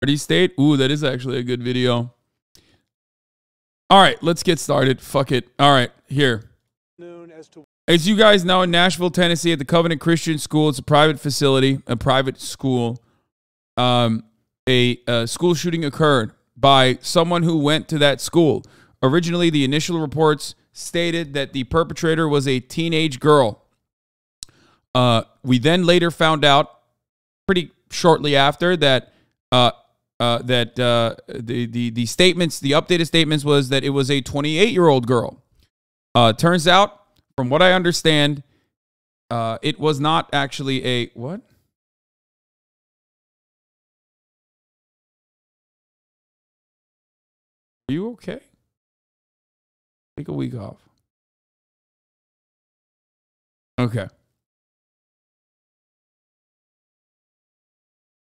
Party State. Ooh, that is actually a good video. All right, let's get started. Fuck it. All right, here. As you guys know, in Nashville, Tennessee, at the Covenant Christian School, it's a private facility, a private school. A school shooting occurred by someone who went to that school. Originally, the initial reports stated that the perpetrator was a teenage girl. We then later found out, pretty shortly after, that the statements, the updated statements, was that it was a 28-year-old girl. Turns out, from what I understand, it was not actually a what? Are you okay? Take a week off. Okay.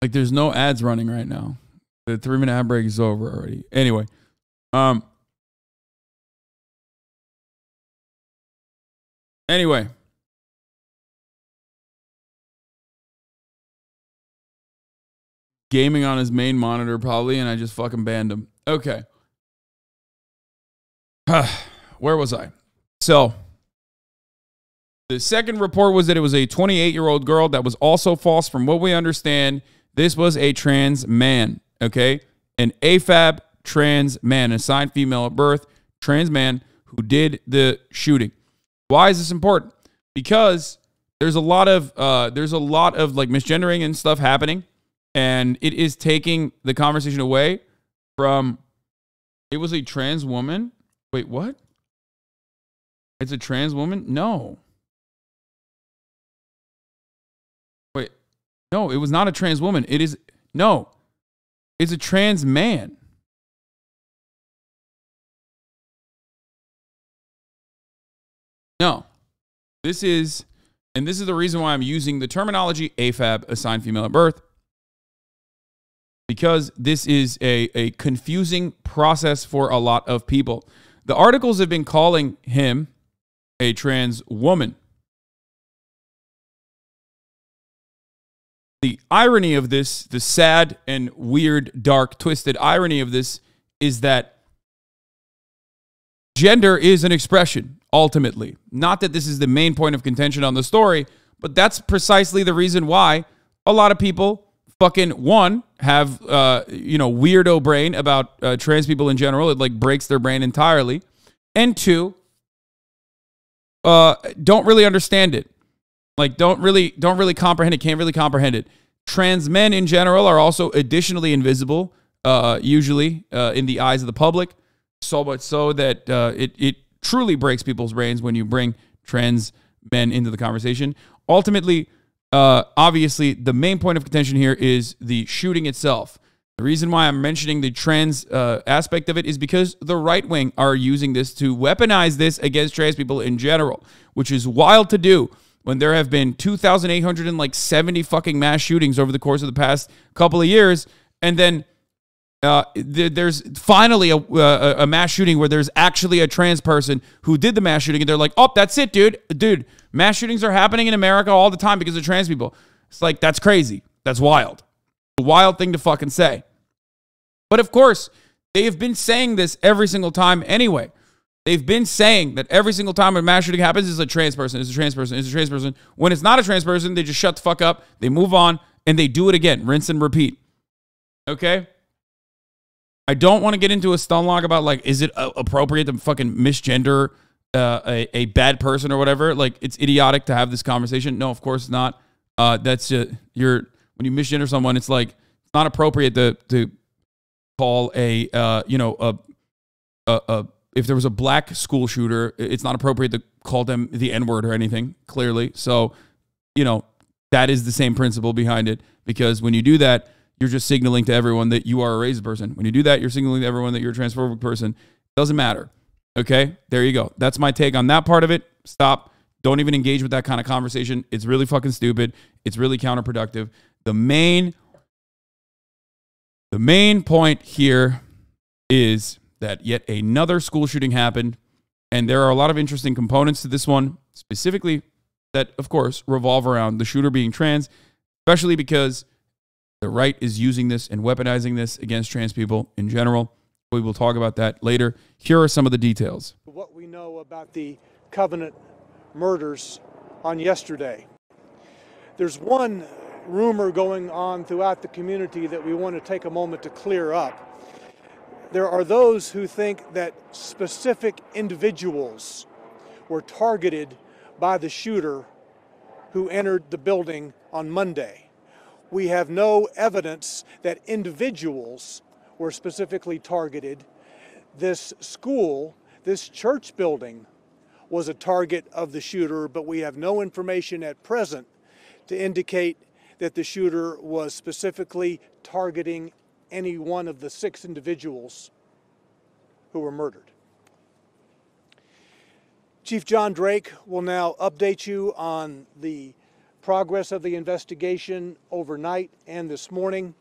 Like, there's no ads running right now. The 3-minute ad break is over already. Anyway, anyway. Gaming on his main monitor probably, and I just fucking banned him. Okay. Where was I? So, the second report was that it was a 28-year-old girl. That was also false. From what we understand, this was a trans man, okay? An AFAB trans man, assigned female at birth, trans man who did the shooting. Why is this important? Because there's a lot of like misgendering and stuff happening, and it is taking the conversation away from, it was a trans woman. Wait, what? It's a trans woman? No. Wait. No, it was not a trans woman. It is, no. It's a trans man. No. This is, and this is the reason why I'm using the terminology AFAB, assigned female at birth, because this is a confusing process for a lot of people. The articles have been calling him a trans woman. The irony of this, the sad and weird, dark, twisted irony of this, is that gender is an expression, ultimately. Not that this is the main point of contention on the story, but that's precisely the reason why a lot of people fucking, one, have, weirdo brain about trans people in general. It, like, breaks their brain entirely. And two, don't really understand it. Like, don't really comprehend it, can't really comprehend it. Trans men in general are also additionally invisible, usually, in the eyes of the public. So much so that it truly breaks people's brains when you bring trans men into the conversation. Ultimately, obviously, the main point of contention here is the shooting itself. The reason why I'm mentioning the trans aspect of it is because the right wing are using this to weaponize this against trans people in general, which is wild to do when there have been 2,870 fucking mass shootings over the course of the past couple of years, and then there's finally a mass shooting where there's actually a trans person who did the mass shooting, and they're like, oh, that's it, dude. Mass shootings are happening in America all the time because of trans people. It's like, that's crazy. That's wild. A wild thing to fucking say. But of course, they have been saying this every single time anyway. They've been saying that every single time a mass shooting happens, it's a trans person, it's a trans person, it's a trans person. When it's not a trans person, they just shut the fuck up, they move on, and they do it again. Rinse and repeat. Okay? I don't want to get into a stunlock about, like, is it appropriate to fucking misgender a bad person or whatever? Like, it's idiotic to have this conversation. No, of course not. That's when you misgender someone, it's like, it's not appropriate to call if there was a black school shooter, it's not appropriate to call them the N-word or anything, clearly. So, that is the same principle behind it, because when you do that, you're just signaling to everyone that you are a racist person. When you do that, you're signaling to everyone that you're a transphobic person. Doesn't matter. Okay? There you go. That's my take on that part of it. Stop. Don't even engage with that kind of conversation. It's really fucking stupid. It's really counterproductive. The main point here is that yet another school shooting happened, and there are a lot of interesting components to this one, specifically that, of course, revolve around the shooter being trans, especially because The right is using this and weaponizing this against trans people in general. We will talk about that later. Here are some of the details. What we know about the Covenant murders on yesterday. There's one rumor going on throughout the community that we want to take a moment to clear up. There are those who think that specific individuals were targeted by the shooter who entered the building on Monday. We have no evidence that individuals were specifically targeted. This school, this church building, was a target of the shooter, but we have no information at present to indicate that the shooter was specifically targeting any one of the 6 individuals who were murdered. Chief John Drake will now update you on the progress of the investigation overnight and this morning,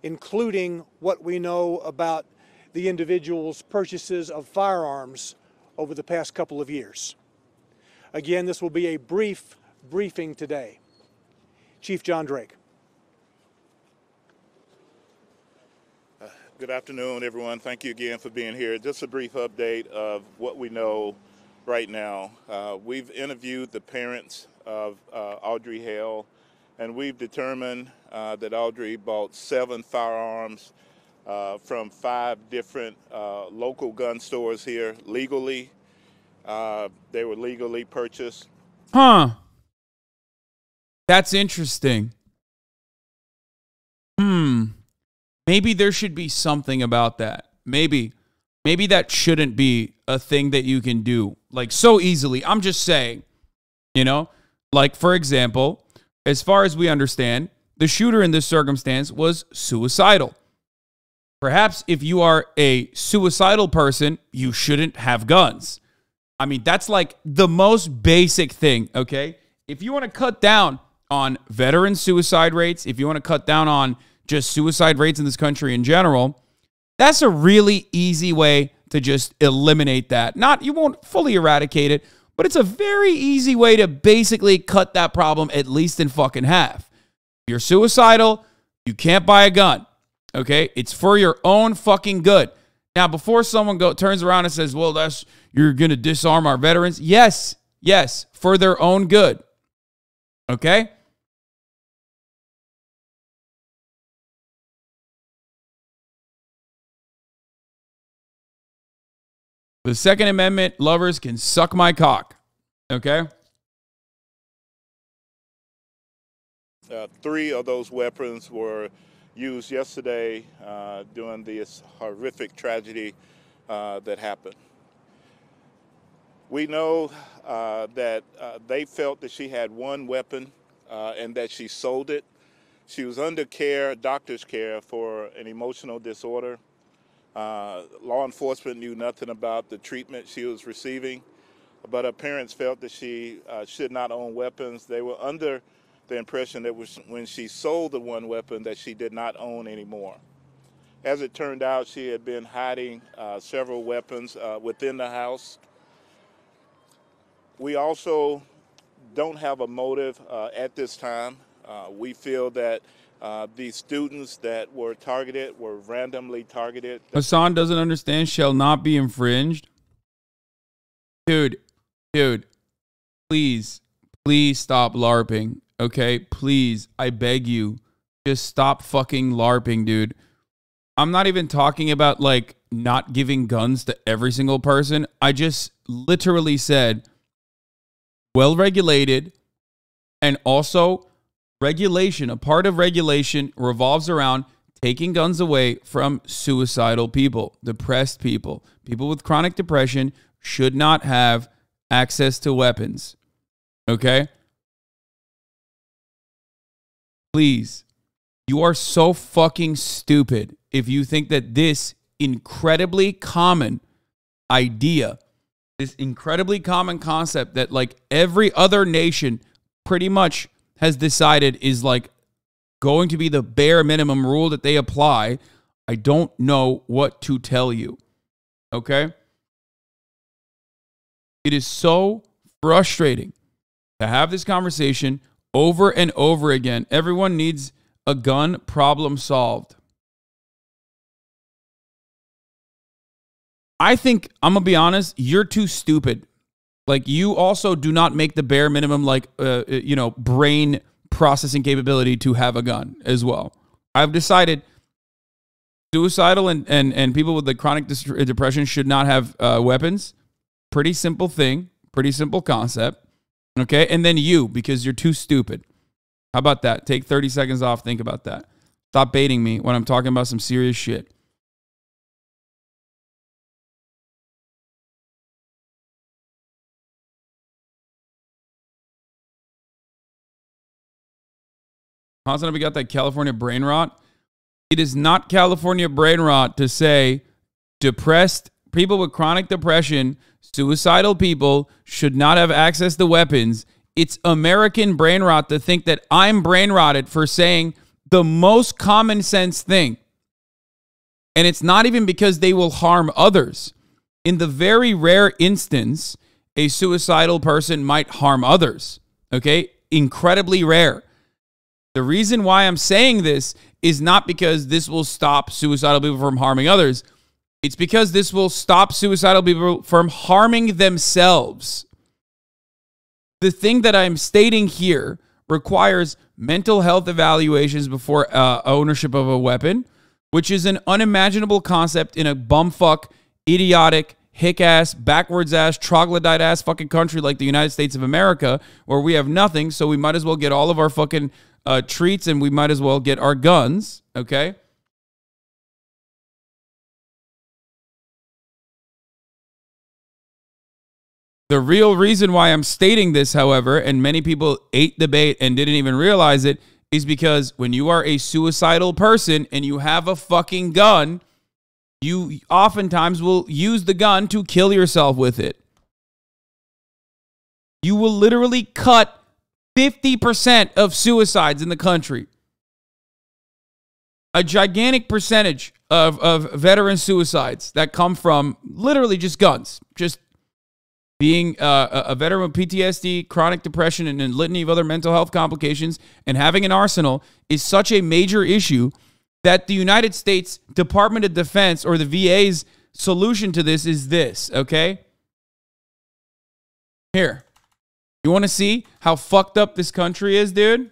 including what we know about the individual's purchases of firearms over the past couple of years. Again, this will be a brief briefing today. Chief John Drake. Good afternoon, everyone. Thank you again for being here. Just a brief update of what we know right now. We've interviewed the parents of Audrey Hale, and we've determined that Audrey bought 7 firearms from 5 different local gun stores here legally. They were legally purchased. Huh. That's interesting. Maybe there should be something about that. Maybe that shouldn't be a thing that you can do like so easily. I'm just saying, you know, like, for example, as far as we understand, the shooter in this circumstance was suicidal. Perhaps if you are a suicidal person, you shouldn't have guns. I mean, that's like the most basic thing, okay? If you want to cut down on veteran suicide rates, if you want to cut down on just suicide rates in this country in general, that's a really easy way to just eliminate that. You won't fully eradicate it, but it's a very easy way to basically cut that problem at least in fucking half. If you're suicidal, you can't buy a gun, okay? It's for your own fucking good. Now, before someone turns around and says, well, you're going to disarm our veterans. Yes, for their own good, okay? The Second Amendment lovers can suck my cock, okay? 3 of those weapons were used yesterday during this horrific tragedy that happened. We know that they felt that she had 1 weapon and that she sold it. She was under care, doctor's care, for an emotional disorder. Law enforcement knew nothing about the treatment she was receiving, but her parents felt that she should not own weapons. They were under the impression that when she sold the 1 weapon that she did not own anymore. As it turned out, she had been hiding several weapons within the house. We also don't have a motive at this time. We feel that these students that were targeted were randomly targeted. Hasan doesn't understand shall not be infringed. Dude, please stop LARPing, okay? Please, I beg you, just stop fucking LARPing, dude. I'm not even talking about, like, not giving guns to every single person. I just literally said well-regulated, and also regulation. A part of regulation revolves around taking guns away from suicidal people, depressed people. People with chronic depression should not have access to weapons, okay? Please, you are so fucking stupid if you think that this incredibly common idea, this incredibly common concept that like every other nation pretty much has decided is like going to be the bare minimum rule that they apply. I don't know what to tell you, okay? It is so frustrating to have this conversation over and over again. Everyone needs a gun, problem solved. I think, I'm going to be honest, you're too stupid. Like, you also do not make the bare minimum, like, brain processing capability to have a gun as well. I've decided suicidal and people with the chronic depression should not have weapons. Pretty simple thing. Pretty simple concept. Okay? And then you, because you're too stupid. How about that? Take 30 seconds off. Think about that. Stop baiting me when I'm talking about some serious shit. HasanAbi got that California brain rot. It is not California brain rot to say depressed people with chronic depression, suicidal people should not have access to weapons. It's American brain rot to think that I'm brain rotted for saying the most common sense thing. And it's not even because they will harm others. In the very rare instance, a suicidal person might harm others. Okay? Incredibly rare. The reason why I'm saying this is not because this will stop suicidal people from harming others. It's because this will stop suicidal people from harming themselves. The thing that I'm stating here requires mental health evaluations before ownership of a weapon, which is an unimaginable concept in a bumfuck, idiotic, hick-ass, backwards-ass, troglodyte-ass fucking country like the United States of America, where we have nothing, so we might as well get all of our fucking treats and we might as well get our guns, okay? The real reason why I'm stating this, however, and many people ate the bait and didn't even realize it, is because when you are a suicidal person and you have a fucking gun, you oftentimes will use the gun to kill yourself with it. You will literally cut 50% of suicides in the country. A gigantic percentage of veteran suicides that come from literally just guns. Just being a veteran with PTSD, chronic depression, and a litany of other mental health complications, and having an arsenal is such a major issue that the United States Department of Defense, or the VA's solution to this, is this, okay? Here. You want to see how fucked up this country is, dude?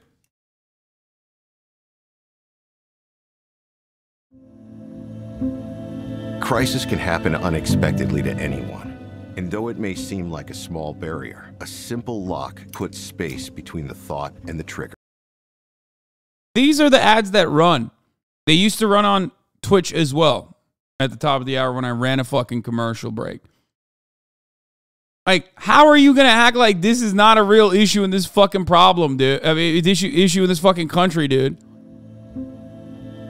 Crisis can happen unexpectedly to anyone. And though it may seem like a small barrier, a simple lock puts space between the thought and the trigger. These are the ads that run. They used to run on Twitch as well at the top of the hour when I ran a fucking commercial break. Like, how are you going to act like this is not a real issue in this fucking problem, dude? I mean, issue in this fucking country, dude.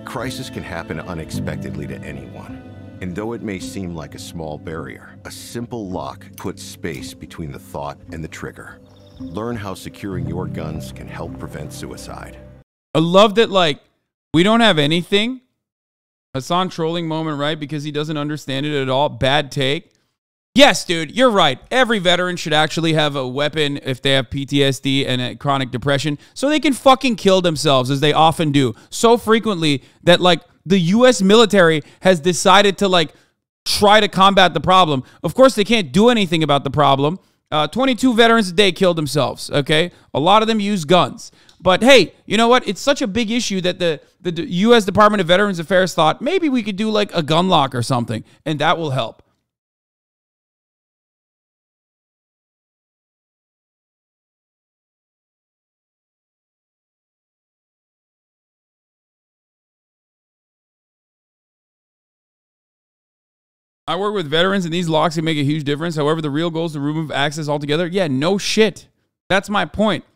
Crisis can happen unexpectedly to anyone. And though it may seem like a small barrier, a simple lock puts space between the thought and the trigger. Learn how securing your guns can help prevent suicide. I love that, like, we don't have anything. Hasan trolling moment, right? Because he doesn't understand it at all. Bad take. Yes, dude, you're right. Every veteran should actually have a weapon if they have PTSD and a chronic depression, so they can fucking kill themselves, as they often do. So frequently that, like, the U.S. military has decided to, like, try to combat the problem. Of course, they can't do anything about the problem. 22 veterans a day killed themselves, okay? A lot of them use guns. But, hey, you know what? It's such a big issue that the U.S. Department of Veterans Affairs thought maybe we could do, like, a gun lock or something, and that will help. I work with veterans, and these locks can make a huge difference. However, the real goal is to remove access altogether. Yeah, no shit. That's my point.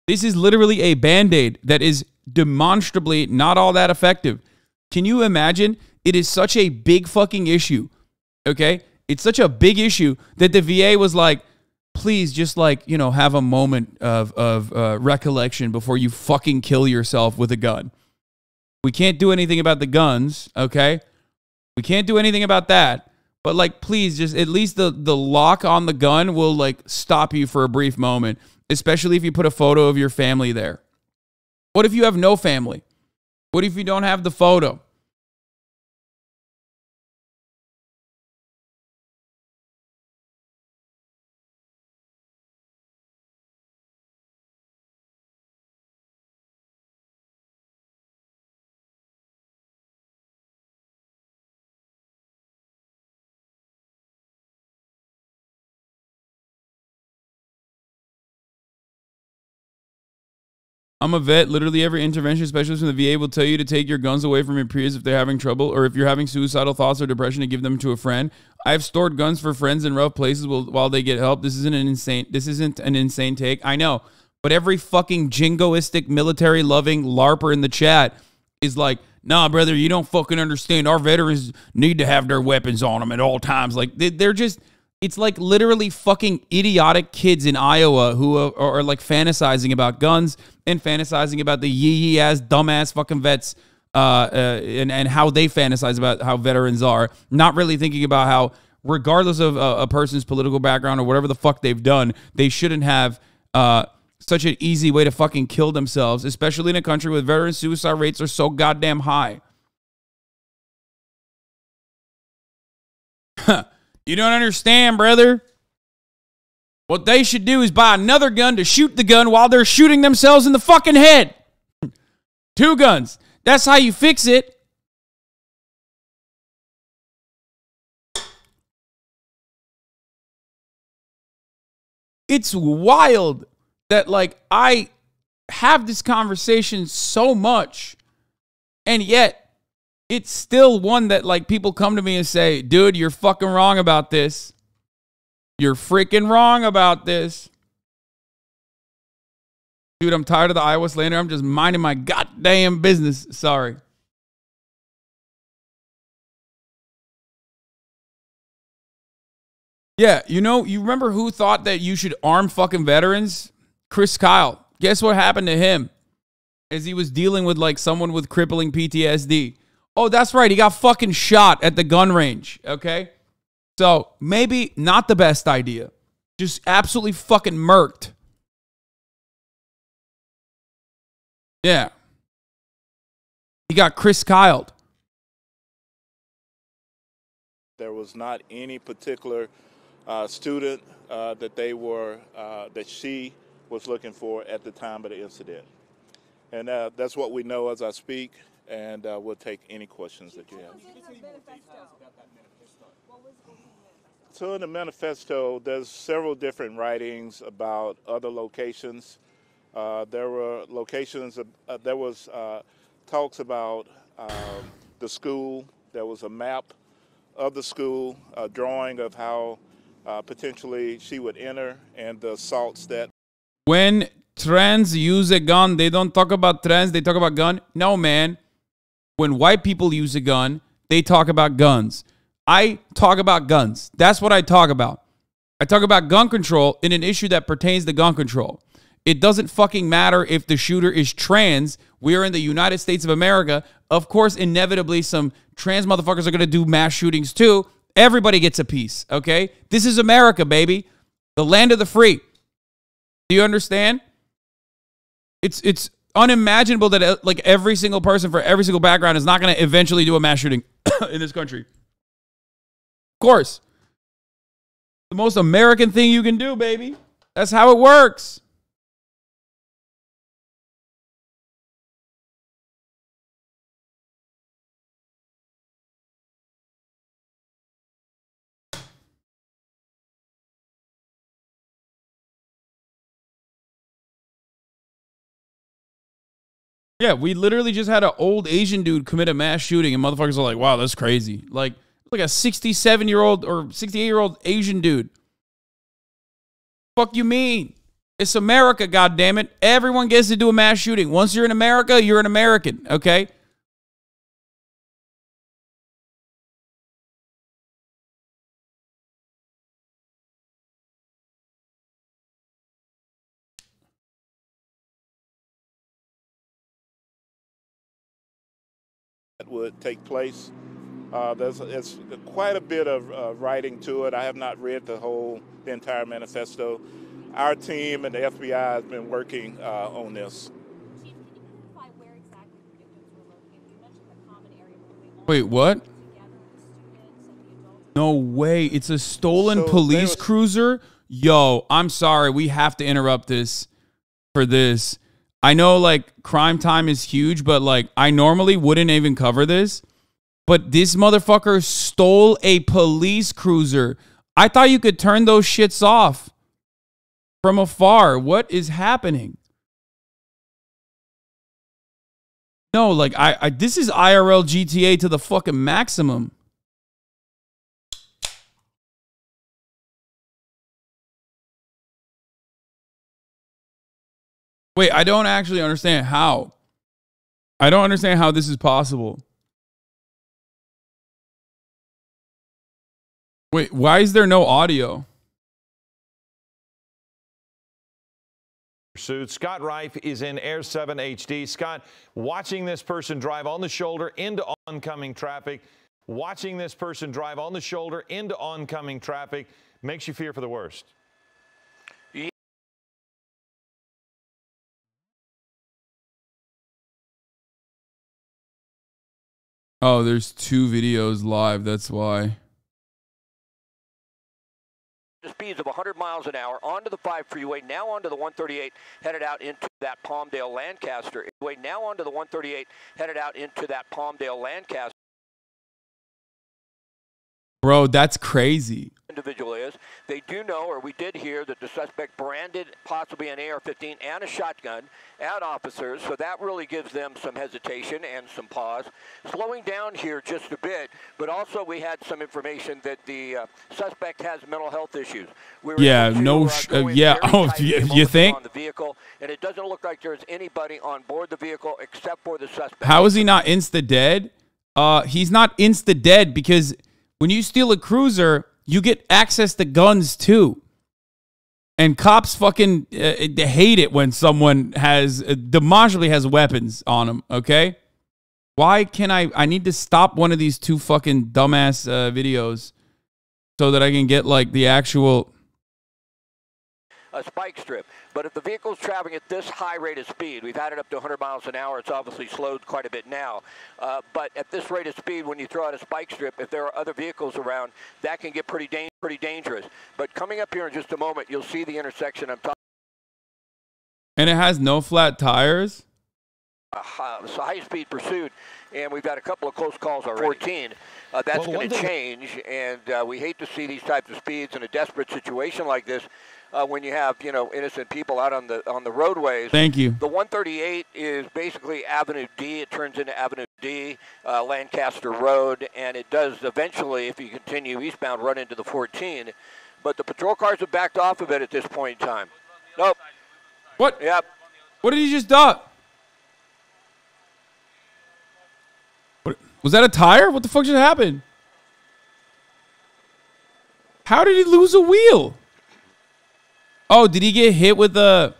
This is literally a Band-Aid that is demonstrably not all that effective. Can you imagine? It is such a big fucking issue, okay? It's such a big issue that the VA was like, please just, like, you know, have a moment of recollection before you fucking kill yourself with a gun. We can't do anything about the guns, okay? We can't do anything about that. But, like, please, just at least the lock on the gun will, like, stop you for a brief moment, especially if you put a photo of your family there. What if you have no family? What if you don't have the photo? I'm a vet. Literally every intervention specialist from the VA will tell you to take your guns away from your peers if they're having trouble, or if you're having suicidal thoughts or depression, to give them to a friend. I've stored guns for friends in rough places while they get help. This isn't an insane take. I know. But every fucking jingoistic, military-loving LARPer in the chat is like, nah, brother, you don't fucking understand. Our veterans need to have their weapons on them at all times. Like, they're just... It's like literally fucking idiotic kids in Iowa who are like fantasizing about guns and fantasizing about the yee ass dumbass fucking vets and how they fantasize about how veterans are, not really thinking about how, regardless of a person's political background or whatever the fuck they've done, they shouldn't have such an easy way to fucking kill themselves, especially in a country where veteran suicide rates are so goddamn high. You don't understand, brother. What they should do is buy another gun to shoot the gun while they're shooting themselves in the fucking head. 2 guns. That's how you fix it. It's wild that, like, I have this conversation so much, and yet it's still one that, like, people come to me and say, dude, you're fucking wrong about this. You're freaking wrong about this. Dude, I'm tired of the Iowa slander. I'm just minding my goddamn business. Sorry. Yeah, you know, you remember who thought that you should arm fucking veterans? Chris Kyle. Guess what happened to him? As he was dealing with, like, someone with crippling PTSD. Oh, that's right. He got fucking shot at the gun range, okay? So maybe not the best idea. Just absolutely fucking murked. Yeah. He got Chris Kyled. There was not any particular student that she was looking for at the time of the incident. And that's what we know as I speak. And we'll take any questions that you have. So in the manifesto, there's several different writings about other locations. There were locations, there was talks about the school. There was a map of the school, a drawing of how potentially she would enter and the assaults that. When trans use a gun, they don't talk about trans, they talk about gun. No, man. When white people use a gun, they talk about guns. I talk about guns. That's what I talk about. I talk about gun control in an issue that pertains to gun control. It doesn't fucking matter if the shooter is trans. We are in the United States of America. Of course, inevitably, some trans motherfuckers are going to do mass shootings too. Everybody gets a piece, okay? This is America, baby. The land of the free. Do you understand? It's unimaginable that like every single person for every single background is not going to eventually do a mass shooting in this country. Of course. The most American thing you can do, baby. That's how it works. Yeah, we literally just had an old Asian dude commit a mass shooting, and motherfuckers are like, wow, that's crazy. Like a 67-year-old or 68-year-old Asian dude. Fuck you mean? It's America, goddammit. Everyone gets to do a mass shooting. Once you're in America, you're an American, okay? That would take place. There's quite a bit of writing to it. I have not read the entire manifesto. Our team and the FBI has been working on this. Chief, can you clarify where exactly the victims were Wait, what? No way. It's a stolen police cruiser? Yo, I'm sorry. We have to interrupt this for this. I know, like, crime time is huge, but, like, I normally wouldn't even cover this. But this motherfucker stole a police cruiser. I thought you could turn those shits off from afar. What is happening? No, like, this is IRL GTA to the fucking maximum. Wait, I don't actually understand how. I don't understand how this is possible. Wait, why is there no audio? Scott Reif is in Air 7 HD. Scott, watching this person drive on the shoulder into oncoming traffic, watching this person drive on the shoulder into oncoming traffic makes you fear for the worst. Oh, there's 2 videos live. That's why. Speeds of 100 miles an hour onto the 5 freeway, now onto the 138, headed out into that Palmdale Lancaster. Now onto the 138, headed out into that Palmdale Lancaster. Bro, that's crazy. Individual is. They do know, or we did hear, that the suspect branded possibly an AR-15 and a shotgun at officers, so that really gives them some hesitation and some pause. Slowing down here just a bit, but also we had some information that the suspect has mental health issues. We were Yeah, able to, yeah. Oh, you think? on the vehicle, and it doesn't look like there's anybody on board the vehicle except for the suspect. How is he not insta-dead? He's not insta-dead because when you steal a cruiser, you get access to guns too. And cops fucking they hate it when someone has, demonstrably has weapons on them, okay? Why can I need to stop one of these 2 fucking dumbass videos so that I can get like the actual... A spike strip. But if the vehicle's traveling at this high rate of speed, we've had it up to 100 miles an hour, it's obviously slowed quite a bit now. But at this rate of speed, when you throw out a spike strip, if there are other vehicles around, that can get pretty dangerous. But coming up here in just a moment, you'll see the intersection I'm talking. And it has no flat tires? It's a high-speed pursuit, and we've had a couple of close calls already. 14. That's going to change, and we hate to see these types of speeds in a desperate situation like this. When you have, you know, innocent people out on the roadways. Thank you. The 138 is basically Avenue D. It turns into Avenue D, Lancaster Road, and it does eventually, if you continue eastbound, run into the 14. But the patrol cars have backed off of it at this point in time. Nope. What? Yep. What did he just do? What, was that a tire? What the fuck just happened? How did he lose a wheel? Oh, did he get hit with the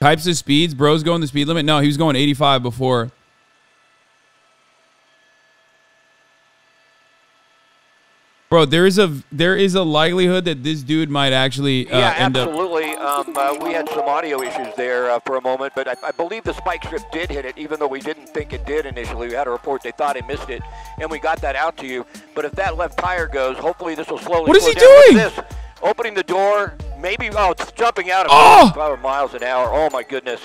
types of speeds? Bro's going the speed limit? No, he was going 85 before. Bro, there is a likelihood that this dude might actually end up. Absolutely. We had some audio issues there for a moment, but I believe the spike strip did hit it, even though we didn't think it did initially. We had a report they thought he missed it, and we got that out to you. But if that left tire goes, hopefully this will slowly. What is he down. Look doing? at this. Opening the door, maybe. Oh, it's jumping out of 5 miles an hour. Oh my goodness.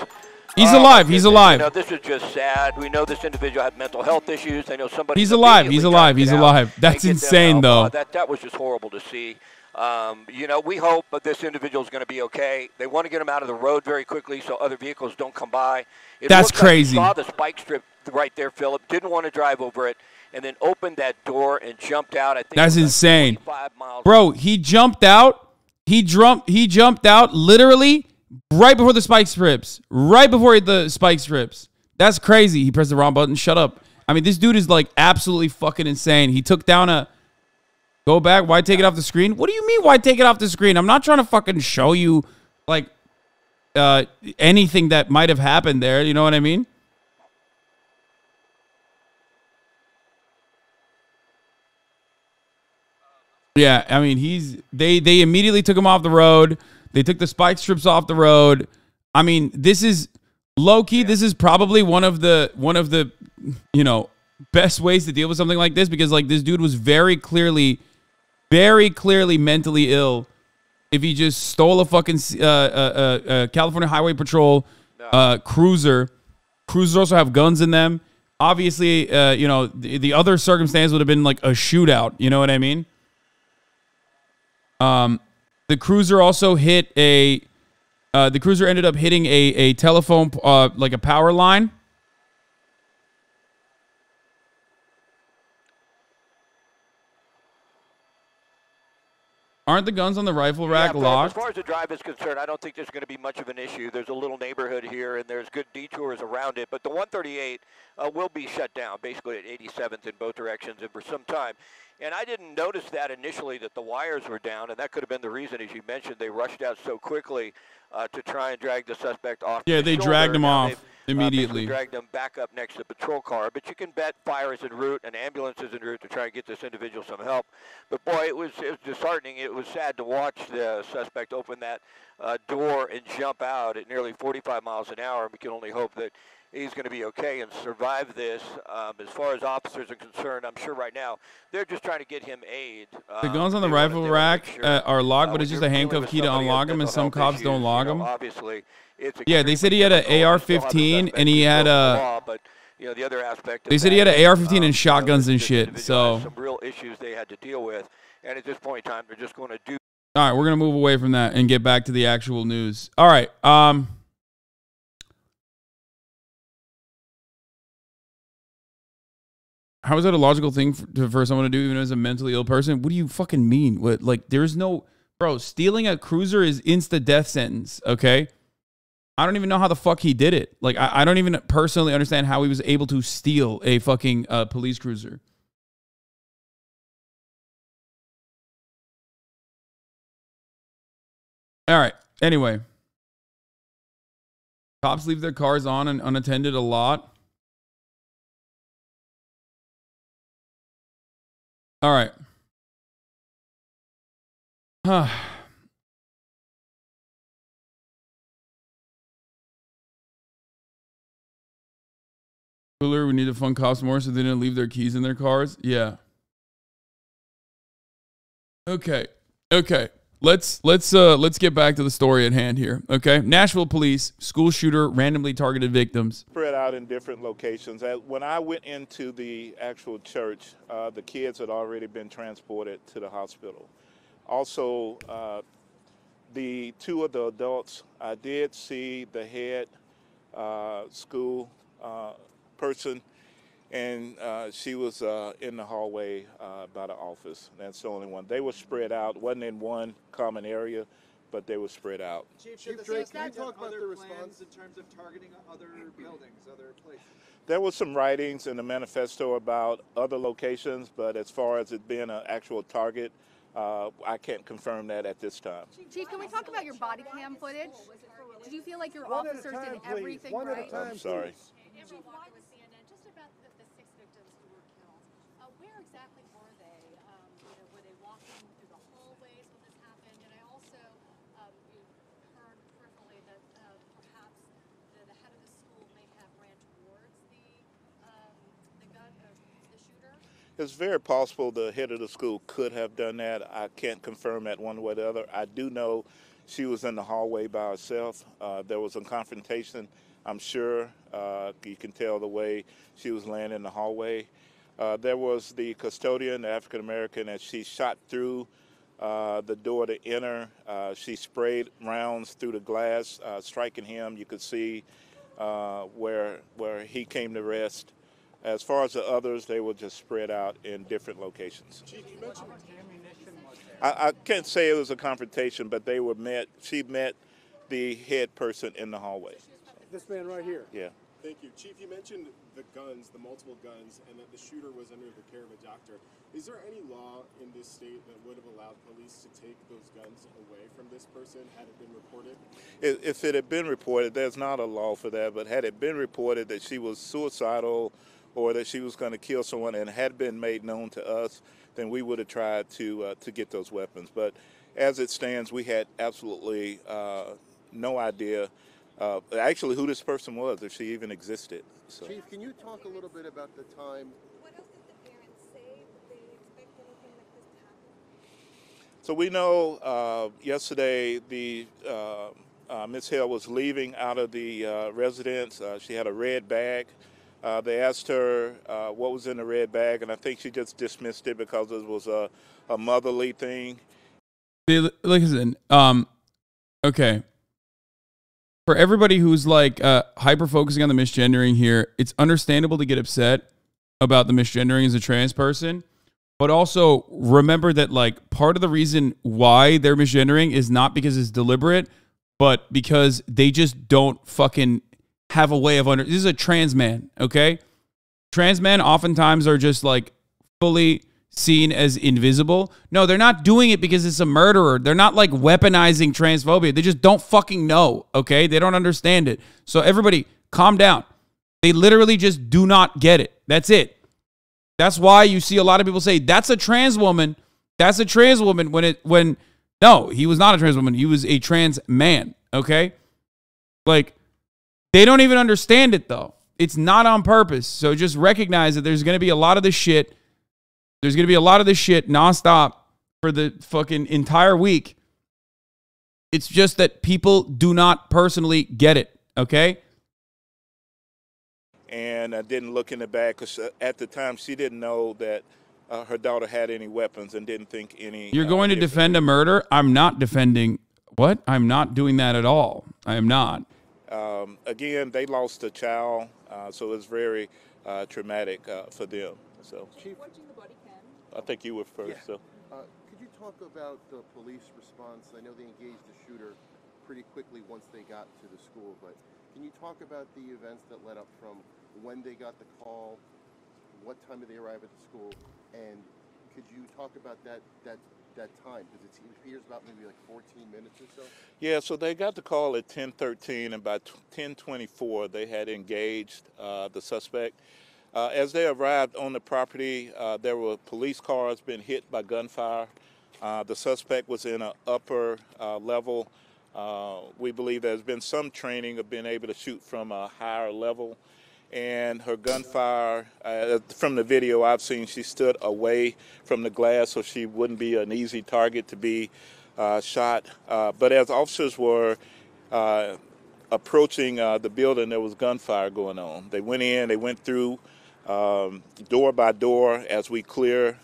He's alive. He's alive. You know, this is just sad. We know this individual had mental health issues. I know somebody. He's alive. He's alive. He's alive. That's insane, though. That was just horrible to see. You know, we hope that this individual is going to be okay. They want to get him out of the road very quickly so other vehicles don't come by. That's crazy. Like he saw the spike strip right there, Philip. Didn't want to drive over it, and then opened that door and jumped out. I think that's insane, miles. Bro. He jumped out. He jumped out literally right before the spike strips. Right before the spike strips. That's crazy. He pressed the wrong button. Shut up. I mean, this dude is like absolutely fucking insane. He took down a. Go back. Why take it off the screen? What do you mean, why take it off the screen? I'm not trying to fucking show you, like, anything that might have happened there. You know what I mean? Yeah, I mean, they immediately took him off the road. They took the spike strips off the road. I mean, this is Low key, this is probably one of the you know, best ways to deal with something like this, because like this dude was very clearly mentally ill. If he just stole a fucking California Highway Patrol cruiser, cruisers also have guns in them. Obviously, you know, the other circumstance would have been like a shootout. You know what I mean? The cruiser also hit a. The cruiser ended up hitting a telephone, like a power line. Aren't the guns on the rifle rack locked? As far as the drive is concerned, I don't think there's going to be much of an issue. There's a little neighborhood here, and there's good detours around it. But the 138 will be shut down, basically at 87th in both directions, and for some time. And I didn't notice that initially, that the wires were down, and that could have been the reason, as you mentioned, they rushed out so quickly to try and drag the suspect off. Yeah, they dragged him off immediately. Dragged them back up next to the patrol car. But you can bet fire is en route and ambulance is en route to try and get this individual some help. But boy, it was disheartening. It was sad to watch the suspect open that door and jump out at nearly 45 miles an hour. We can only hope that he's going to be okay and survive this. As far as officers are concerned, I'm sure right now they're just trying to get him aid. The guns on the rifle rack are locked, but it's just a handcuff key to unlock them, and some cops don't lock them. Obviously, yeah, they said he had an AR-15 and he had a. But you know, the other aspect. They said he had an AR-15 and shotguns and shit. So some real issues they had to deal with, and at this point in time, they're just going to do. All right, we're gonna move away from that and get back to the actual news. All right. How is that a logical thing for someone to do, even as a mentally ill person? What do you fucking mean? What, like, there's no... Bro, stealing a cruiser is insta-death sentence, okay? I don't even know how the fuck he did it. Like, I don't even personally understand how he was able to steal a fucking police cruiser. All right, anyway. Cops leave their cars on and unattended a lot. All right. Cooler, we need to fund cops more so they didn't leave their keys in their cars. Yeah. Okay. Let's get back to the story at hand here. Okay. Nashville police, school shooter, randomly targeted victims. Spread out in different locations. When I went into the actual church, the kids had already been transported to the hospital. Also, the two of the adults, I did see the head school person, and she was in the hallway by the office. That's the only one. They were spread out. Wasn't in one common area, but they were spread out. Chief Drake, can you talk about the response in terms of targeting other buildings, other places? There was some writings in the manifesto about other locations, but as far as it being an actual target, I can't confirm that at this time. Chief, can we talk about your body cam footage? Did you feel like your officers did everything right? I'm sorry. Just about the 6 victims who were killed. Where exactly were they? Were they walking through the hallways when this happened? And I also heard peripherally that perhaps the head of the school may have ran towards the shooter. It's very possible the head of the school could have done that. I can't confirm that one way or the other. I do know she was in the hallway by herself. There was a confrontation. I'm sure you can tell the way she was laying in the hallway. There was the custodian, the African-American, as she shot through the door to enter. She sprayed rounds through the glass, striking him. You could see where he came to rest. As far as the others, they were just spread out in different locations. Chief, you mentioned ammunition was there. I can't say it was a confrontation, but they were met. She met the head person in the hallway. This man right here. Yeah. Thank you. Chief, you mentioned the guns, the multiple guns, and that the shooter was under the care of a doctor. Is there any law in this state that would have allowed police to take those guns away from this person had it been reported? If it had been reported, there's not a law for that, but had it been reported that she was suicidal or that she was going to kill someone and had been made known to us, then we would have tried to get those weapons. But as it stands, we had absolutely no idea actually who this person was, if she even existed. So. Chief, can you talk a little bit about the time? What else did the parents say? Did they expect anything like this to happen? So we know yesterday the Ms. Hill was leaving out of the residence. She had a red bag. They asked her what was in the red bag, and I think she just dismissed it because it was a motherly thing. Listen, okay. For everybody who's like hyper focusing on the misgendering here, it's understandable to get upset about the misgendering as a trans person, but also remember that like part of the reason why they're misgendering is not because it's deliberate, but because they just don't fucking have a way of this is a trans man, okay? Trans men oftentimes are just like fully seen as invisible. No, they're not doing it because it's a murderer. They're not like weaponizing transphobia. They just don't fucking know, okay? They don't understand it. So everybody, calm down. They literally just do not get it. That's it. That's why you see a lot of people say, that's a trans woman. That's a trans woman when no, he was not a trans woman. He was a trans man, okay? Like, they don't even understand it, though. It's not on purpose. So just recognize that there's going to be a lot of this shit. There's going to be a lot of this shit nonstop for the fucking entire week. It's just that people do not personally get it, okay? And I didn't look in the bag because at the time she didn't know that her daughter had any weapons and didn't think any. You're going to defend a murder? I'm not defending. What? I'm not doing that at all. I am not. Again, they lost a child, so it's very traumatic for them. So, Chief, I think you were first. Yeah. So, could you talk about the police response? I know they engaged the shooter pretty quickly once they got to the school, but can you talk about the events that led up from when they got the call, what time did they arrive at the school, and could you talk about that time? Because it appears about maybe like 14 minutes or so. yeah, so they got the call at 10:13, and by 10:24 they had engaged the suspect. As they arrived on the property, there were police cars being hit by gunfire. The suspect was in an upper level. We believe there's been some training of being able to shoot from a higher level. And her gunfire, from the video I've seen, she stood away from the glass so she wouldn't be an easy target to be shot. But as officers were approaching the building, there was gunfire going on. They went in, they went through door by door as we clear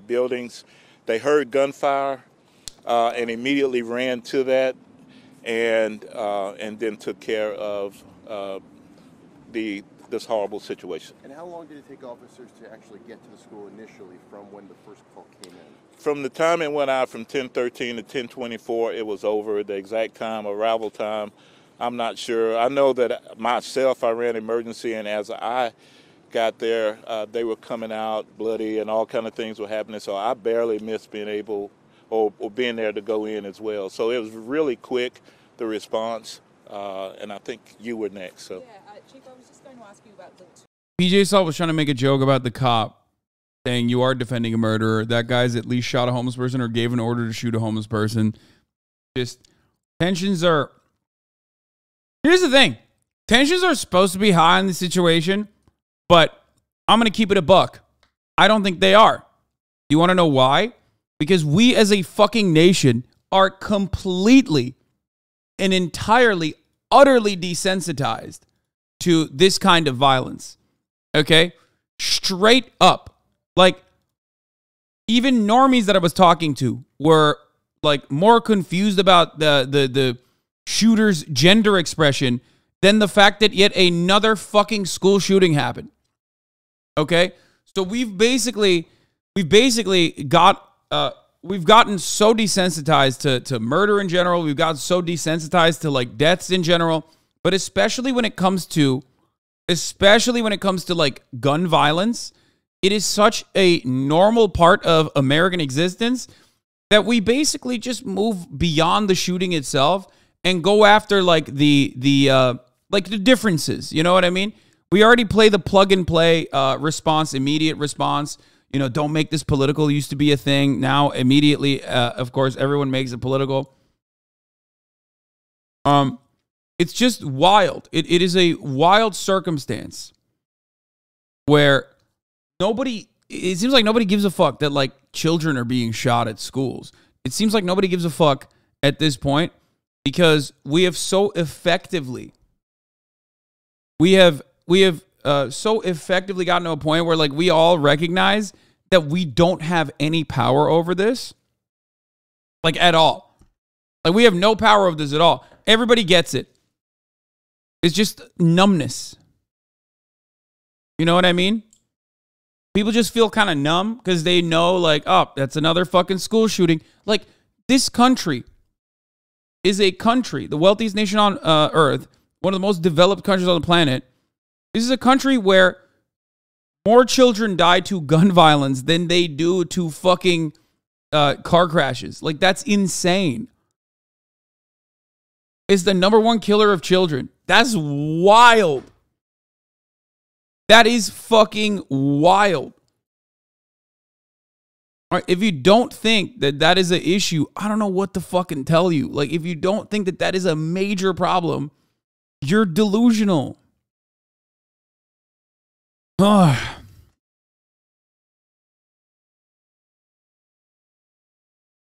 buildings. They heard gunfire and immediately ran to that and then took care of this horrible situation. And how long did it take officers to actually get to the school initially from when the first call came in? From the time it went out from 10:13 to 10:24, it was over. The exact time, arrival time, I'm not sure. I know that myself, I ran emergency, and as I got there, they were coming out bloody and all kind of things were happening. So I barely missed being able or being there to go in as well. So it was really quick, the response. And I think you were next. So. Yeah, Chief, I was just going to ask you about the... PJ Salt was trying to make a joke about the cop saying you are defending a murderer. That guy's at least shot a homeless person or gave an order to shoot a homeless person. Just tensions are... Here's the thing. Tensions are supposed to be high in the situation, but I'm going to keep it a buck. I don't think they are. You want to know why? Because we as a fucking nation are completely and entirely, utterly desensitized to this kind of violence. Okay? Straight up. Like, even normies that I was talking to were, like, more confused about the shooter's gender expression than the fact that yet another fucking school shooting happened. Okay? So we've basically got... we've gotten so desensitized to murder in general. We've gotten so desensitized to like deaths in general, but especially when it comes to like gun violence, it is such a normal part of American existence that we basically just move beyond the shooting itself and go after like the differences. You know what I mean? We already play the plug and play response, immediate response. You know, don't make this political. Used to be a thing. Now, immediately, of course, everyone makes it political. It's just wild. It is a wild circumstance where it seems like nobody gives a fuck that like children are being shot at schools. It seems like nobody gives a fuck at this point because we have so effectively so effectively gotten to a point where like we all recognize that we don't have any power over this, like at all. Like we have no power over this at all. Everybody gets it. It's just numbness. You know what I mean? People just feel kind of numb because they know like, oh, that's another fucking school shooting. Like this country is a country, the wealthiest nation on earth, one of the most developed countries on the planet. This is a country where more children die to gun violence than they do to fucking car crashes. Like that's insane. It's the #1 killer of children. That's wild. That is fucking wild. All right, if you don't think that that is an issue, I don't know what to fucking tell you. Like, if you don't think that that is a major problem, you're delusional.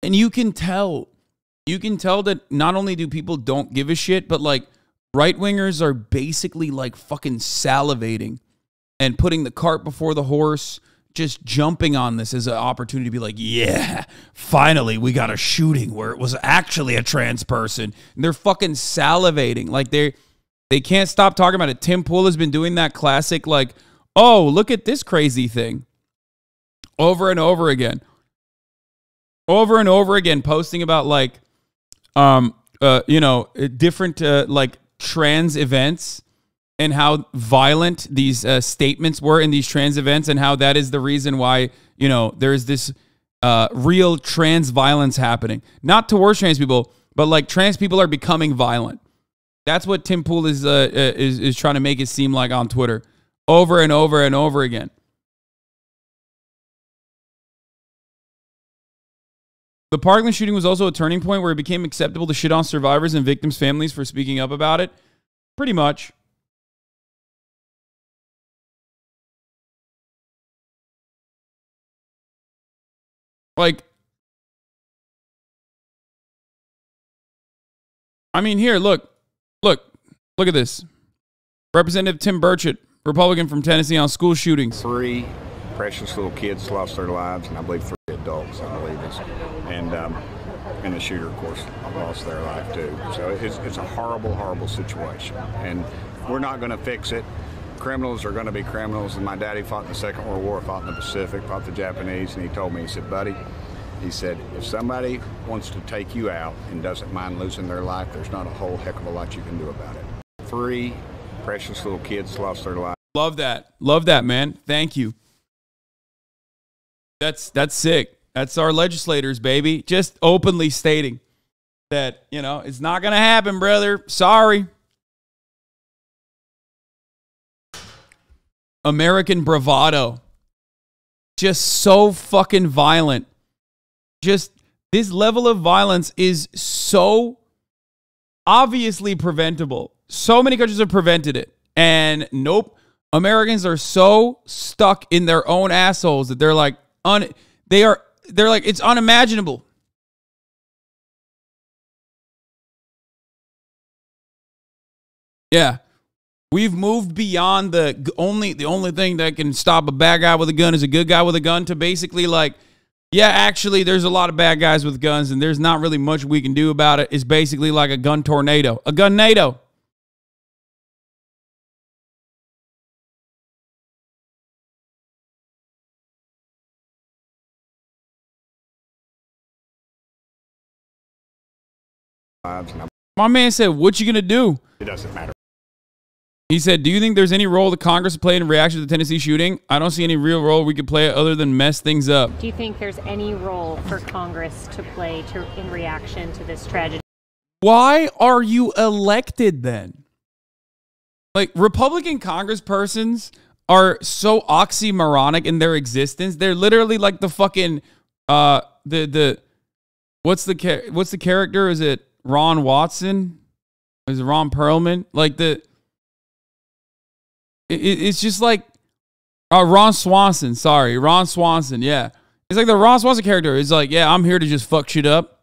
And you can tell that not only do people don't give a shit, but like right-wingers are basically like fucking salivating and putting the cart before the horse, just jumping on this as an opportunity to be like, yeah, finally we got a shooting where it was actually a trans person. And they're fucking salivating. Like they can't stop talking about it. Tim Pool has been doing that classic like, oh, look at this crazy thing. Over and over again. Over and over again, posting about like, different like trans events and how violent these statements were in these trans events and how that is the reason why, you know, there's this real trans violence happening. Not towards trans people, but like trans people are becoming violent. That's what Tim Pool is trying to make it seem like on Twitter over and over and over again. The Parkland shooting was also a turning point where it became acceptable to shit on survivors and victims' families for speaking up about it. Pretty much. Like, I mean, here, look at this. Representative Tim Burchett, Republican from Tennessee, on school shootings. 3 precious little kids lost their lives, and I believe 3 adults, I believe it's, and the shooter, of course, lost their life too. So it's a horrible, horrible situation, and we're not going to fix it. Criminals are going to be criminals, and my daddy fought in the Second World War, fought in the Pacific, fought the Japanese, and he told me, he said, buddy, he said, if somebody wants to take you out and doesn't mind losing their life, there's not a whole heck of a lot you can do about it. 3 precious little kids lost their lives. Love that, man. Thank you. That's sick. That's our legislators, baby. Just openly stating that, you know, it's not going to happen, brother. Sorry. American bravado. Just so fucking violent. Just this level of violence is so obviously preventable. So many countries have prevented it. And nope. Americans are so stuck in their own assholes that they're like, they're like, it's unimaginable. Yeah. We've moved beyond the only thing that can stop a bad guy with a gun is a good guy with a gun to basically like, yeah, actually there's a lot of bad guys with guns and there's not really much we can do about it. It's basically like a gun tornado. A gun-nado. My man said, what you going to do? It doesn't matter. He said, do you think there's any role the Congress played in reaction to the Tennessee shooting? I don't see any real role we could play other than mess things up. Do you think there's any role for Congress to play in reaction to this tragedy? Why are you elected then? Like, Republican congresspersons are so oxymoronic in their existence. They're literally like the fucking, what's the character? Is it Ron Watson? is it Ron Perlman? Like it's just like Ron Swanson. Sorry, Ron Swanson. Yeah, it's like the Ron Swanson character. It's like, yeah, I'm here to just fuck shit up.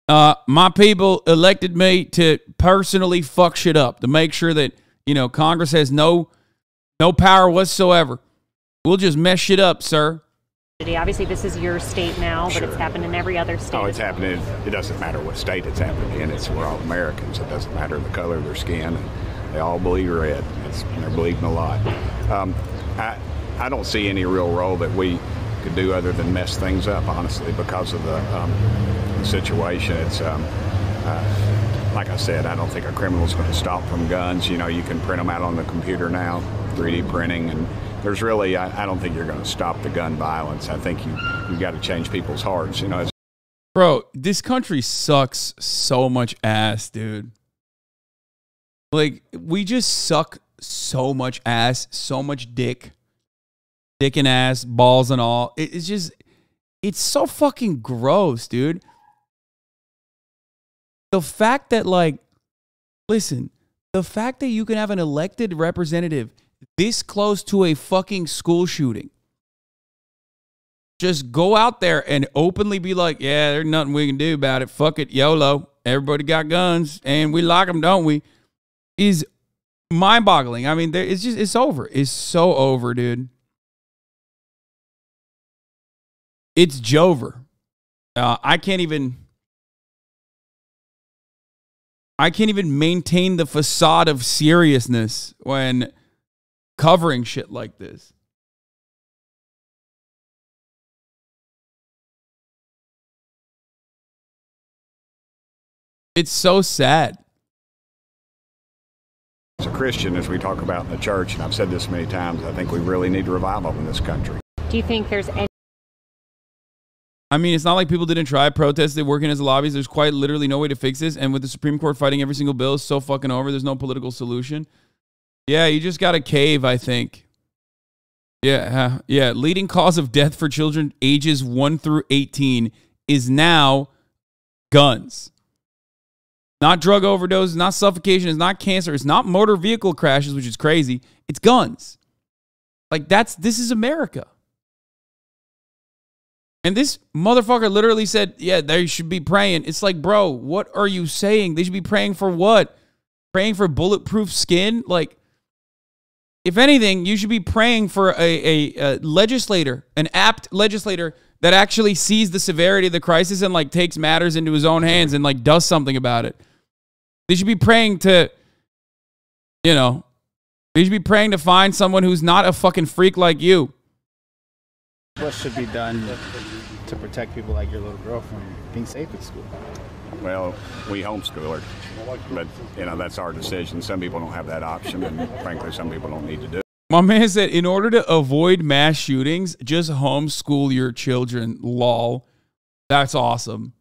My people elected me to personally fuck shit up, to make sure that, you know, Congress has no power whatsoever. We'll just mess shit up, sir. Obviously, this is your state now, but it's happened in every other state. Oh, it's happening. It doesn't matter what state it's happening in. We're all Americans. It doesn't matter the color of their skin. They all believe red. And they're believing a lot. I don't see any real role that we could do other than mess things up, honestly, because of the situation. It's like I said, I don't think a criminal's going to stop from guns. You know, you can print them out on the computer now, 3D printing, and there's really, I don't think you're going to stop the gun violence. I think you've got to change people's hearts. You know, bro, this country sucks so much ass, dude. Like, we just suck so much ass, so much dick and ass, balls and all. It's just, it's so fucking gross, dude. The fact that, like, listen, the fact that you can have an elected representative this close to a fucking school shooting, just go out there and openly be like, yeah, there's nothing we can do about it. Fuck it, YOLO. Everybody got guns and we like them, don't we? Is mind-boggling. I mean, it's just, it's over. It's so over, dude. It's Jover. I can't even maintain the facade of seriousness when covering shit like this. It's so sad. As a Christian, as we talk about in the church, and I've said this many times, I think we really need revival in this country. Do you think there's any... I mean, it's not like people didn't try, protested, working as lobbies. There's quite literally no way to fix this. And with the Supreme Court fighting every single bill, it's so fucking over. There's no political solution. Yeah, you just got to cave, I think. Yeah. Leading cause of death for children ages 1 through 18 is now guns. Not drug overdoses, not suffocation, it's not cancer, it's not motor vehicle crashes, which is crazy. It's guns. Like, this is America. And this motherfucker literally said, yeah, they should be praying. It's like, bro, what are you saying? They should be praying for what? Praying for bulletproof skin? Like, if anything, you should be praying for a legislator, an apt legislator that actually sees the severity of the crisis and, like, takes matters into his own hands and, like, does something about it. They should be praying to, you know, they should be praying to find someone who's not a fucking freak like you. What should be done to protect people like your little girl from being safe at school? Well, we homeschool her, but, you know, that's our decision. Some people don't have that option, and frankly, some people don't need to do it. My man said, in order to avoid mass shootings, just homeschool your children. Lol. That's awesome.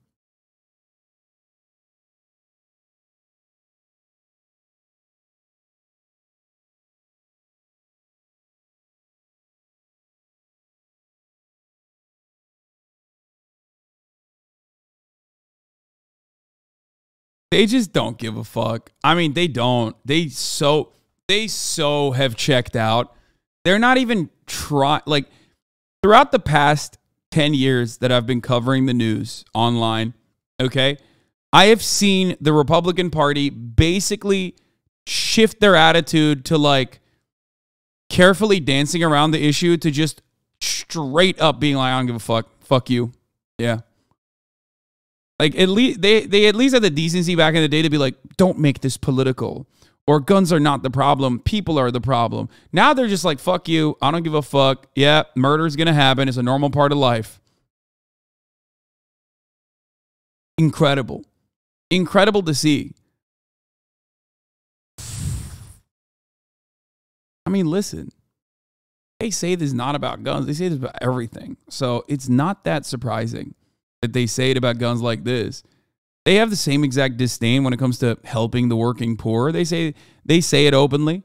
They just don't give a fuck. I mean, they don't. They so have checked out. They're not even trying. Like, throughout the past 10 years that I've been covering the news online, okay, I have seen the Republican Party basically shift their attitude to, like, carefully dancing around the issue to just straight up being like, I don't give a fuck. Fuck you. Yeah. Like, at least they at least had the decency back in the day to be like, don't make this political, or guns are not the problem, people are the problem. Now they're just like, fuck you, I don't give a fuck. Yeah, murder's gonna happen. It's a normal part of life. Incredible. Incredible to see. I mean, listen. They say this is not about guns. They say this about everything. So it's not that surprising that they say it about guns like this. They have the same exact disdain when it comes to helping the working poor. They say it openly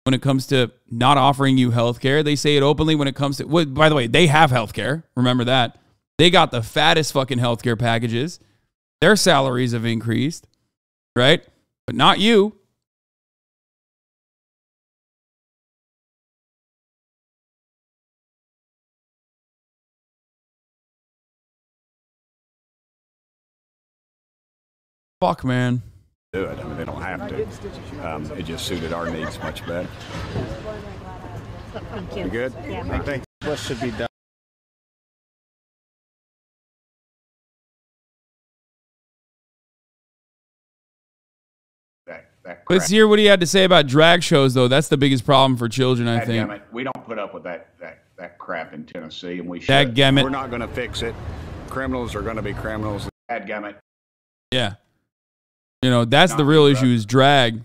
when it comes to not offering you health care. They say it openly when it comes to, well, by the way, they have health care. Remember that. They got the fattest fucking health care packages. Their salaries have increased. right? But not you. Fuck, man. Do it. I mean, they don't have to. It just suited our needs much better. Thank you. You good? Yeah. I think What should be done? Let's hear what he had to say about drag shows, though. That's the biggest problem for children, I think. Dadgummit, we don't put up with that crap in Tennessee, and we should. Dadgummit. we're not going to fix it. Criminals are going to be criminals. Dadgummit. Yeah. You know, that's the real issue is drag.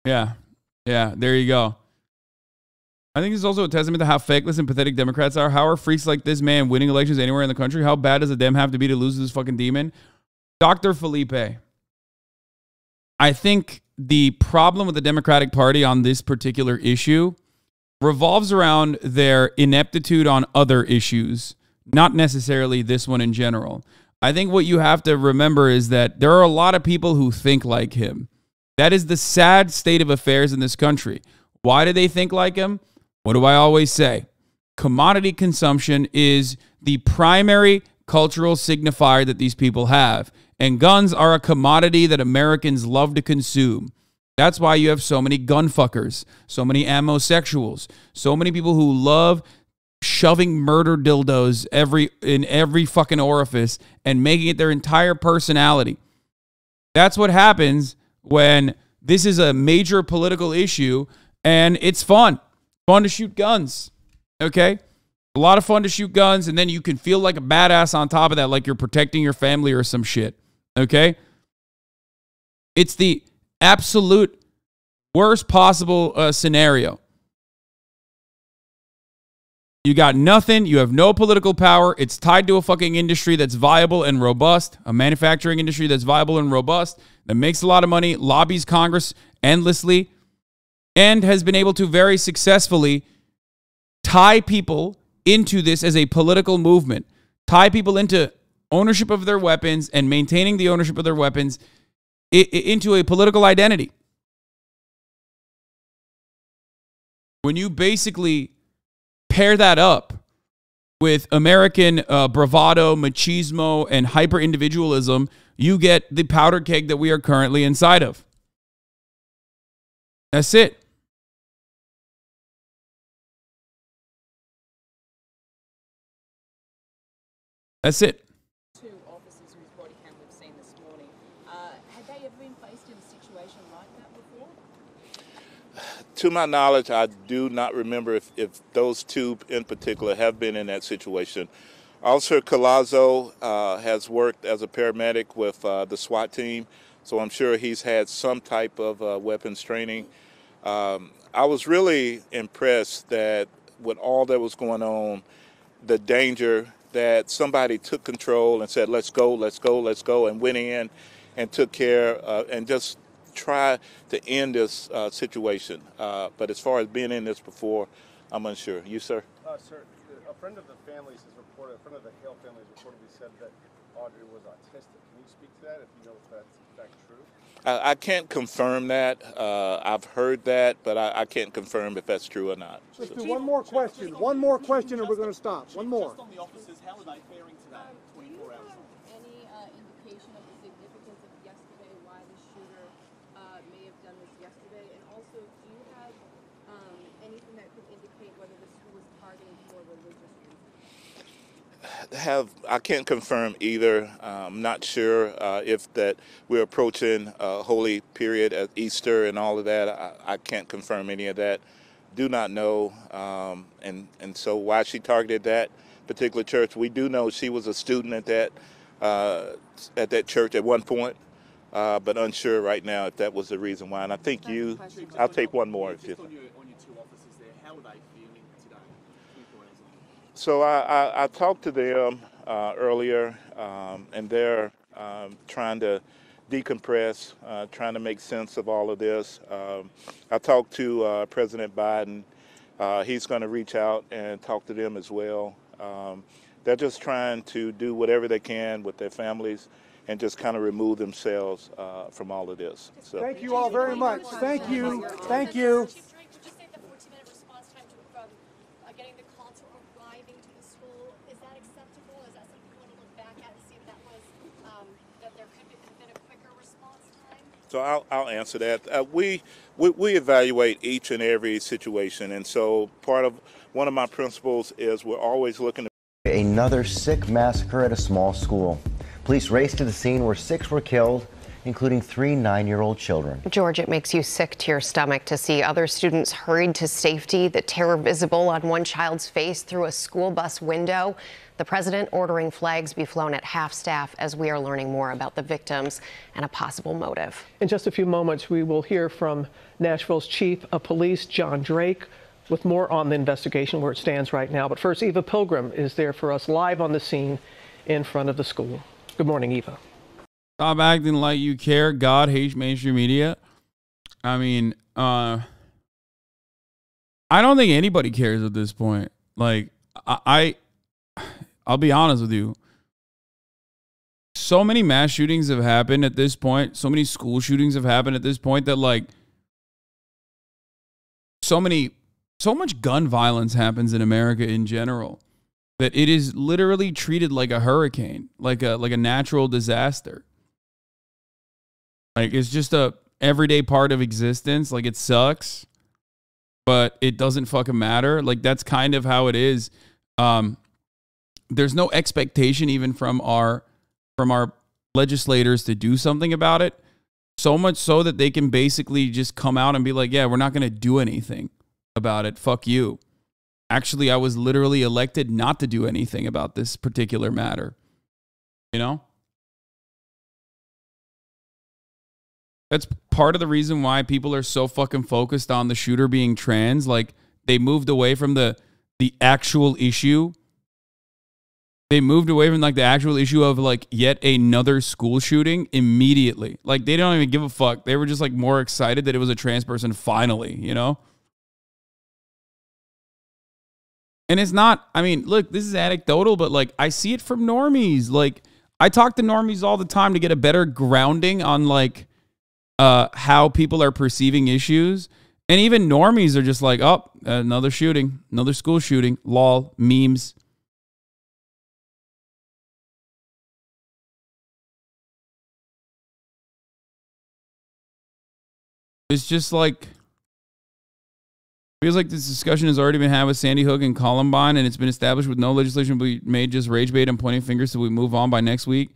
Yeah. Yeah, there you go. I think this is also a testament to how fakeless and pathetic Democrats are. How are freaks like this man winning elections anywhere in the country? How bad does a Dem have to be to lose this fucking demon? Dr. Felipe, I think the problem with the Democratic Party on this particular issue revolves around their ineptitude on other issues, not necessarily this one in general. I think what you have to remember is that there are a lot of people who think like him. That is the sad state of affairs in this country. Why do they think like him? What do I always say? Commodity consumption is the primary cultural signifier that these people have. And guns are a commodity that Americans love to consume. That's why you have so many gun fuckers, so many ammosexuals, so many people who love shoving murder dildos in every fucking orifice and making it their entire personality. That's what happens when this is a major political issue and it's fun. Fun to shoot guns. Okay? A lot of fun to shoot guns, and then you can feel like a badass on top of that, like you're protecting your family or some shit. Okay? It's the absolute worst possible scenario. You got nothing. You have no political power. It's tied to a fucking industry that's viable and robust, a manufacturing industry that's viable and robust, that makes a lot of money, lobbies Congress endlessly, and has been able to very successfully tie people into this as a political movement, tie people into ownership of their weapons and maintaining the ownership of their weapons into a political identity. When you basically pair that up with American bravado, machismo, and hyper-individualism, you get the powder keg that we are currently inside of. That's it. That's it. Two officers whose body cam we've seen this morning. Had they ever been faced in a situation like that before? To my knowledge, I do not remember if those two in particular have been in that situation. Officer Collazo has worked as a paramedic with the SWAT team, so I'm sure he's had some type of weapons training. I was really impressed that with all that was going on, the danger that somebody took control and said, let's go, let's go, let's go, and went in and took care and just try to end this situation. But as far as being in this before, I'm unsure. You, sir? Sir, a friend of the families has reported, a friend of the Hale family has reportedly said that Audrey was autistic. Can you speak to that if you know if that's in fact true? I can't confirm that. I've heard that, but I can't confirm if that's true or not. Let's do one more question. One more question and we're going to stop. One more. Just on the officers, how are they faring today, 24 hours on? Any indication of the significance of yesterday, why the shooter may have done this yesterday? And also, do you have anything that could indicate whether the school was targeted for religious reasons? I can't confirm either. I'm not sure if that we're approaching a holy period at Easter and all of that. I can't confirm any of that. Do not know. And so why she targeted that particular church, we do know she was a student at that church at one point, but unsure right now if that was the reason why. And I think I'll take one more. Just on your two officers there, how are they feeling today, 24 hours on? So I talked to them earlier, and they're trying to decompress, trying to make sense of all of this. I talked to President Biden. He's going to reach out and talk to them as well. They're just trying to do whatever they can with their families and just kind of remove themselves from all of this. So. Thank you all very much. Thank you. Thank you. Getting the call to arriving to the school, is that acceptable? Is that something you want to look back at and see if that was that there could have been a quicker response time? So I'll answer that. We evaluate each and every situation, and so one of my principles is we're always looking to. Another sick massacre at a small school. Police raced to the scene where 6 were killed, including 3 9-year-old children. George, it makes you sick to your stomach to see other students hurried to safety, the terror visible on one child's face through a school bus window. The president ordering flags be flown at half-staff as we are learning more about the victims and a possible motive. In just a few moments, we will hear from Nashville's chief of police, John Drake, with more on the investigation where it stands right now. But first, Eva Pilgrim is there for us live on the scene in front of the school. Good morning, Eva. Stop acting like you care. God hates mainstream media. I mean, I don't think anybody cares at this point. Like, I'll be honest with you. So many mass shootings have happened at this point. So many school shootings have happened at this point that, like, so much gun violence happens in America in general that it is literally treated like a hurricane, like a natural disaster. Like, it's just a everyday part of existence. Like, it sucks, but it doesn't fucking matter. Like, that's kind of how it is. There's no expectation even from our legislators to do something about it. So much so that they can basically just come out and be like, yeah, we're not going to do anything about it. Fuck you. Actually, I was literally elected not to do anything about this particular matter. You know? That's part of the reason why people are so fucking focused on the shooter being trans. Like, they moved away from the actual issue. They moved away from, like, the actual issue of, like, yet another school shooting immediately. Like, they don't even give a fuck. They were just, like, more excited that it was a trans person finally, you know? And it's not, I mean, look, this is anecdotal, but, like, I see it from normies. Like, I talk to normies all the time to get a better grounding on, like, how people are perceiving issues. And even normies are just like, oh, another shooting, another school shooting, lol, memes. It's just like, feels like this discussion has already been had with Sandy Hook and Columbine, and it's been established with no legislation be made, just rage bait and pointing fingers so we move on by next week.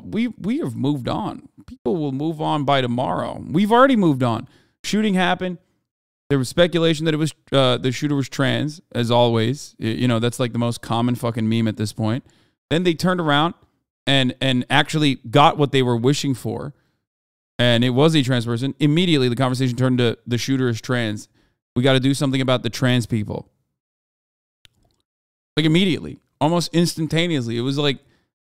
We have moved on. People will move on by tomorrow. We've already moved on. Shooting happened. There was speculation that it was the shooter was trans, as always. You know, that's like the most common fucking meme at this point. Then they turned around and actually got what they were wishing for, and it was a trans person. Immediately, the conversation turned to the shooter is trans. We got to do something about the trans people. Like, immediately, almost instantaneously. It was like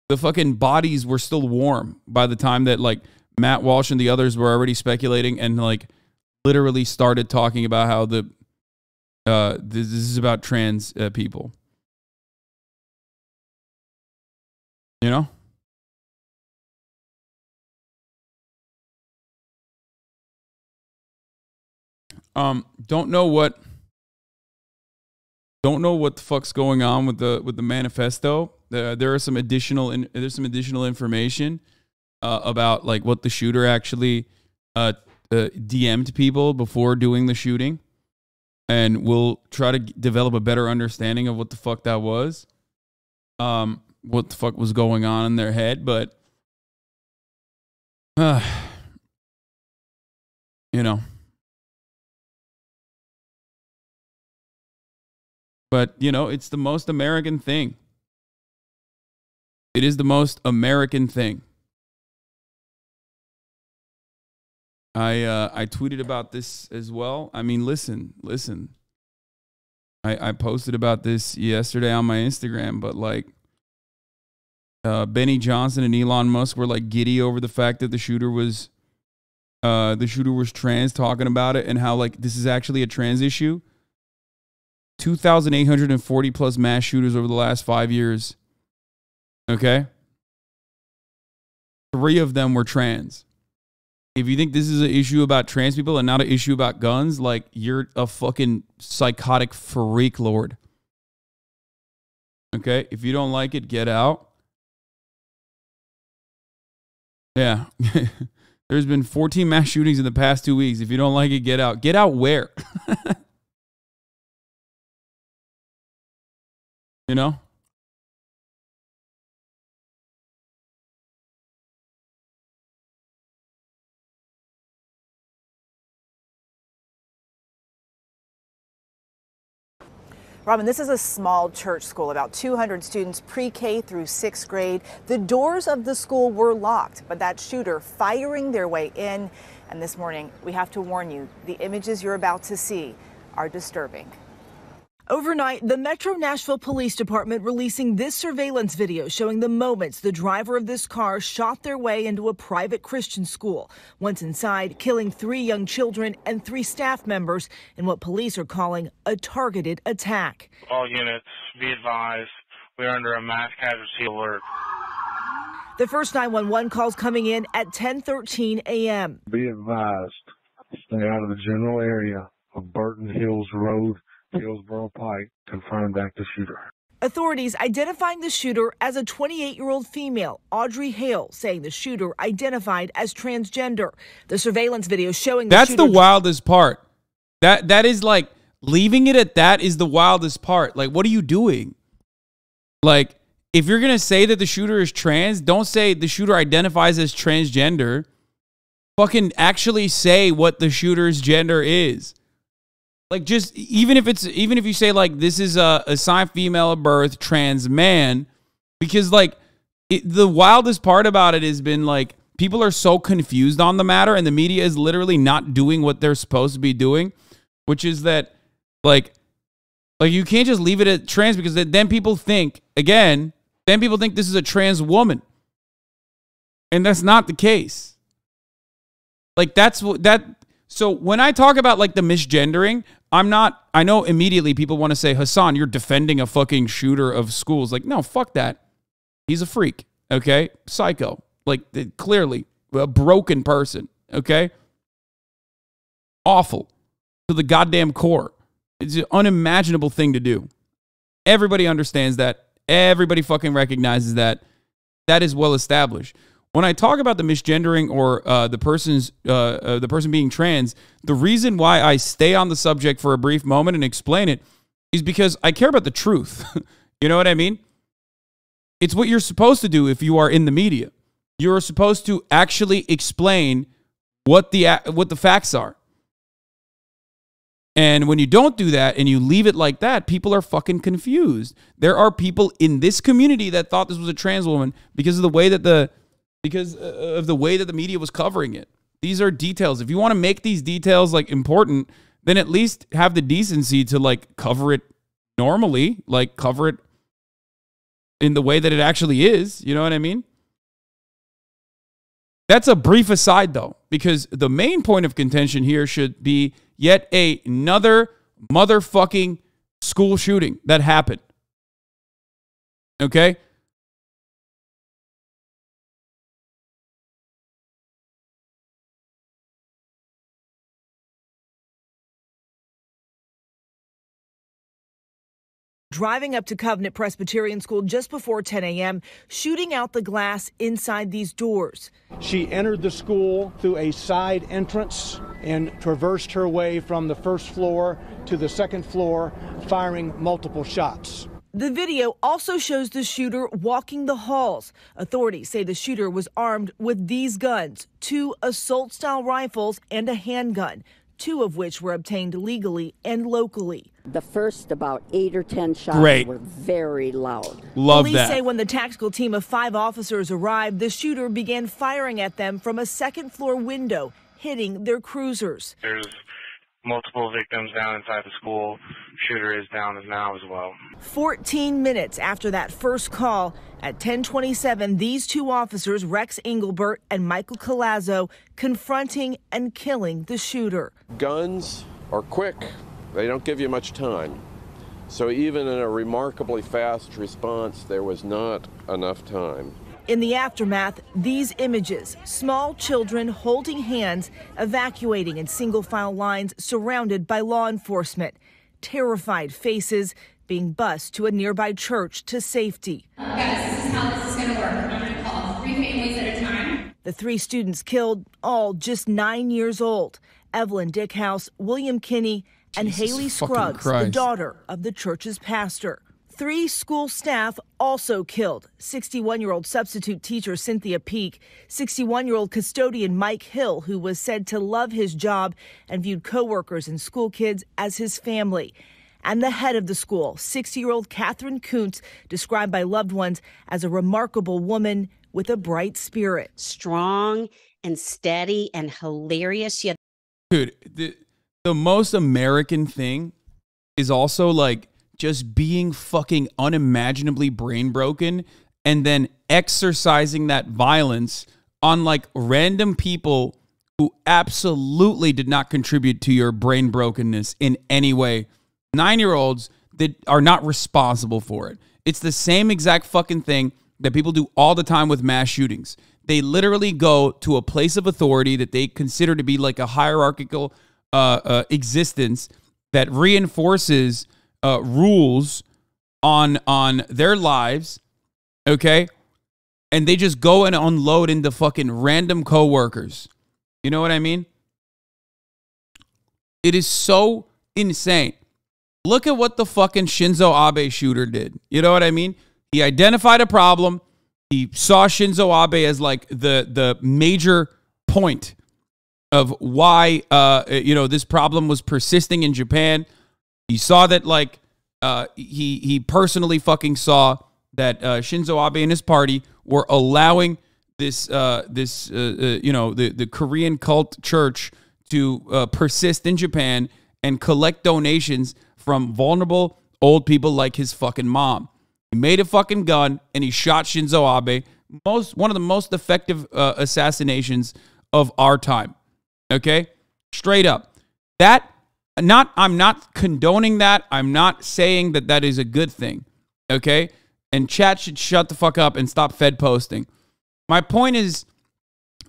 the fucking bodies were still warm by the time that, like, Matt Walsh and the others were already speculating and, like, literally started talking about how this is about trans people. You know? Don't know what the fuck's going on with the manifesto. There are some additional information about, like, what the shooter actually DM'd people before doing the shooting, and we'll try to develop a better understanding of what the fuck that was, what the fuck was going on in their head. But you know. But, you know, it's the most American thing. It is the most American thing. I tweeted about this as well. I mean, listen. I posted about this yesterday on my Instagram, but, like, Benny Johnson and Elon Musk were, like, giddy over the fact that the shooter was trans, talking about it and how, like, this is actually a trans issue. 2,840 plus mass shooters over the last 5 years. Okay? 3 of them were trans. If you think this is an issue about trans people and not an issue about guns, like, you're a fucking psychotic freak, Lord. Okay? If you don't like it, get out. Yeah. There's been 14 mass shootings in the past 2 weeks. If you don't like it, get out. Get out where? You know? Robin, this is a small church school, about 200 students pre-K through 6th grade. The doors of the school were locked, but that shooter firing their way in. And this morning, we have to warn you, the images you're about to see are disturbing. Overnight, the Metro Nashville Police Department releasing this surveillance video showing the moments the driver of this car shot their way into a private Christian school. Once inside, killing 3 young children and 3 staff members in what police are calling a targeted attack. All units, be advised, we're under a mass casualty alert. The first 911 calls coming in at 10:13 a.m. Be advised, stay out of the general area of Burton Hills Road, Hillsborough Pike, confirmed active shooter. Authorities identifying the shooter as a 28-year-old female, Audrey Hale, saying the shooter identified as transgender. The surveillance video showing the That's shooter. the wildest part. That is like, leaving it at that is the wildest part. Like, what are you doing? Like, if you're going to say that the shooter is trans, don't say the shooter identifies as transgender. Fucking actually say what the shooter's gender is. Like, just, even if you say, like, this is a assigned female at birth, trans man, because, like, the wildest part about it has been, like, people are so confused on the matter, and the media is literally not doing what they're supposed to be doing, which is that, like you can't just leave it at trans, because then people think, again, this is a trans woman. And that's not the case. Like, so when I talk about, like, the misgendering, I know immediately people want to say, Hasan, you're defending a fucking shooter of schools. Like, no, fuck that. He's a freak, okay? Psycho. Like, clearly, a broken person, okay? Awful to the goddamn core. It's an unimaginable thing to do. Everybody understands that. Everybody fucking recognizes that. That is well established. When I talk about the misgendering or the person being trans, the reason why I stay on the subject for a brief moment and explain it is because I care about the truth. You know what I mean? It's what you're supposed to do if you are in the media. You're supposed to actually explain what the facts are. And when you don't do that and you leave it like that, people are fucking confused. There are people in this community that thought this was a trans woman because of the way that the media was covering it. These are details. If you want to make these details, like, important, then at least have the decency to, like, cover it normally, like, cover it in the way that it actually is. You know what I mean? That's a brief aside, though, because the main point of contention here should be yet another motherfucking school shooting that happened. Okay? Driving up to Covenant Presbyterian School just before 10 a.m., shooting out the glass inside these doors. She entered the school through a side entrance and traversed her way from the first floor to the second floor, firing multiple shots. The video also shows the shooter walking the halls. Authorities say the shooter was armed with these guns, 2 assault-style rifles and a handgun, 2 of which were obtained legally and locally. The first about 8 or 10 shots were very loud. Love Police that. say when the tactical team of 5 officers arrived, the shooter began firing at them from a second-floor window, hitting their cruisers. There's multiple victims down inside the school. Shooter is down now as well. 14 minutes after that first call, at 10:27, these 2 officers, Rex Engelbert and Michael Colazzo, confronting and killing the shooter. Guns are quick. They don't give you much time. So even in a remarkably fast response, there was not enough time. In the aftermath, these images, small children holding hands, evacuating in single file lines surrounded by law enforcement. Terrified faces being bused to a nearby church to safety. Guys, this is how this is going to work. I'm going to call 3 families at a time. The 3 students killed, all just 9 years old. Evelyn Dickhouse, William Kinney, and Haley Scruggs, the daughter of the church's pastor. 3 school staff also killed. 61-year-old substitute teacher Cynthia Peak, 61-year-old custodian Mike Hill, who was said to love his job and viewed coworkers and school kids as his family. And the head of the school, 60-year-old Catherine Kuntz, described by loved ones as a remarkable woman with a bright spirit. Strong and steady and hilarious. Dude, the most American thing is also like just being fucking unimaginably brain broken and then exercising that violence on like random people who absolutely did not contribute to your brain brokenness in any way. 9-year-olds that are not responsible for it. It's the same exact fucking thing that people do all the time with mass shootings. They literally go to a place of authority that they consider to be like a hierarchical existence that reinforces rules on their lives, okay? And they just go and unload into fucking random coworkers. You know what I mean? It is so insane. Look at what the fucking Shinzo Abe shooter did. You know what I mean? He identified a problem. He saw Shinzo Abe as like the major point of why this problem was persisting in Japan. He saw that like he personally fucking saw that Shinzo Abe and his party were allowing the Korean cult church to persist in Japan and collect donations from vulnerable old people like his fucking mom. He made a fucking gun and he shot Shinzo Abe. One of the most effective assassinations of our time. Okay? Straight up. I'm not condoning that. I'm not saying that that is a good thing. Okay? And chat should shut the fuck up and stop Fed posting. My point is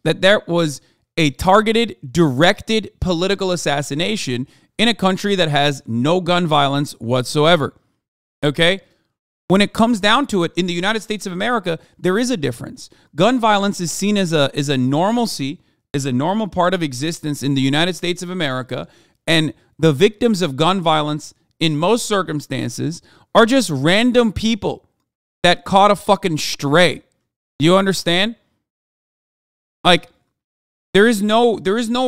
that there was a targeted, directed political assassination in a country that has no gun violence whatsoever. Okay? When it comes down to it, in the United States of America, there is a difference. Gun violence is seen as a normalcy, as a normal part of existence in the United States of America, and the victims of gun violence in most circumstances are just random people that caught a fucking stray. You understand? Like, there is no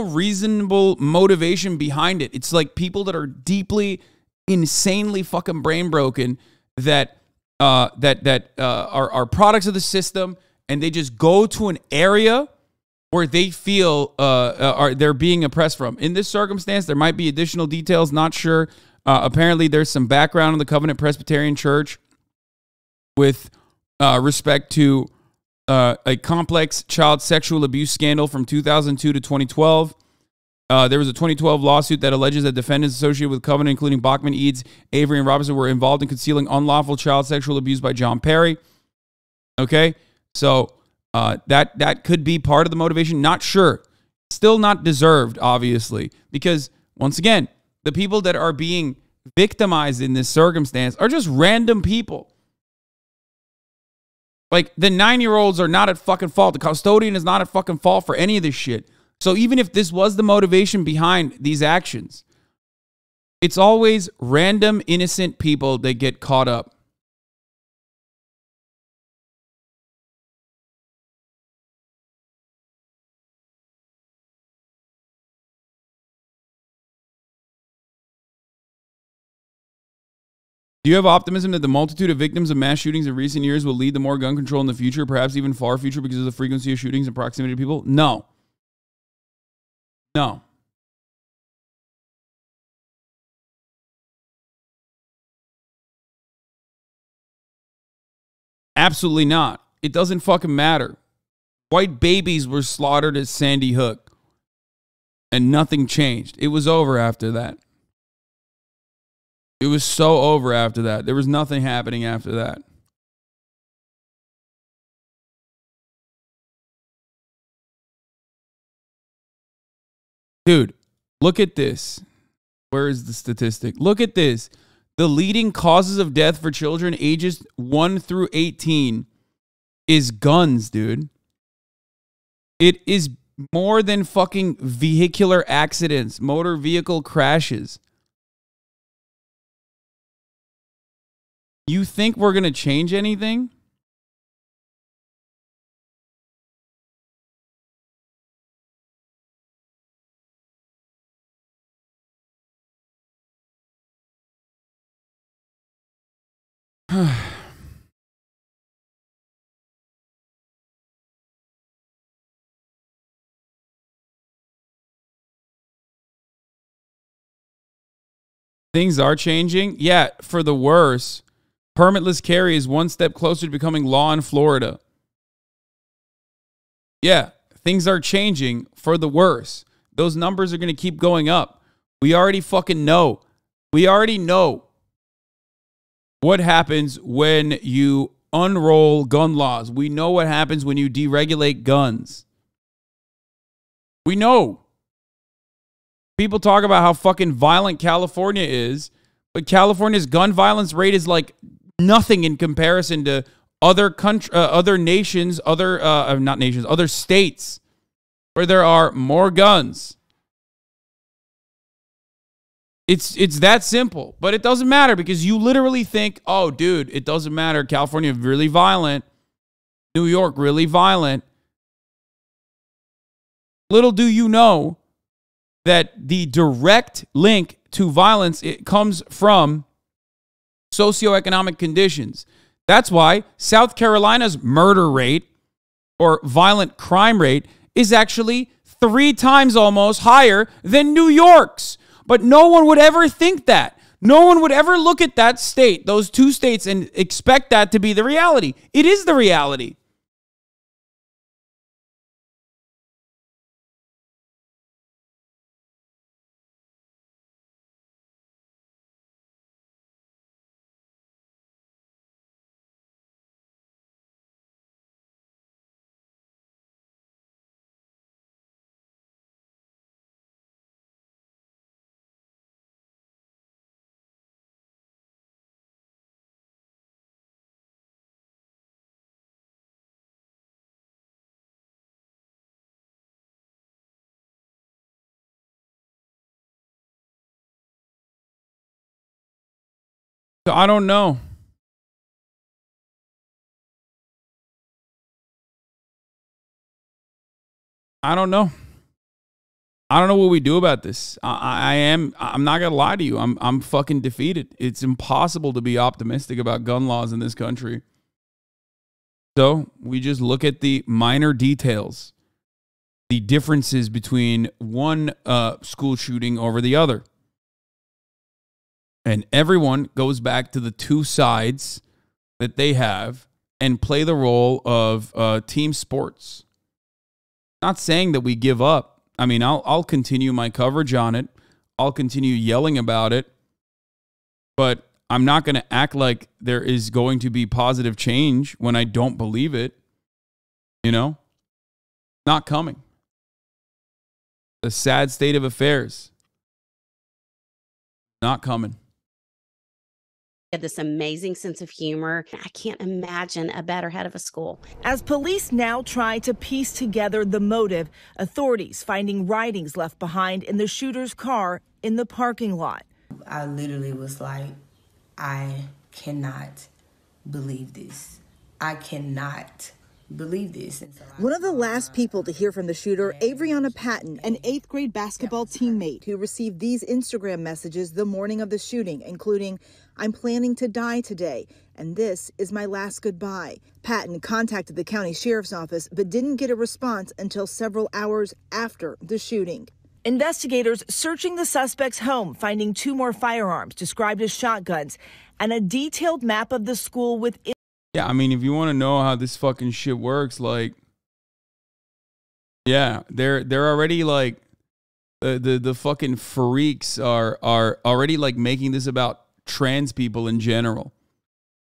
reasonable motivation behind it. It's like people that are deeply, insanely fucking brain broken that are products of the system, and they just go to an area where they feel they're being oppressed from. In this circumstance, there might be additional details. Not sure. Apparently, there's some background in the Covenant Presbyterian Church with respect to a complex child sexual abuse scandal from 2002 to 2012. There was a 2012 lawsuit that alleges that defendants associated with Covenant, including Bachman, Eads, Avery, and Robinson, were involved in concealing unlawful child sexual abuse by John Perry. Okay, so that could be part of the motivation. Not sure. Still not deserved, obviously, because once again, the people that are being victimized in this circumstance are just random people. Like, the 9-year-olds are not at fucking fault. The custodian is not at fucking fault for any of this shit. So even if this was the motivation behind these actions, it's always random, innocent people that get caught up. Do you have optimism that the multitude of victims of mass shootings in recent years will lead to more gun control in the future, perhaps even far future, because of the frequency of shootings and proximity to people? No. No. Absolutely not. It doesn't fucking matter. White babies were slaughtered at Sandy Hook, and nothing changed. It was over after that. It was so over after that. There was nothing happening after that. Dude, look at this. Where is the statistic? Look at this. The leading causes of death for children ages 1 through 18 is guns, dude. It is more than fucking vehicular accidents, motor vehicle crashes. You think we're going to change anything? Things are changing. Yeah, for the worse. Permitless carry is one step closer to becoming law in Florida. Yeah, things are changing for the worse. Those numbers are going to keep going up. We already fucking know. We already know what happens when you unroll gun laws. We know what happens when you deregulate guns. We know. People talk about how fucking violent California is, but California's gun violence rate is like nothing in comparison to other nations, other states where there are more guns. It's that simple, but it doesn't matter because you literally think, oh, dude, it doesn't matter. California really violent. New York really violent. Little do you know that the direct link to violence, it comes from socioeconomic conditions. That's why South Carolina's murder rate or violent crime rate is actually 3 times almost higher than New York's. But no one would ever think that. No one would ever look at that state, those 2 states, and expect that to be the reality. It is the reality. So I don't know. I don't know. I don't know what we do about this. I'm not going to lie to you. I'm fucking defeated. It's impossible to be optimistic about gun laws in this country. So we just look at the minor details, the differences between one school shooting over the other. And everyone goes back to the 2 sides that they have and play the role of team sports. Not saying that we give up. I mean, I'll continue my coverage on it. I'll continue yelling about it. But I'm not going to act like there is going to be positive change when I don't believe it. You know? Not coming. The sad state of affairs. Not coming. Had this amazing sense of humor. I can't imagine a better head of a school. As police now try to piece together the motive, authorities finding writings left behind in the shooter's car in the parking lot. I literally was like, I cannot believe this. I cannot believe this. And so one of the last people to hear from the shooter, Avriana Patton, an 8th grade basketball teammate who received these Instagram messages the morning of the shooting, including, "I'm planning to die today, and this is my last goodbye." Patton contacted the county sheriff's office, but didn't get a response until several hours after the shooting. Investigators searching the suspect's home, finding 2 more firearms described as shotguns and a detailed map of the school with. Yeah, I mean, if you want to know how this fucking shit works, like, yeah, they're already like, the fucking freaks are already like making this about trans people in general.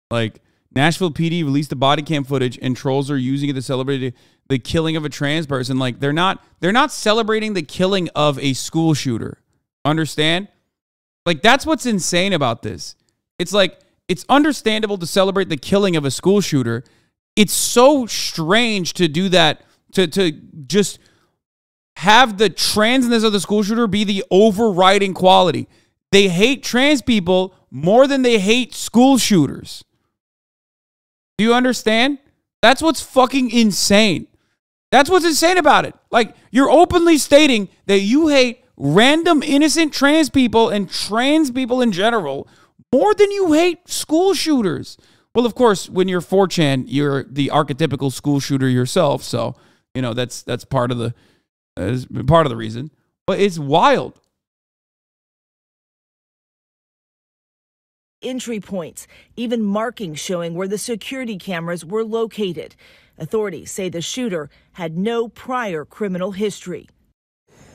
Like, Nashville PD released the body cam footage, and trolls are using it to celebrate the killing of a trans person. Like, they're not celebrating the killing of a school shooter. Understand? Like, that's what's insane about this. It's like, it's understandable to celebrate the killing of a school shooter. It's so strange to do that, to just have the transness of the school shooter be the overriding quality. They hate trans people more than they hate school shooters. Do you understand? That's what's fucking insane. That's what's insane about it. Like, you're openly stating that you hate random innocent trans people and trans people in general more than you hate school shooters. Well, of course, when you're 4chan, you're the archetypical school shooter yourself. So, you know, that's part of the reason. But it's wild. Entry points, even markings showing where the security cameras were located. Authorities say the shooter had no prior criminal history.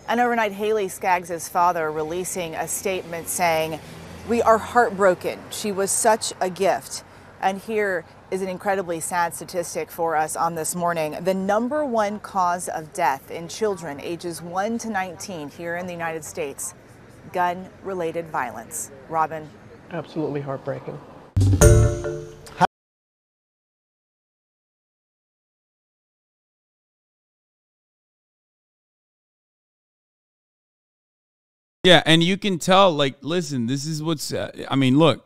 And overnight, Haley Skaggs' father releasing a statement saying, "We are heartbroken. She was such a gift." And here is an incredibly sad statistic for us on this morning. The #1 cause of death in children ages 1 to 19 here in the United States, gun-related violence. Robin. Absolutely heartbreaking. Yeah, and you can tell, like, listen, this is what's, I mean, look, a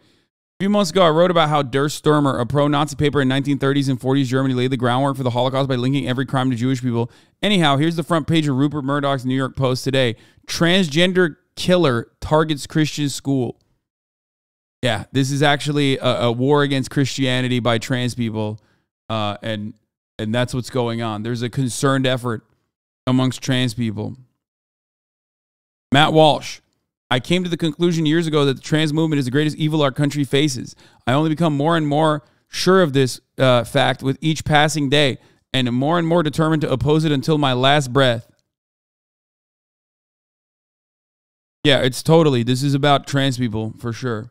few months ago, I wrote about how Der Stürmer, a pro-Nazi paper in 1930s and 40s Germany, laid the groundwork for the Holocaust by linking every crime to Jewish people. Anyhow, here's the front page of Rupert Murdoch's New York Post today. Transgender killer targets Christian school. Yeah, this is actually a war against Christianity by trans people, and that's what's going on. There's a concerned effort amongst trans people. Matt Walsh. I came to the conclusion years ago that the trans movement is the greatest evil our country faces. I only become more and more sure of this fact with each passing day, and am more and more determined to oppose it until my last breath. Yeah, it's totally. This is about trans people for sure.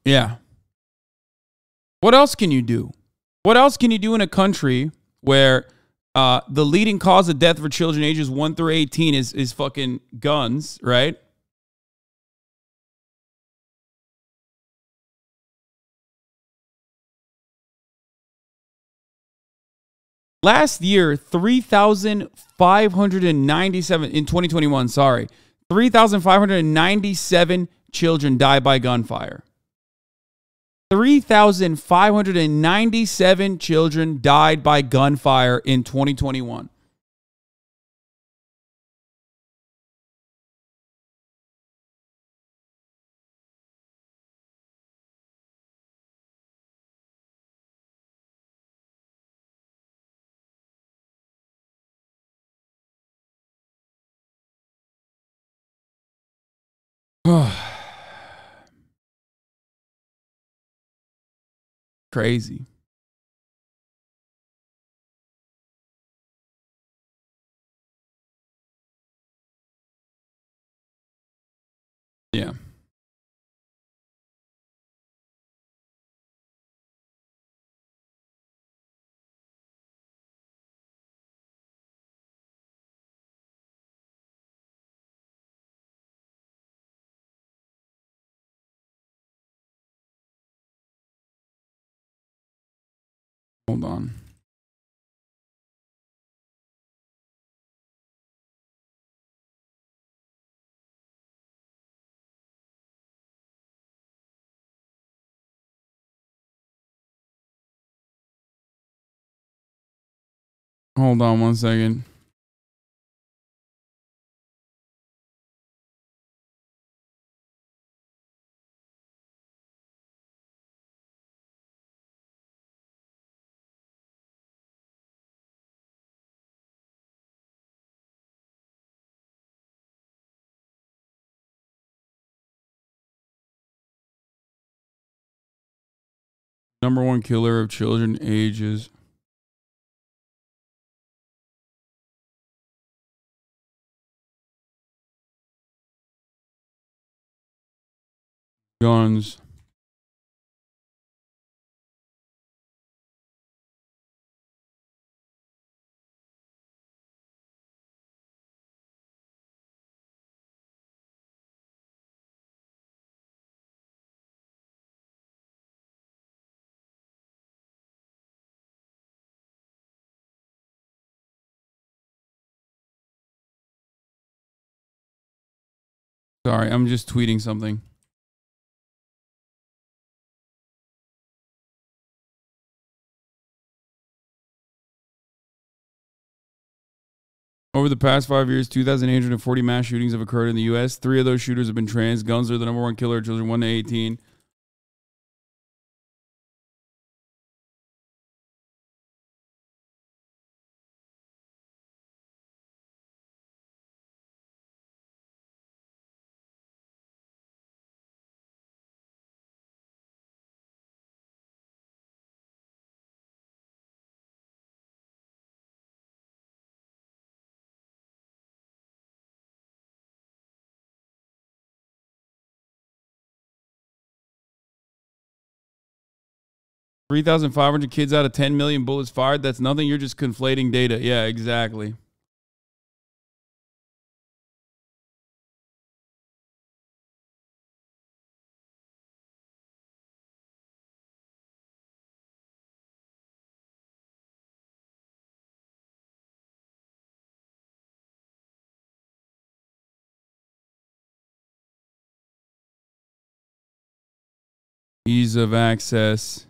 Yeah. What else can you do? What else can you do in a country where the leading cause of death for children ages 1 through 18 is fucking guns, right? Last year, 3,597 in 2021, 3,597 children died by gunfire. 3,597 children died by gunfire in 2021. Crazy. Yeah. Hold on. Hold on 1 second. #1 killer of children ages guns. Sorry, I'm just tweeting something. Over the past 5 years, 2,840 mass shootings have occurred in the U.S. 3 of those shooters have been trans. Guns are the #1 killer of children 1 to 18. $3,500 kids out of 10 million bullets fired. That's nothing. You're just conflating data. Yeah, exactly. Ease of access.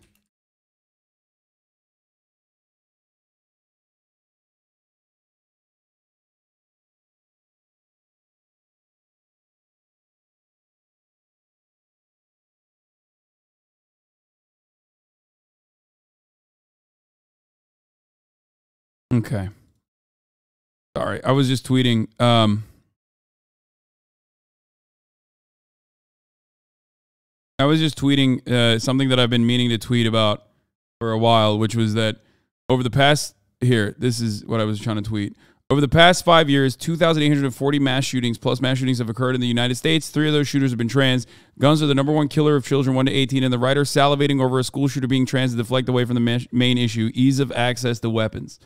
Okay. Sorry, I was just tweeting. I was just tweeting something that I've been meaning to tweet about for a while, which was that over the past this is what I was trying to tweet. Over the past 5 years, 2,840 mass shootings plus mass shootings have occurred in the United States. 3 of those shooters have been trans. Guns are the #1 killer of children 1 to 18, and the writer salivating over a school shooter being trans to deflect away from the main issue, ease of access to weapons.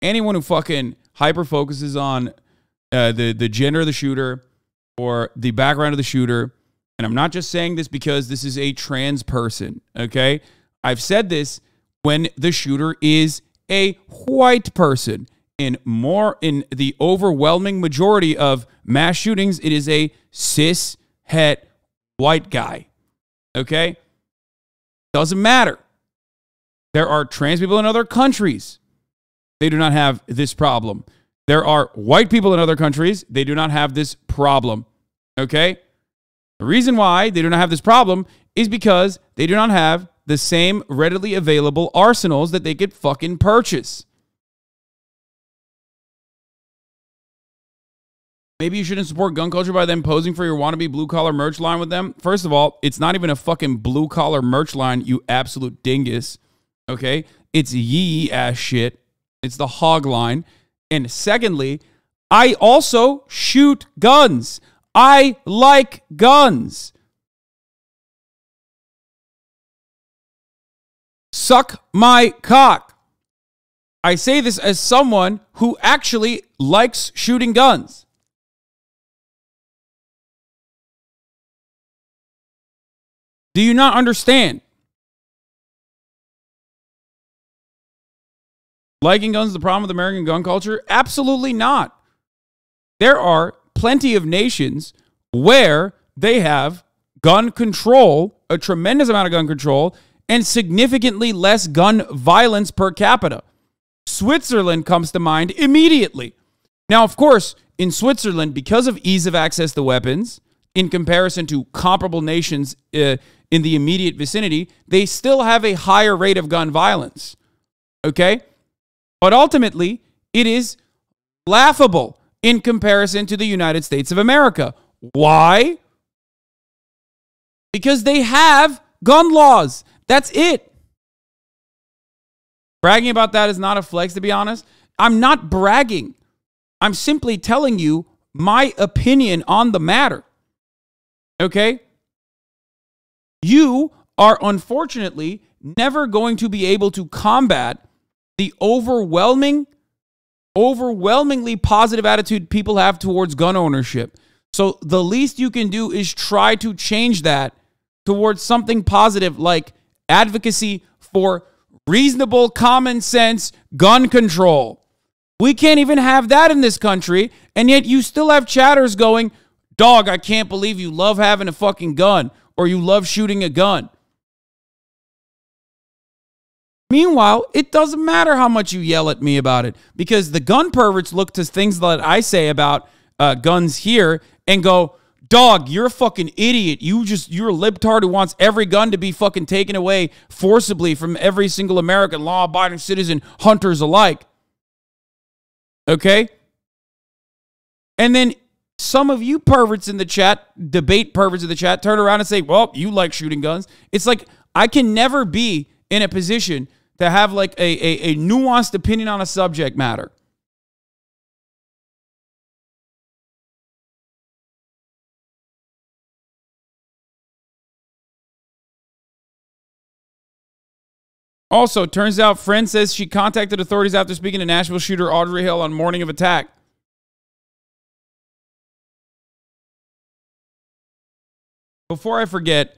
Anyone who fucking hyper focuses on the gender of the shooter or the background of the shooter, and I'm not just saying this because this is a trans person, okay? I've said this when the shooter is a white person. In the overwhelming majority of mass shootings, it is a cis het white guy. Okay? Doesn't matter. There are trans people in other countries. They do not have this problem. There are white people in other countries. They do not have this problem. Okay? The reason why they do not have this problem is because they do not have the same readily available arsenals that they could fucking purchase. Maybe you shouldn't support gun culture by them posing for your wannabe blue-collar merch line with them. First of all, it's not even a fucking blue-collar merch line, you absolute dingus. Okay? It's yee-ass shit. It's the hog line. And secondly, I also shoot guns. I like guns. Suck my cock. I say this as someone who actually likes shooting guns. Do you not understand? Liking guns is the problem with American gun culture? Absolutely not. There are plenty of nations where they have gun control, a tremendous amount of gun control, and significantly less gun violence per capita. Switzerland comes to mind immediately. Now, of course, in Switzerland, because of ease of access to weapons, in comparison to comparable nations in the immediate vicinity, they still have a higher rate of gun violence. Okay? But ultimately, it is laughable in comparison to the United States of America. Why? Because they have gun laws. That's it. Bragging about that is not a flex, to be honest. I'm not bragging. I'm simply telling you my opinion on the matter. Okay? You are unfortunately never going to be able to combat the overwhelmingly positive attitude people have towards gun ownership. So the least you can do is try to change that towards something positive, like advocacy for reasonable, common sense gun control. We can't even have that in this country, and yet you still have chatters going, dog, I can't believe you love having a fucking gun, or you love shooting a gun. Meanwhile, it doesn't matter how much you yell at me about it, because the gun perverts look to things that I say about guns here and go, dog, you're a fucking idiot. You're a libtard who wants every gun to be fucking taken away forcibly from every single American law-abiding citizen, hunters alike. Okay? And then some of you perverts in the chat, debate perverts in the chat, turn around and say, well, you like shooting guns. It's like I can never be in a position to have like a nuanced opinion on a subject matter. Also, turns out friend says she contacted authorities after speaking to Nashville shooter Audrey Hill on morning of attack. Before I forget,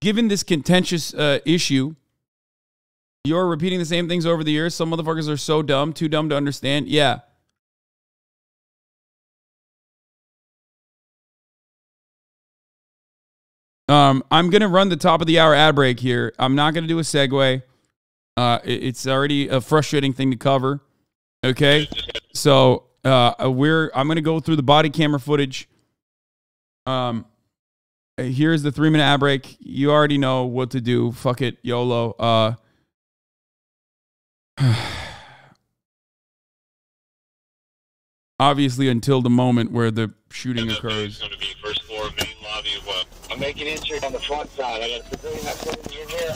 given this contentious issue, you're repeating the same things over the years. Some motherfuckers are so dumb, too dumb to understand. Yeah. I'm going to run the top of the hour ad break here. I'm not going to do a segue. It's already a frustrating thing to cover. Okay. So, I'm going to go through the body camera footage. Here's the 3-minute ad break. You already know what to do. Fuck it. YOLO. Obviously, until the moment where the shooting occurs. Going to be first floor, main lobby. I'm making entry on the front side. I got a civilian that's in here.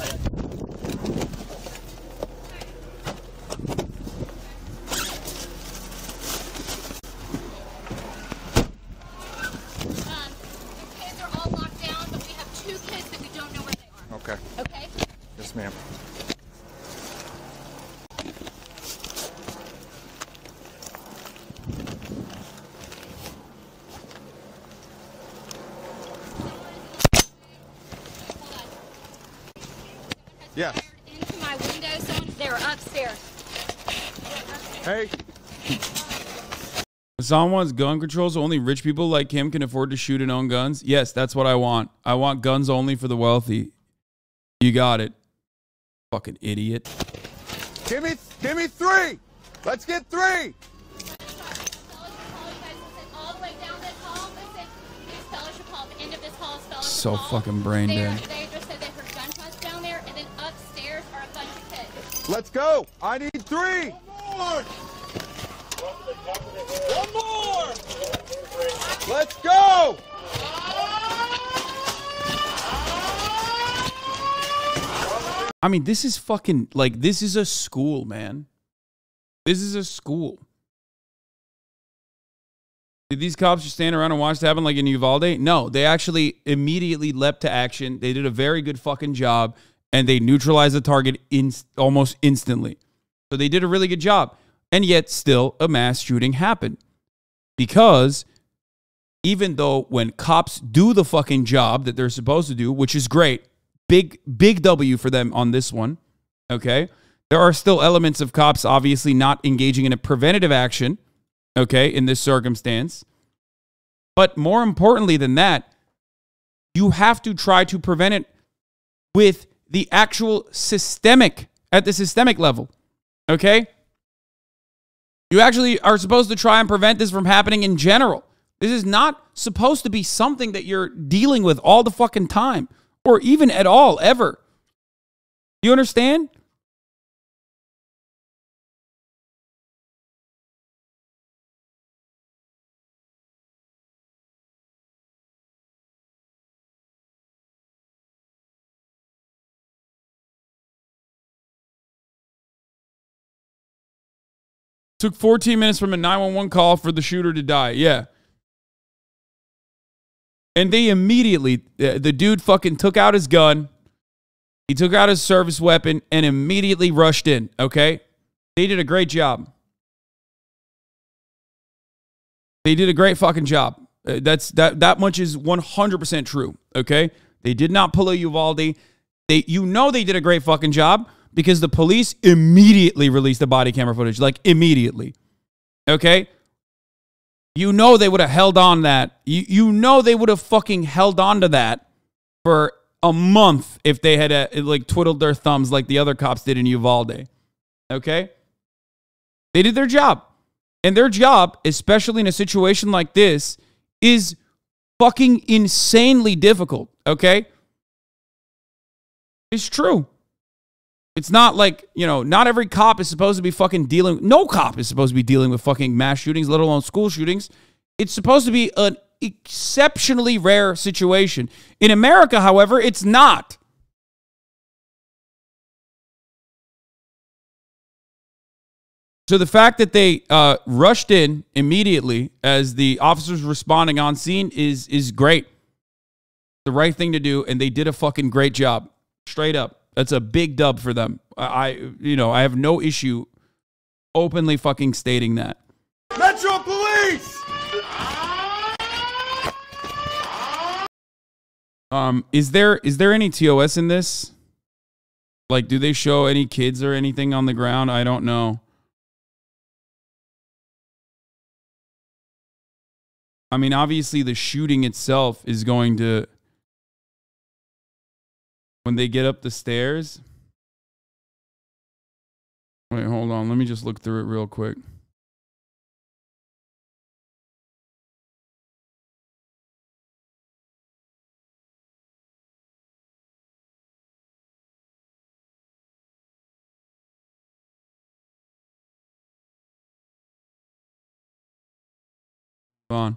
Kids are all locked down, but we have 2 kids that we don't know where they are. Okay. Okay? Yes, ma'am. Yes. Into my window, they're upstairs. Hey. Hasan wants gun control so only rich people like him can afford to shoot and own guns. Yes, that's what I want. I want guns only for the wealthy. You got it. Fucking idiot. Give me 3. Let's get 3. So fucking brain dead. They just said they heard gunshots down there, and then upstairs are a bunch of kids. Let's go. I need 3. One more. Let's go. I mean, this is fucking, like, this is a school, man. This is a school. Did these cops just stand around and watch it happen like in Uvalde? No, they actually immediately leapt to action. They did a very good fucking job, and they neutralized the target almost instantly. So they did a really good job. And yet still a mass shooting happened. Because even though when cops do the fucking job that they're supposed to do, which is great, big W for them on this one, okay? There are still elements of cops obviously not engaging in a preventative action, okay, in this circumstance. But more importantly than that, you have to try to prevent it with the actual at the systemic level, okay? You actually are supposed to try and prevent this from happening in general. This is not supposed to be something that you're dealing with all the fucking time, or even at all, ever. You understand? Took 14 minutes from a 911 call for the shooter to die. Yeah. And they immediately, the dude fucking took out his gun. He took out his service weapon and immediately rushed in, okay? They did a great job. They did a great fucking job. That much is 100% true, okay? They did not pull a Uvalde. They did a great fucking job because the police immediately released the body camera footage, like immediately, okay? You know they would have held on that. You know they would have fucking held on to that for a month if they had like twiddled their thumbs like the other cops did in Uvalde. Okay? They did their job. And their job, especially in a situation like this, is fucking insanely difficult. Okay? It's true. It's not like, not every cop is supposed to be fucking dealing. No cop is supposed to be dealing with fucking mass shootings, let alone school shootings. It's supposed to be an exceptionally rare situation. In America, however, it's not. So the fact that they rushed in immediately as the officers responding on scene is great. The right thing to do, and they did a fucking great job. Straight up. That's a big dub for them. I have no issue openly fucking stating that. Metro Police! Is there any TOS in this? Like, do they show any kids or anything on the ground? I don't know. I mean, obviously the shooting itself is going to, when they get up the stairs. Wait, hold on. Let me just look through it real quick. Hold on.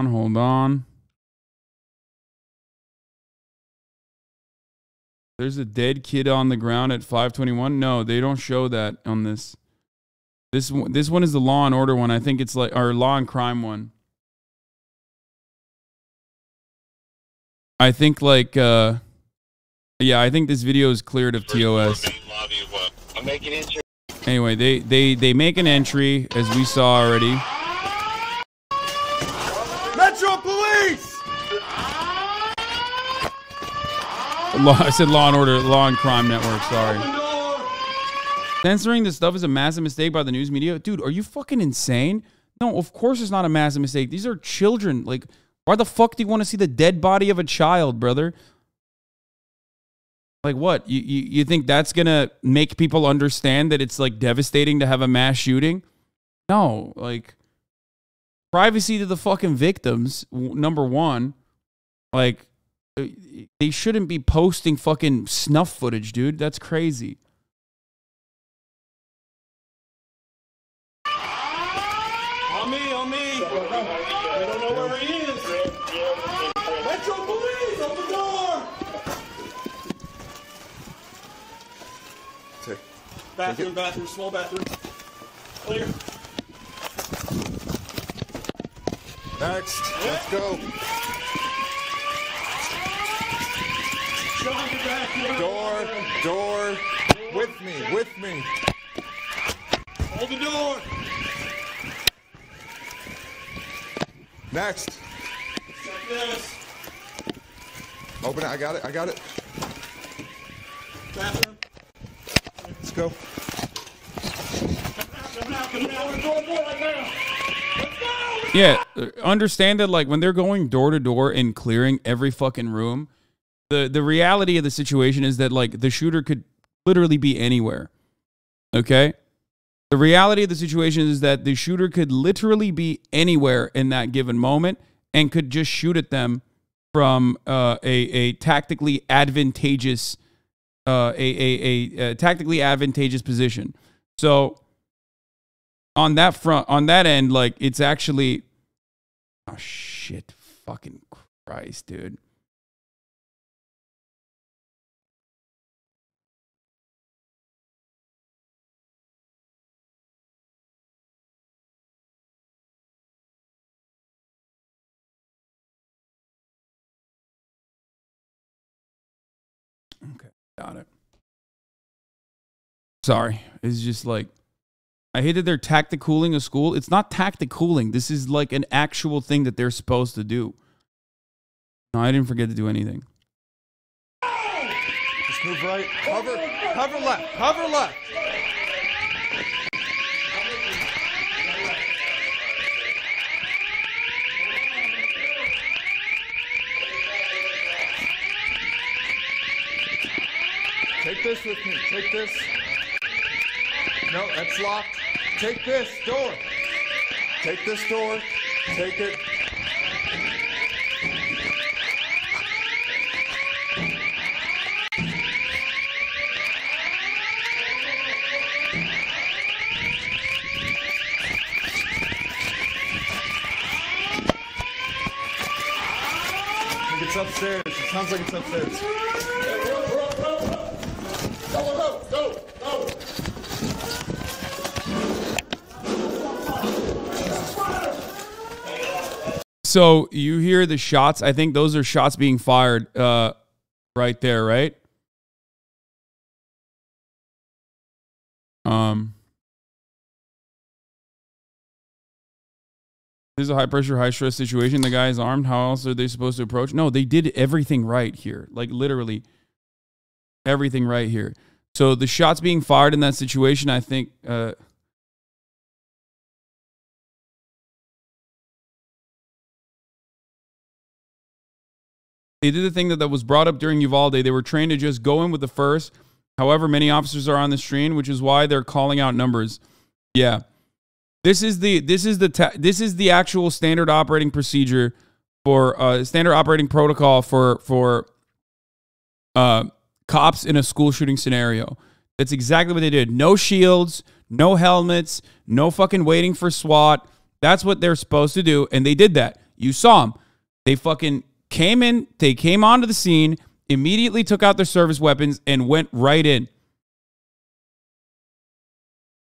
Hold on. There's a dead kid on the ground at 521. No, they don't show that on this. This one is the Law and Order one. I think it's like our Law and Crime one. I think like yeah, I think this video is cleared of TOS. Anyway, they make an entry as we saw already. Metro Police! I said Law and Order, Law and Crime Network, sorry. Censoring this stuff is a massive mistake by the news media. Dude, are you fucking insane? No, of course it's not a massive mistake. These are children. Like, why the fuck do you want to see the dead body of a child, brother? Like what? You think that's going to make people understand that it's like devastating to have a mass shooting? No, like privacy to the fucking victims, number one. Like they shouldn't be posting fucking snuff footage, dude. That's crazy. On me. We don't know where he is. Metro Police, open the door. Bathroom, small bathroom. Clear. Next, let's go. Door, with me. Hold the door. Next. Check this. Open it, I got it. Bathroom. Let's go. Yeah, understand that like when they're going door to door and clearing every fucking room, the reality of the situation is that like the shooter could literally be anywhere. Okay? The reality of the situation is that the shooter could literally be anywhere in that given moment and could just shoot at them a tactically advantageous tactically advantageous position. So on that front, on that end, like it's actually, oh shit, fucking Christ, dude. Okay, got it. Sorry, it's just like, I hate that they're tactic-cooling a school. It's not tactic-cooling. This is like an actual thing that they're supposed to do. No, I didn't forget to do anything. Just move right. Cover left. Cover left. Take this with me. Take this. No, that's locked. Take this door. Take this door. Take it. I think it's upstairs. It sounds like it's upstairs. Go. So you hear the shots. I think those are shots being fired right there, right? This is a high pressure, high stress situation. The guy is armed. How else are they supposed to approach? No, they did everything right here. Like literally everything right here. So the shots being fired in that situation, I think they did the thing that was brought up during Uvalde. They were trained to just go in with the first. However, many officers are on the stream, which is why they're calling out numbers. Yeah. This is the actual standard operating procedure for standard operating protocol for cops in a school shooting scenario. That's exactly what they did. No shields, no helmets, no fucking waiting for SWAT. That's what they're supposed to do, and they did that. You saw them. They fucking came in, they came onto the scene, immediately took out their service weapons, and went right in.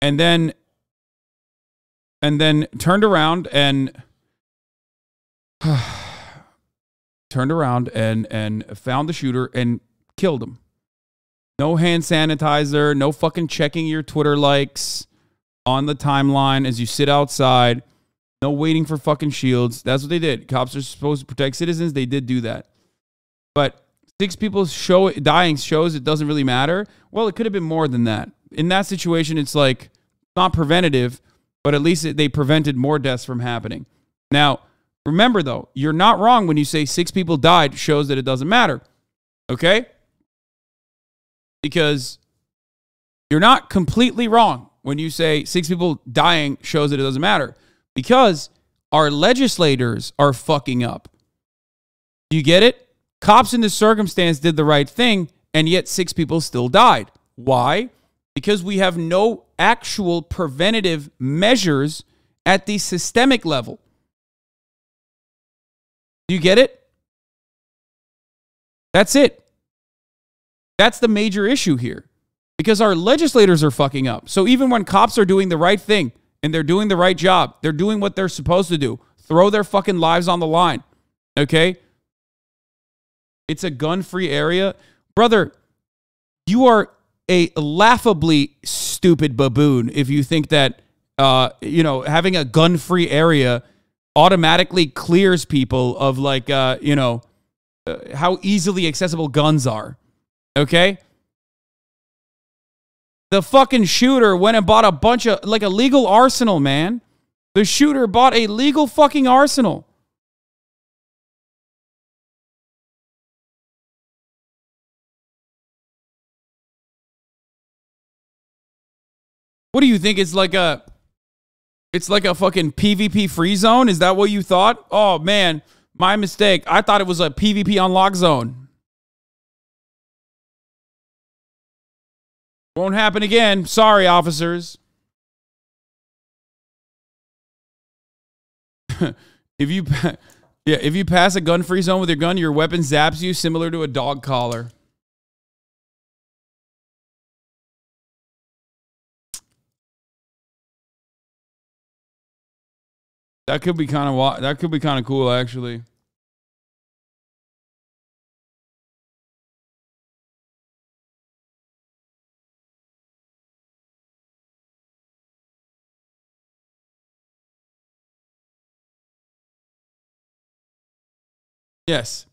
And then turned around and found the shooter and killed him. No hand sanitizer, no fucking checking your Twitter likes on the timeline as you sit outside. No waiting for fucking shields. That's what they did. Cops are supposed to protect citizens. They did do that. But 6 people dying shows it doesn't really matter. Well, it could have been more than that. In that situation, it's like not preventative, but at least they prevented more deaths from happening. Now, remember though, you're not wrong when you say 6 people died shows that it doesn't matter. Okay? Because you're not completely wrong when you say 6 people dying shows that it doesn't matter. Because our legislators are fucking up. Do you get it? Cops in this circumstance did the right thing, and yet 6 people still died. Why? Because we have no actual preventative measures at the systemic level. Do you get it? That's it. That's the major issue here. Because our legislators are fucking up. So even when cops are doing the right thing, and they're doing the right job, they're doing what they're supposed to do, throw their fucking lives on the line, okay? It's a gun-free area. Brother, you are a laughably stupid baboon if you think that, having a gun-free area automatically clears people of how easily accessible guns are, okay? The fucking shooter went and bought a bunch of, a legal arsenal, man. The shooter bought a legal fucking arsenal. What do you think? It's like a fucking PvP free zone? Is that what you thought? Oh, man. My mistake. I thought it was a PvP unlock zone. Won't happen again. Sorry, officers. if you pass a gun-free zone with your gun, your weapon zaps you, similar to a dog collar. That could be kind of cool, actually. Yes.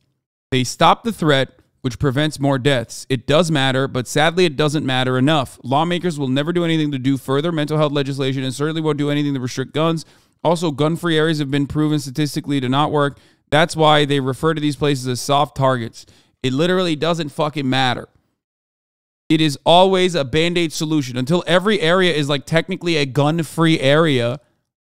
They stop the threat, which prevents more deaths. It does matter, but sadly it doesn't matter enough. Lawmakers will never do anything to do further mental health legislation and certainly won't do anything to restrict guns. Also, gun-free areas have been proven statistically to not work. That's why they refer to these places as soft targets. It literally doesn't fucking matter. It is always a Band-Aid solution until every area is like technically a gun-free area,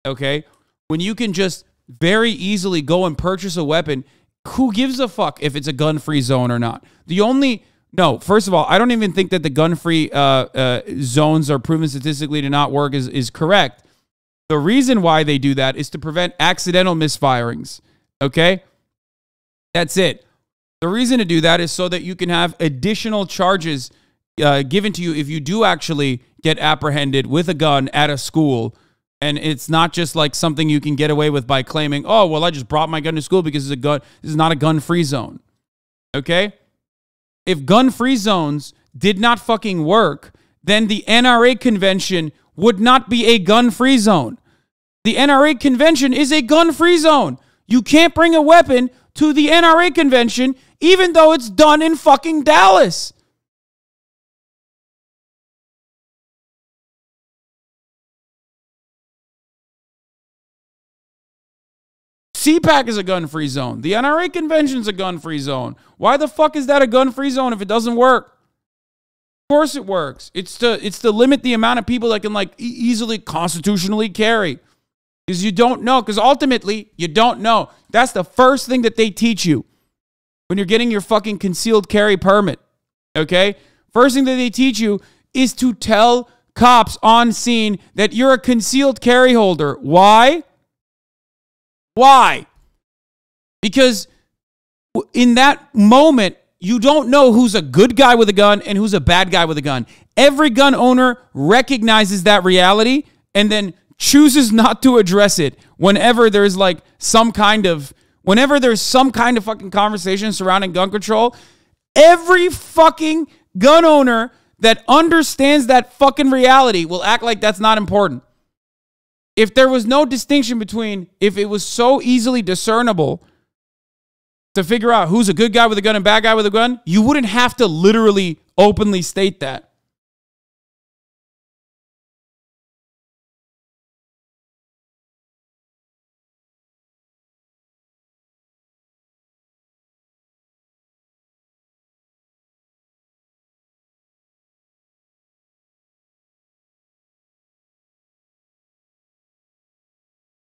okay? When you can just very easily go and purchase a weapon, who gives a fuck if it's a gun-free zone or not? No, first of all, I don't even think that the gun-free zones are proven statistically to not work is correct. The reason why they do that is to prevent accidental misfirings, okay? That's it. The reason to do that is so that you can have additional charges given to you if you do actually get apprehended with a gun at a school. And it's not just like something you can get away with by claiming, oh, well, I just brought my gun to school because it's a gun. This is not a gun-free zone. Okay? If gun-free zones did not fucking work, then the NRA convention would not be a gun-free zone. The NRA convention is a gun-free zone. You can't bring a weapon to the NRA convention even though it's done in fucking Dallas. CPAC is a gun-free zone. The NRA convention's a gun-free zone. Why the fuck is that a gun-free zone if it doesn't work? Of course it works. It's to limit the amount of people that can like easily constitutionally carry. Because you don't know. Because ultimately, you don't know. That's the first thing that they teach you when you're getting your fucking concealed carry permit. Okay? First thing that they teach you is to tell cops on scene that you're a concealed carry holder. Why? Why? Because in that moment, you don't know who's a good guy with a gun and who's a bad guy with a gun. Every gun owner recognizes that reality and then chooses not to address it whenever there's like some kind of fucking conversation surrounding gun control. Every fucking gun owner that understands that fucking reality will act like that's not important. If there was no distinction between, if it was so easily discernible to figure out who's a good guy with a gun and bad guy with a gun, you wouldn't have to literally openly state that.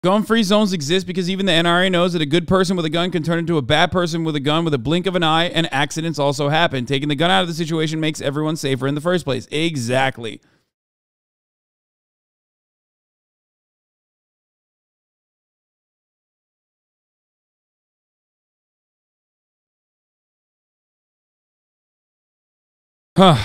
Gun-free zones exist because even the NRA knows that a good person with a gun can turn into a bad person with a gun with a blink of an eye, and accidents also happen. Taking the gun out of the situation makes everyone safer in the first place. Exactly. Huh.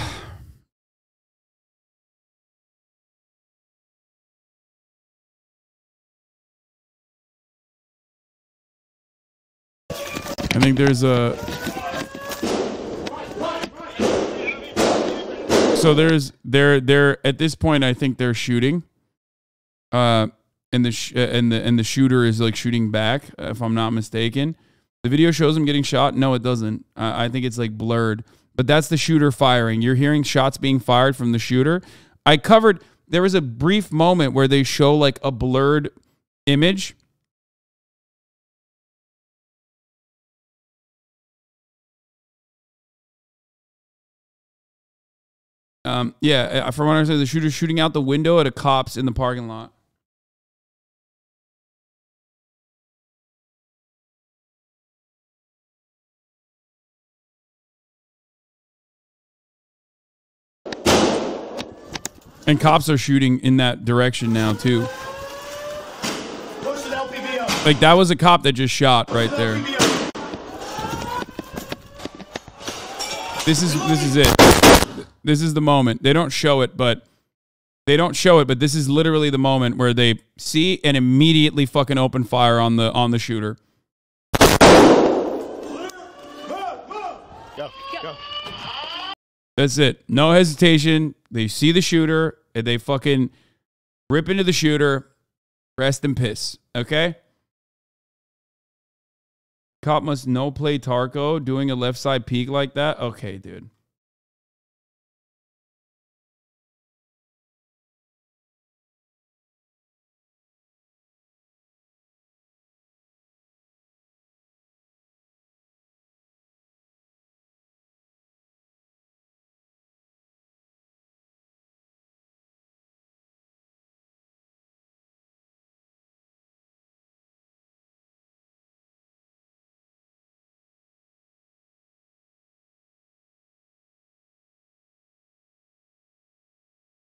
I think there's a... So they're at this point, I think they're shooting. And the shooter is like shooting back, if I'm not mistaken. The video shows him getting shot. No, it doesn't. I think it's like blurred. But that's the shooter firing. You're hearing shots being fired from the shooter. There was a brief moment where they show like a blurred image. Yeah, from what I understand, the shooter's shooting out the window at a cops in the parking lot. And cops are shooting in that direction now, too. Like, that was a cop that just shot right there. This is it. This is the moment. They don't show it, but this is literally the moment where they see and immediately fucking open fire on the shooter. Go. That's it. No hesitation. They see the shooter and they fucking rip into the shooter. Rest and piss. Okay? Cop must no play Tarko doing a left side peek like that. Okay, dude.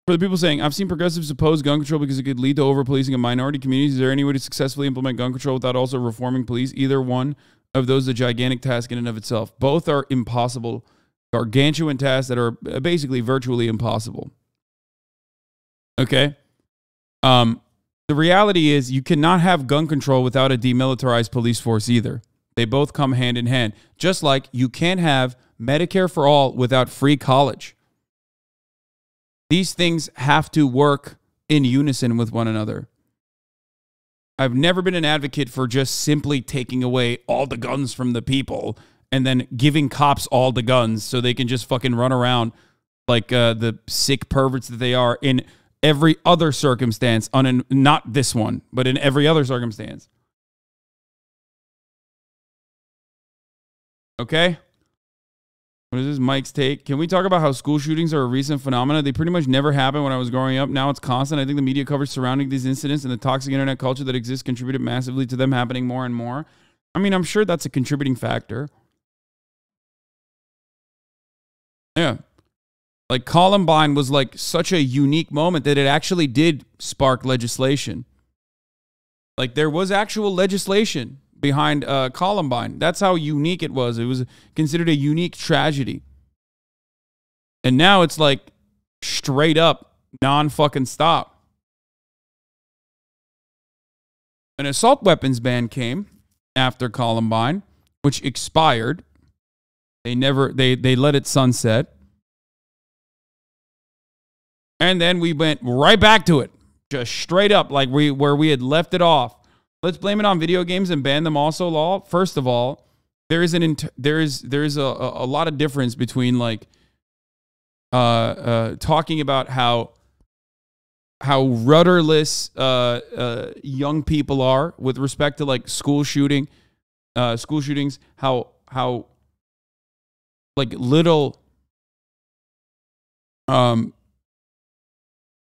For the people saying, I've seen progressives oppose gun control because it could lead to over-policing of minority communities. Is there any way to successfully implement gun control without also reforming police? Either one of those is a gigantic task in and of itself. Both are impossible, gargantuan tasks that are basically virtually impossible. Okay? The reality is you cannot have gun control without a demilitarized police force either. They both come hand in hand. Just like you can't have Medicare for all without free college. These things have to work in unison with one another. I've never been an advocate for just simply taking away all the guns from the people and then giving cops all the guns so they can just fucking run around like the sick perverts that they are in every other circumstance. Not this one, but in every other circumstance. Okay? What is this Mike's take? Can we talk about how school shootings are a recent phenomenon? They pretty much never happened when I was growing up. Now it's constant. I think the media coverage surrounding these incidents and the toxic internet culture that exists contributed massively to them happening more and more. I mean, I'm sure that's a contributing factor. Yeah. Like Columbine was like such a unique moment that it actually did spark legislation. Like there was actual legislation behind Columbine. That's how unique it was. It was considered a unique tragedy. And now it's like straight up non-fucking stop. An assault weapons ban came after Columbine, which expired. They let it sunset. And then we went right back to it. Just straight up like where we had left it off. Let's blame it on video games and ban them also, law. First of all, there is a lot of difference between like talking about how rudderless young people are with respect to like school shootings, how like little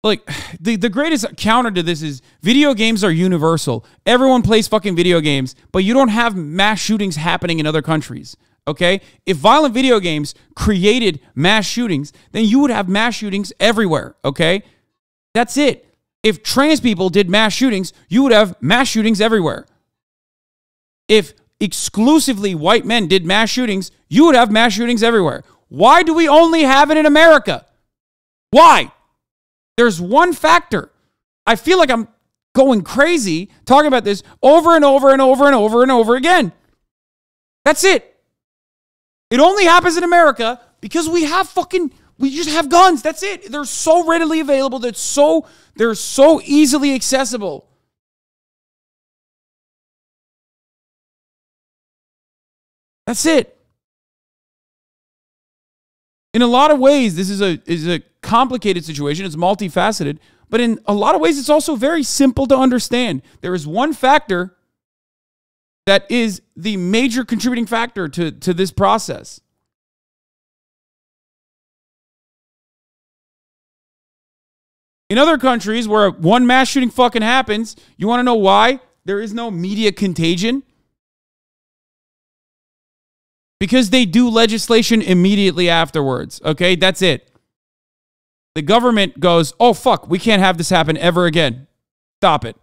like the greatest counter to this is video games are universal. Everyone plays fucking video games, but you don't have mass shootings happening in other countries. Okay? If violent video games created mass shootings, then you would have mass shootings everywhere. Okay? That's it. If trans people did mass shootings, you would have mass shootings everywhere. If exclusively white men did mass shootings, you would have mass shootings everywhere. Why do we only have it in America? Why? There's one factor. I feel like I'm going crazy talking about this over and over and over and over and over again. That's it. It only happens in America because we just have guns. That's it. They're so readily available. They're so easily accessible. That's it. In a lot of ways, this is a complicated situation. It's multifaceted, but in a lot of ways, it's also very simple to understand. There is one factor that is the major contributing factor to this process. In other countries where one mass shooting fucking happens, you want to know why there is no media contagion? Because they do legislation immediately afterwards. Okay, that's it. the government goes, oh, fuck, we can't have this happen ever again. Stop it.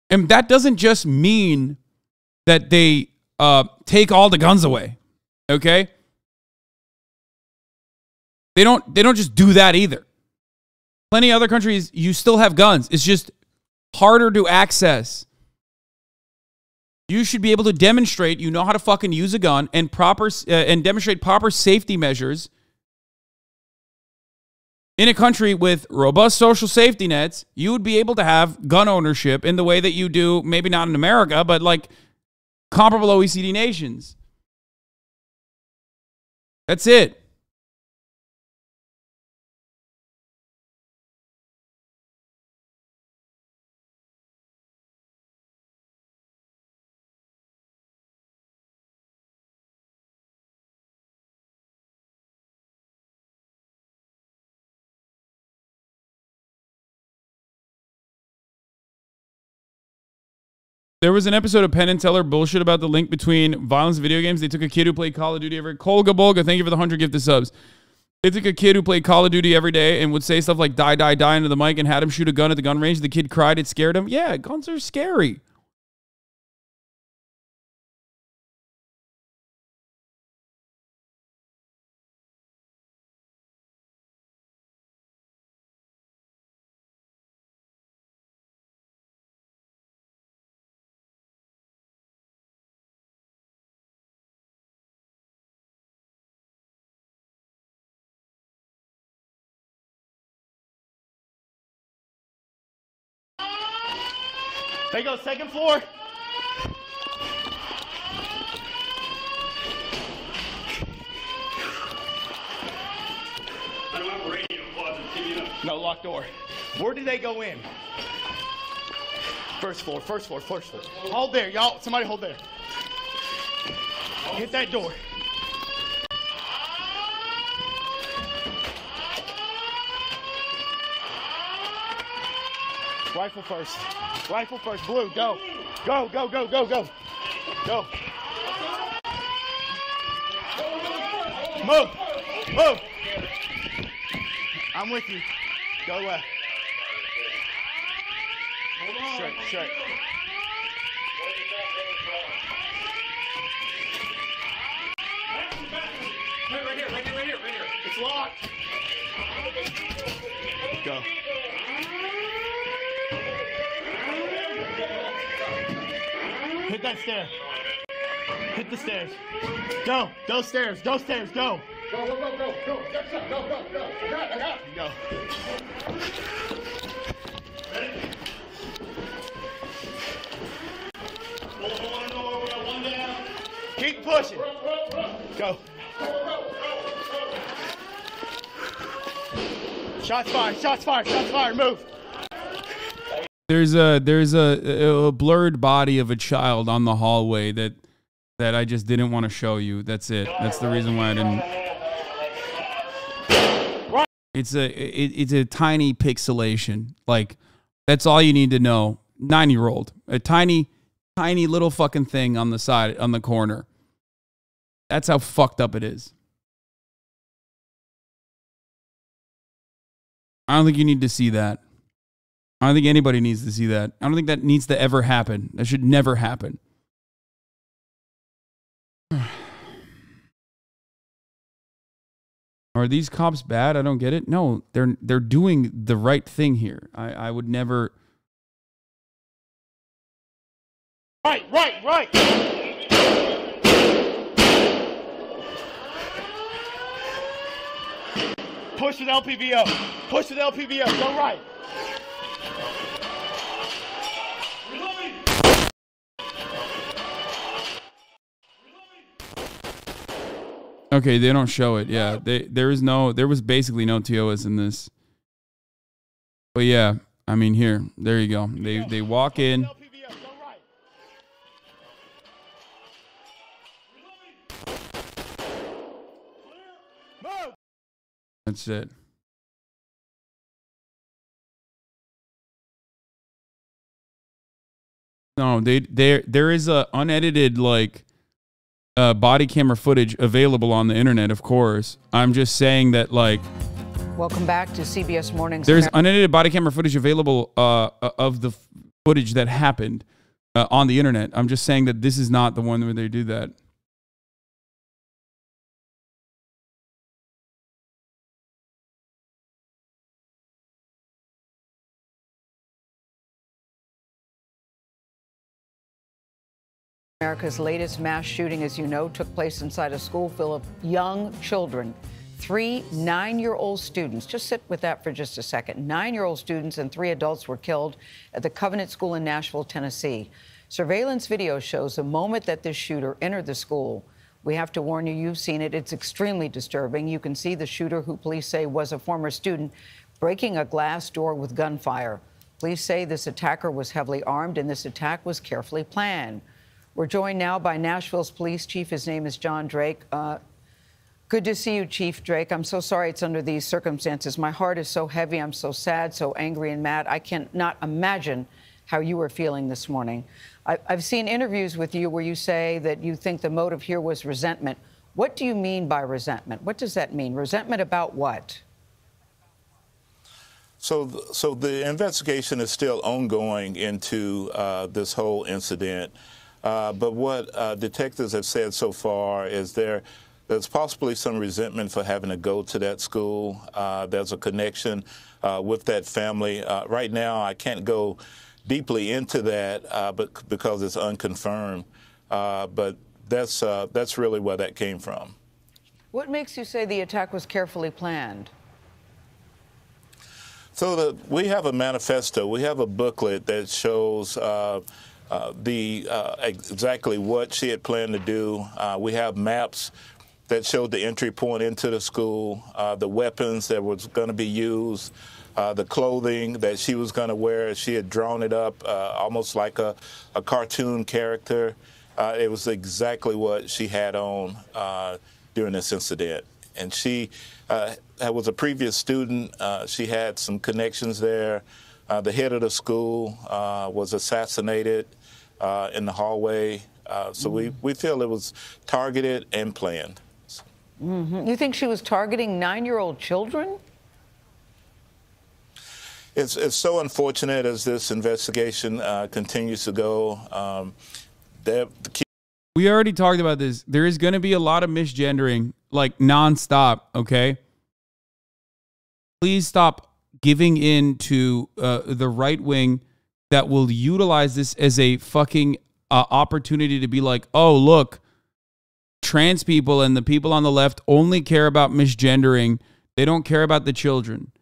And that doesn't just mean that they take all the guns away. Okay? They don't just do that either. Plenty of other countries, you still have guns. It's just harder to access. You should be able to demonstrate you know how to fucking use a gun and demonstrate proper safety measures in a country with robust social safety nets. You would be able to have gun ownership in the way that you do, maybe not in America, but like comparable OECD nations. That's it. There was an episode of Penn and Teller bullshit about the link between violence and video games. They took a kid who played Call of Duty every Kolga Bolga, thank you for the 100 gifted subs. They took a kid who played Call of Duty every day and would say stuff like die, die, die into the mic and had him shoot a gun at the gun range. The kid cried, it scared him. Yeah, guns are scary. They go second floor. I don't have a radio closet. Give me enough. No, locked door. Where did they go in? First floor, first floor, first floor. Hold there, y'all. Somebody hold there. Hit that door. Rifle first. Rifle first. Blue, go. Go, go, go, go, go. Go. Move. Move. I'm with you. Go left. Straight, straight. Right here, right here, right here, right here. It's locked. Go. Hit that stair. Hit the stairs. Go. Those stairs. Those stairs. Go. Go, go, go, go, go. Go, go, go, go. I got it. Go. Ready? One down. Keep pushing. Go. Shots fired. Shots fired. Shots fired. Move. There's a blurred body of a child on the hallway that I just didn't want to show you. That's it. That's the reason why I didn't. It's a tiny pixelation. Like, that's all you need to know. 9-year-old, a tiny little fucking thing on the side, on the corner. That's how fucked up it is. I don't think you need to see that. I don't think anybody needs to see that. I don't think that needs to ever happen. That should never happen. Are these cops bad? I don't get it. No, they're doing the right thing here. I would never. Right. Push with LPVO. Push with LPVO. Go right. Okay, they don't show it. Yeah, there was basically no TOS in this. But yeah, I mean, there you go. They walk in. That's it. No, there is a unedited like body camera footage available on the internet, of course. I'm just saying that like welcome back to CBS Mornings. There's unedited body camera footage available of the footage that happened on the internet. I'm just saying that this is not the one where they do that. America's latest mass shooting, as you know, took place inside a school full of young children. 3 9-year-old students, just sit with that for just a second. 9-year-old students and 3 adults were killed at the Covenant School in Nashville, Tennessee. Surveillance video shows the moment that this shooter entered the school. We have to warn you, you've seen it. It's extremely disturbing. You can see the shooter, who police say was a former student, breaking a glass door with gunfire. Police say this attacker was heavily armed and this attack was carefully planned. We're joined now by Nashville's police chief. His name is John Drake. Good to see you, Chief Drake. I'm so sorry it's under these circumstances. My heart is so heavy. I'm so sad, so angry and mad. I cannot imagine how you were feeling this morning. I've seen interviews with you where you say that you think the motive here was resentment. What do you mean by resentment? What does that mean? Resentment about what? So the investigation is still ongoing into this whole incident. But what detectives have said so far is there's possibly some resentment for having to go to that school. There's a connection with that family. Right now, I can't go deeply into that, but because it's unconfirmed. But that's really where that came from. What makes you say the attack was carefully planned? So we have a manifesto. We have a booklet that shows exactly what she had planned to do. We have maps that showed the entry point into the school, the weapons that was going to be used, the clothing that she was going to wear. She had drawn it up almost like a cartoon character. It was exactly what she had on during this incident. And she was a previous student. She had some connections there. The head of the school was assassinated in the hallway. So we feel it was targeted and planned. Mm-hmm. You think she was targeting 9-year-old children? It's so unfortunate as this investigation continues to go. We already talked about this. There is going to be a lot of misgendering, like nonstop, okay? Please stop giving in to the right wing that will utilize this as a fucking opportunity to be like, oh, look, trans people and the people on the left only care about misgendering. They don't care about the children,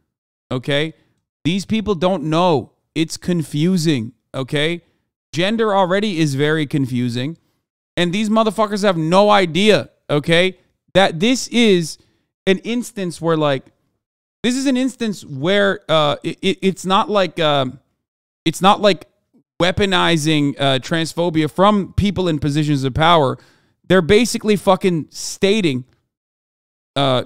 okay? These people don't know. It's confusing, okay? Gender already is very confusing, and these motherfuckers have no idea, okay, that this is an instance where, like, this is an instance where it's not like weaponizing transphobia from people in positions of power. They're basically fucking stating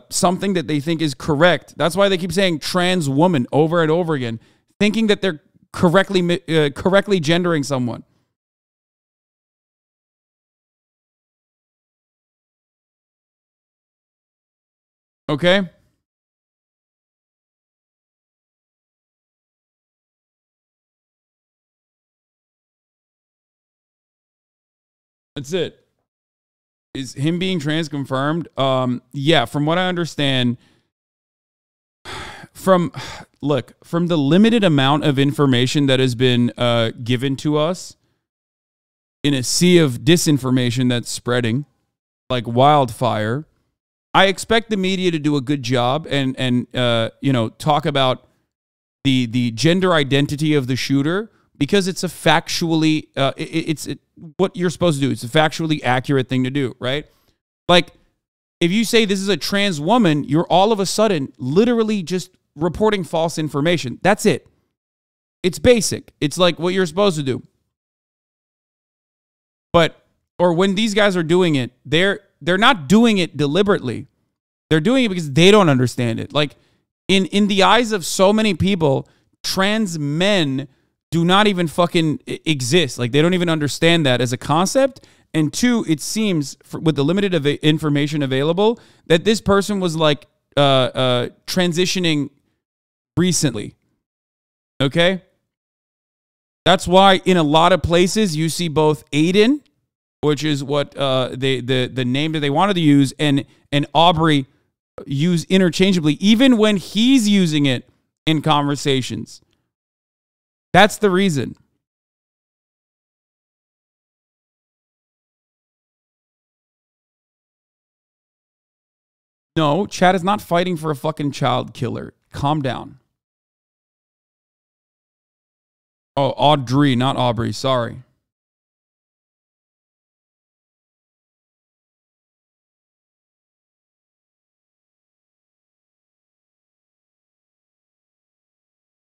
something that they think is correct. That's why they keep saying trans woman over and over again, thinking that they're correctly gendering someone. Okay? That's it. Is him being trans confirmed? Yeah, from what I understand, from the limited amount of information that has been given to us in a sea of disinformation that's spreading like wildfire, I expect the media to do a good job and talk about the gender identity of the shooter, because it's a factually what you're supposed to do. It's a factually accurate thing to do, right? Like, if you say this is a trans woman, you're all of a sudden literally just reporting false information. That's it. It's basic. It's like what you're supposed to do. Or when these guys are doing it, they're not doing it deliberately. They're doing it because they don't understand it. Like, in the eyes of so many people, trans men do not even fucking exist. Like, they don't even understand that as a concept. And two, it seems with the limited information available that this person was like transitioning recently. Okay? That's why in a lot of places you see both Aiden, which is what the name that they wanted to use, and Aubrey use interchangeably, even when he's using it in conversations. That's the reason. No, Chad is not fighting for a fucking child killer. Calm down. Oh, Audrey, not Aubrey. Sorry.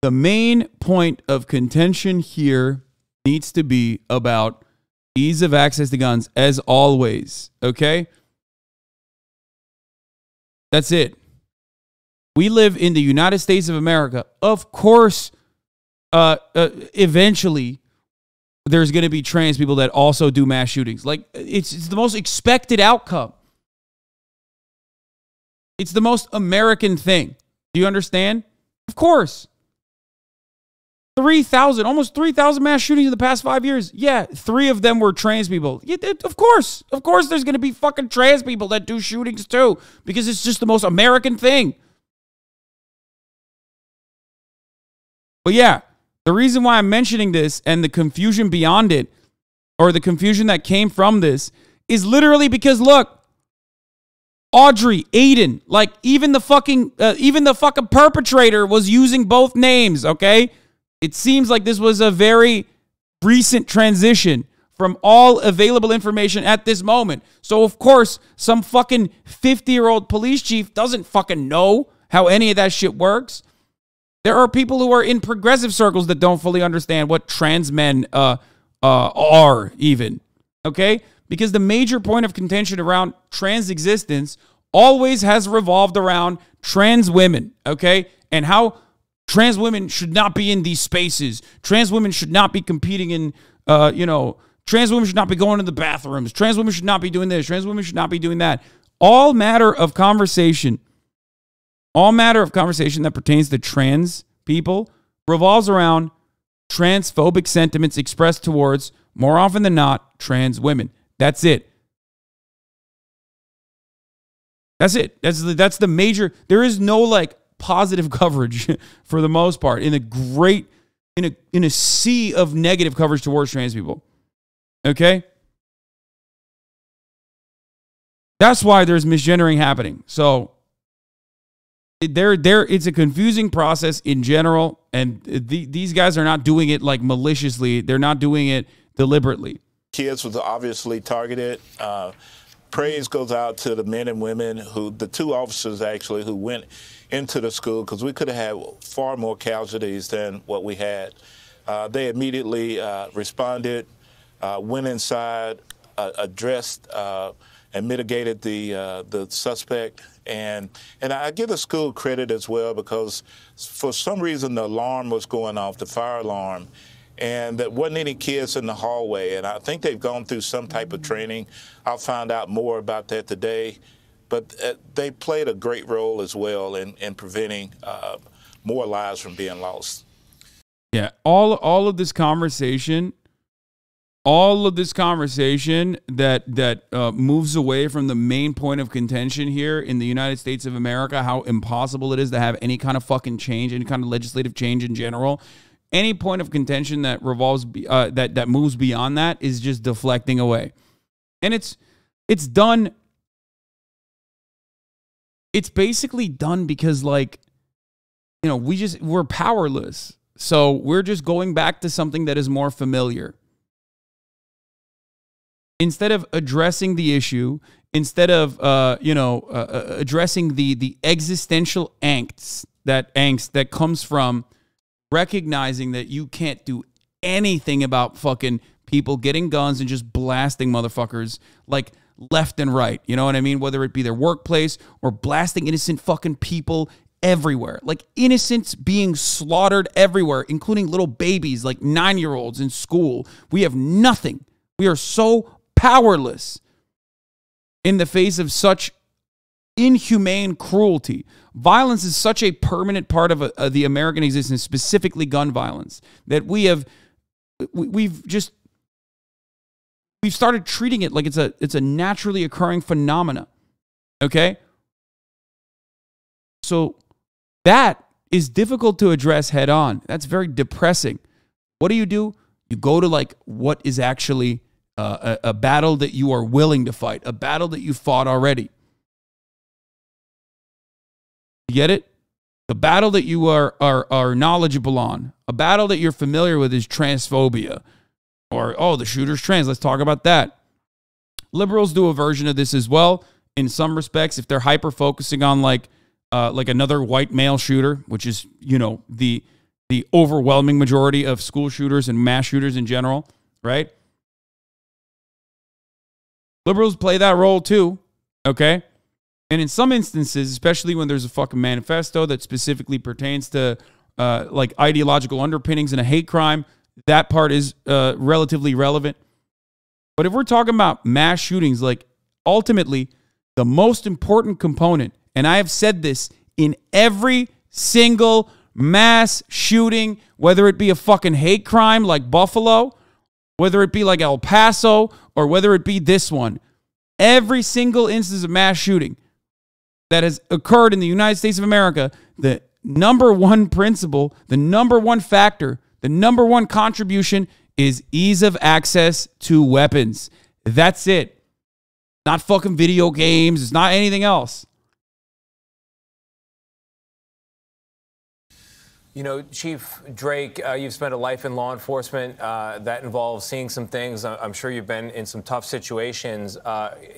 The main point of contention here needs to be about ease of access to guns, as always. Okay? That's it. We live in the United States of America. Of course, eventually, there's going to be trans people that also do mass shootings. Like, it's the most expected outcome. It's the most American thing. Do you understand? Of course. 3,000, almost 3,000 mass shootings in the past 5 years. Yeah, 3 of them were trans people. Yeah, of course. Of course there's going to be fucking trans people that do shootings too, because it's just the most American thing. But yeah, the reason why I'm mentioning this and the confusion beyond it, or the confusion that came from this, is literally because, look, Audrey, Aiden, like even the fucking perpetrator was using both names, okay? It seems like this was a very recent transition from all available information at this moment. So, of course, some fucking 50-year-old police chief doesn't fucking know how any of that shit works. There are people who are in progressive circles that don't fully understand what trans men are even, okay? Because the major point of contention around trans existence always has revolved around trans women, okay? And how trans women should not be in these spaces. Trans women should not be competing in, trans women should not be going to the bathrooms. Trans women should not be doing this. Trans women should not be doing that. All matter of conversation that pertains to trans people revolves around transphobic sentiments expressed towards, more often than not, trans women. That's it. That's it. That's the major. There is no like positive coverage for the most part in a sea of negative coverage towards trans people. Okay? That's why there's misgendering happening. So it's a confusing process in general, and these guys are not doing it like maliciously. They're not doing it deliberately. Kids was obviously targeted. Praise goes out to the men and women the 2 officers actually who went into the school, because we could have had far more casualties than what we had. They immediately responded, went inside, addressed and mitigated the suspect. And I give the school credit as well, because for some reason the alarm was going off, the fire alarm, and there wasn't any kids in the hallway. And I think they've gone through some type of training. I'll find out more about that today. But they played a great role as well in preventing more lives from being lost. Yeah, all of this conversation that moves away from the main point of contention here in the United States of America, how impossible it is to have any kind of fucking change, any kind of legislative change in general. Any point of contention that revolves that moves beyond that is just deflecting away, and it's done. It's basically done because, like, we're powerless. So we're just going back to something that is more familiar. Instead of addressing the issue, instead of, addressing the existential angst that comes from recognizing that you can't do anything about fucking people getting guns and just blasting motherfuckers, like, left and right, you know what I mean? Whether it be their workplace or blasting innocent fucking people everywhere, like innocents being slaughtered everywhere, including little babies, like 9-year-olds in school. We have nothing. We are so powerless in the face of such inhumane cruelty. Violence is such a permanent part of the American existence, specifically gun violence, that we've started treating it like it's a naturally occurring phenomena. Okay? So that is difficult to address head on. That's very depressing. What do? You go to like what is actually a battle that you are willing to fight, a battle that you fought already. You get it? The battle that you are knowledgeable on, a battle that you're familiar with is transphobia. Or, oh, the shooter's trans. Let's talk about that. Liberals do a version of this as well. In some respects, if they're hyper focusing on like another white male shooter, which is, the overwhelming majority of school shooters and mass shooters in general, right? Liberals play that role too, okay? And in some instances, especially when there's a fucking manifesto that specifically pertains to like ideological underpinnings and a hate crime, that part is relatively relevant. But if we're talking about mass shootings, like ultimately the most important component, and I have said this in every single mass shooting, whether it be a fucking hate crime like Buffalo, whether it be like El Paso, or whether it be this one, every single instance of mass shooting that has occurred in the United States of America, the number one principle, the number one factor, the number one contribution is ease of access to weapons. That's it. Not fucking video games. It's not anything else. Chief Drake, you've spent a life in law enforcement. That involves seeing some things. I'm sure you've been in some tough situations.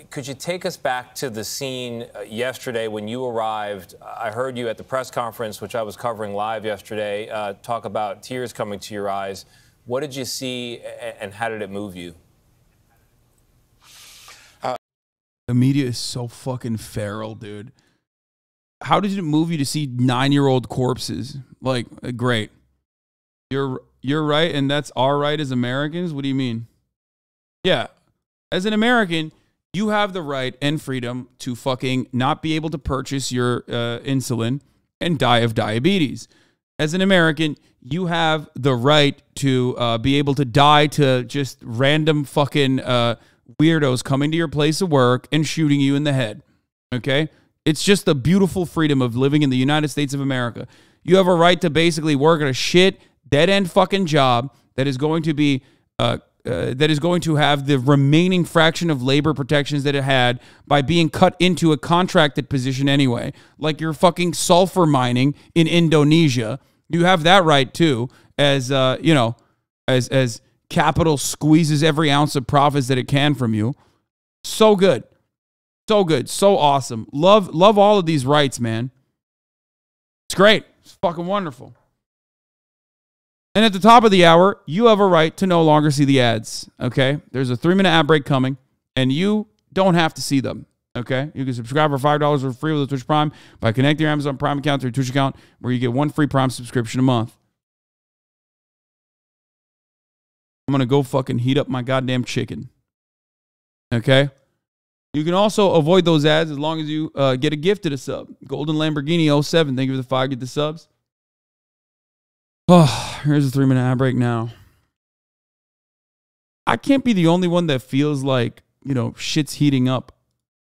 Could you take us back to the scene yesterday when you arrived? I heard you at the press conference, which I was covering live yesterday, talk about tears coming to your eyes. What did you see and how did it move you? The media is so fucking feral, dude. How did it move you to see 9-year-old corpses? Like, great. You're right, and that's our right as Americans? What do you mean? Yeah. As an American, you have the right and freedom to fucking not be able to purchase your insulin and die of diabetes. As an American, you have the right to be able to die to just random fucking weirdos coming to your place of work and shooting you in the head. Okay? It's just the beautiful freedom of living in the United States of America. You have a right to basically work at a shit, dead-end fucking job that is going to be, that is going to have the remaining fraction of labor protections that it had by being cut into a contracted position anyway. Like you're fucking sulfur mining in Indonesia. You have that right too, as as capital squeezes every ounce of profits that it can from you. So good. So good. So awesome. Love all of these rights, man. It's great. It's fucking wonderful. And at the top of the hour, you have a right to no longer see the ads, okay? There's a 3-minute ad break coming, and you don't have to see them, okay? You can subscribe for $5 for free with a Twitch Prime by connecting your Amazon Prime account to your Twitch account, where you get 1 free Prime subscription a month. I'm going to go fucking heat up my goddamn chicken, okay? You can also avoid those ads as long as you get a gift at a sub. Golden Lamborghini 07. Thank you for the 5. Get the subs. Oh, here's a 3-minute ad break now. I can't be the only one that feels like, shit's heating up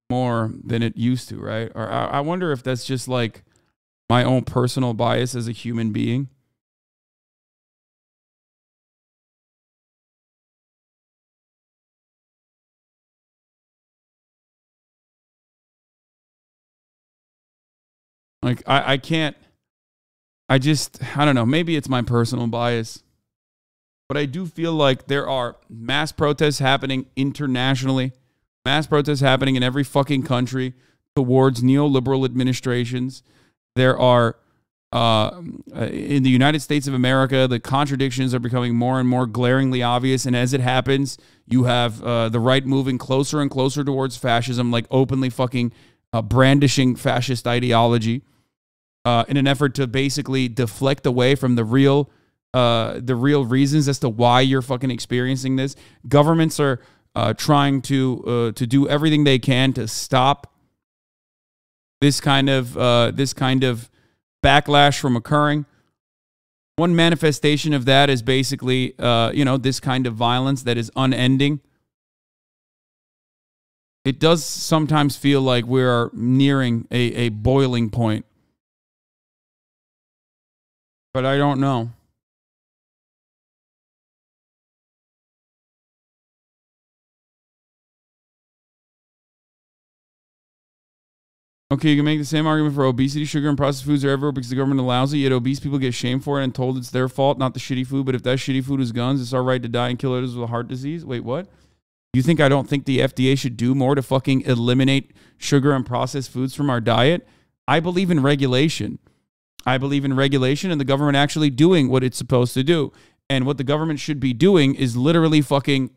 more than it used to, right? Or I wonder if that's just like my own personal bias as a human being. Like, I can't, I don't know, maybe it's my personal bias, but I do feel like there are mass protests happening internationally, mass protests happening in every fucking country towards neoliberal administrations. There are, in the United States of America, the contradictions are becoming more and more glaringly obvious, and as it happens, you have the right moving closer and closer towards fascism, like openly fucking brandishing fascist ideology. in an effort to basically deflect away from the real reasons as to why you're fucking experiencing this. Governments are trying to do everything they can to stop this kind of backlash from occurring. One manifestation of that is basically, this kind of violence that is unending. It does sometimes feel like we are nearing a boiling point. But I don't know. Okay, you can make the same argument for obesity. Sugar and processed foods are everywhere because the government allows it, yet obese people get shamed for it and told it's their fault, not the shitty food. But if that shitty food is guns, it's our right to die and kill others with a heart disease. Wait, what? You think I don't think the FDA should do more to fucking eliminate sugar and processed foods from our diet? I believe in regulation. I believe in regulation and the government actually doing what it's supposed to do. And what the government should be doing is literally fucking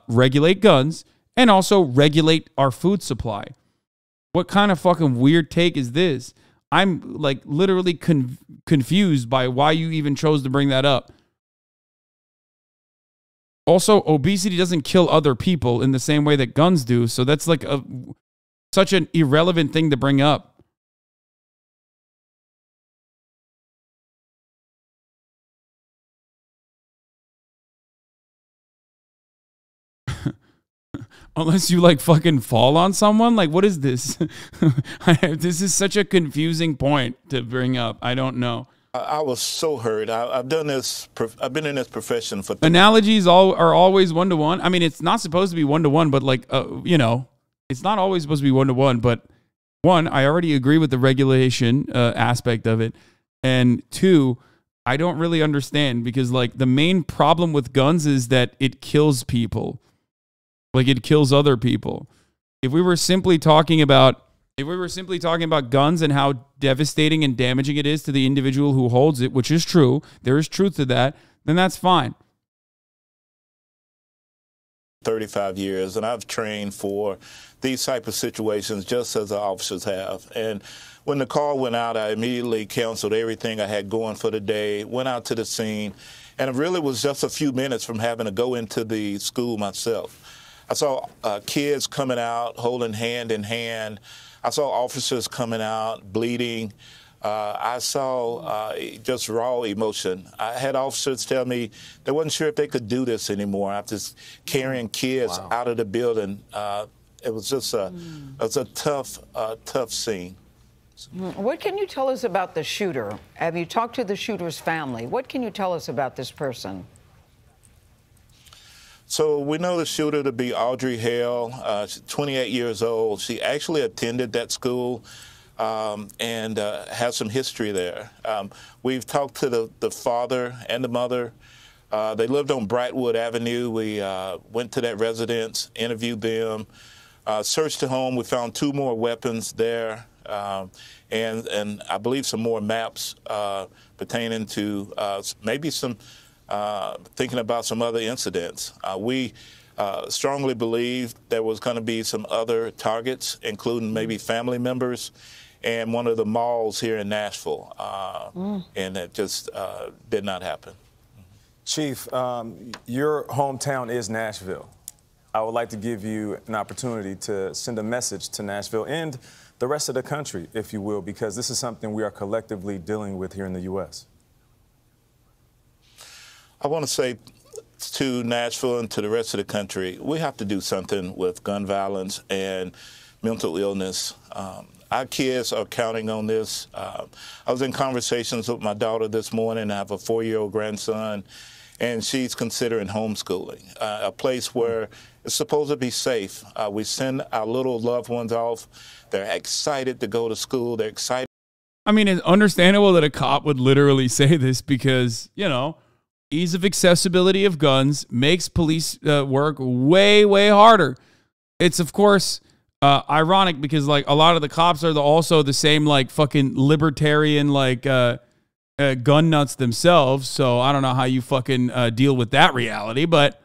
regulate guns and also regulate our food supply. What kind of fucking weird take is this? I'm like literally confused by why you even chose to bring that up. Also, obesity doesn't kill other people in the same way that guns do. So that's like such an irrelevant thing to bring up. Unless you like fucking fall on someone. Like, what is this? This is such a confusing point to bring up. I don't know. I was so hurt. I've done this. I've been in this profession for. Analogies are always one-to-one. I mean, it's not supposed to be one-to-one, but like, it's not always supposed to be one-to-one. But one, I already agree with the regulation aspect of it. And two, I don't really understand because like the main problem with guns is that it kills people. Like it kills other people. If we were simply talking about guns and how devastating and damaging it is to the individual who holds it, which is true, there is truth to that, then that's fine. 35 years, and I've trained for these type of situations just as the officers have. And when the call went out, I immediately canceled everything I had going for the day, went out to the scene, and it really was just a few minutes from having to go into the school myself. I saw kids coming out holding hand in hand. I saw officers coming out bleeding. I saw just raw emotion. I had officers tell me they wasn't sure if they could do this anymore after carrying kids out of the building. It was just a tough scene. What can you tell us about the shooter? Have you talked to the shooter's family? What can you tell us about this person? So we know the shooter to be Audrey Hale. She's 28 years old. She actually attended that school and has some history there. We've talked to the father and the mother. They lived on Brightwood Avenue. We went to that residence, interviewed them, searched the home. We found 2 more weapons there and I believe some more maps pertaining to maybe some thinking about some other incidents. We strongly believe there was going to be some other targets, including maybe family members and one of the malls here in Nashville. And it just did not happen. Chief, your hometown is Nashville. I would like to give you an opportunity to send a message to Nashville and the rest of the country, if you will, because this is something we are collectively dealing with here in the U.S. I want to say to Nashville and to the rest of the country, we have to do something with gun violence and mental illness. Our kids are counting on this. I was in conversations with my daughter this morning. I have a 4-year-old grandson, and she's considering homeschooling, a place where it's supposed to be safe. We send our little loved ones off. They're excited to go to school. They're excited. I mean, it's understandable that a cop would literally say this because, ease of accessibility of guns makes police work way, way harder. It's, of course, ironic because, like, a lot of the cops are also the same, like, fucking libertarian, like, gun nuts themselves. So I don't know how you fucking deal with that reality, but,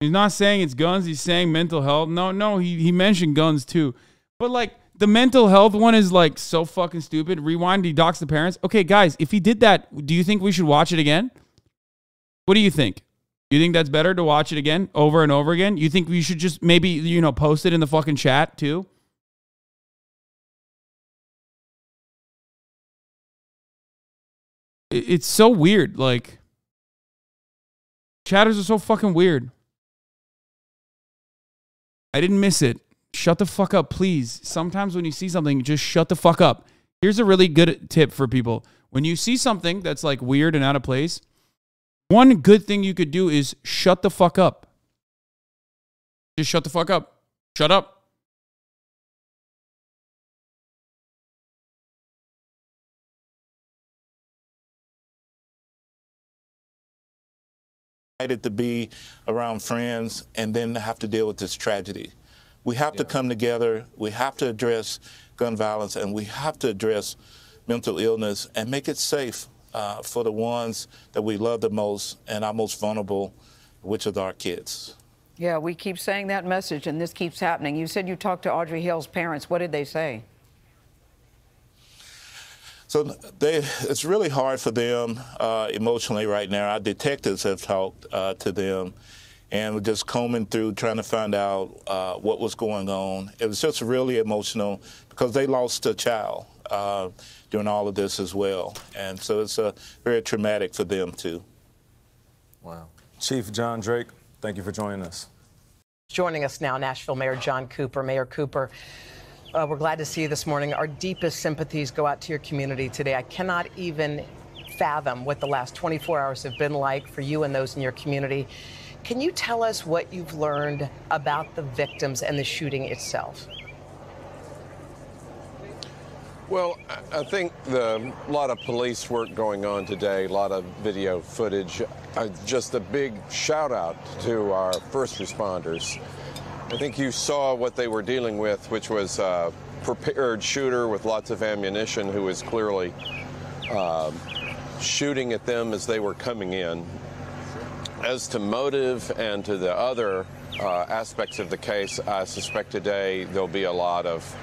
He's not saying it's guns. He's saying mental health. No, he mentioned guns too. But like the mental health one is like so fucking stupid. Rewind, he docks the parents. Okay, guys, if he did that, do you think we should watch it again? What do you think? You think that's better to watch it again over and over again? You think we should just maybe, you know, post it in the fucking chat too? It's so weird. Like, chatters are so fucking weird. I didn't miss it. Shut the fuck up, please. Sometimes when you see something, just shut the fuck up. Here's a really good tip for people. When you see something that's like weird and out of place, one good thing you could do is shut the fuck up. Just shut the fuck up. Shut up. To be around friends and then have to deal with this tragedy. We have to come together. We have to address gun violence, and we have to address mental illness and make it safe for the ones that we love the most and are most vulnerable, which are our kids. Yeah, we keep saying that message, and this keeps happening. You said you talked to Audrey Hale's parents. What did they say? So it's really hard for them emotionally right now. Our detectives have talked to them, and we're just combing through trying to find out what was going on. It was just really emotional because they lost a child during all of this as well. And so it's very traumatic for them, too. Wow. Chief John Drake, thank you for joining us. Joining us now, Nashville Mayor John Cooper. Mayor Cooper, we're glad to see you this morning. Our deepest sympathies go out to your community today. I cannot even fathom what the last 24 hours have been like for you and those in your community. Can you tell us what you've learned about the victims and the shooting itself? Well, I think a lot of police work going on today, a lot of video footage. Just a big shout out to our first responders. I think you saw what they were dealing with, which was a prepared shooter with lots of ammunition who was clearly shooting at them as they were coming in. As to motive and to the other aspects of the case, I suspect today there'll be a lot of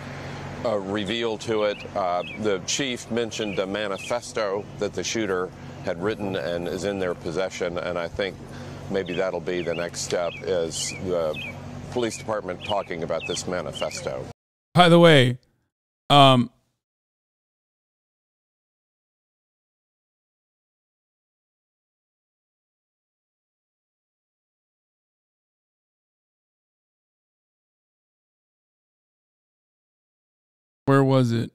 reveal to it. The chief mentioned a manifesto that the shooter had written and is in their possession, and I think maybe that'll be the next step, is the police department talking about this manifesto. By the way, where was it?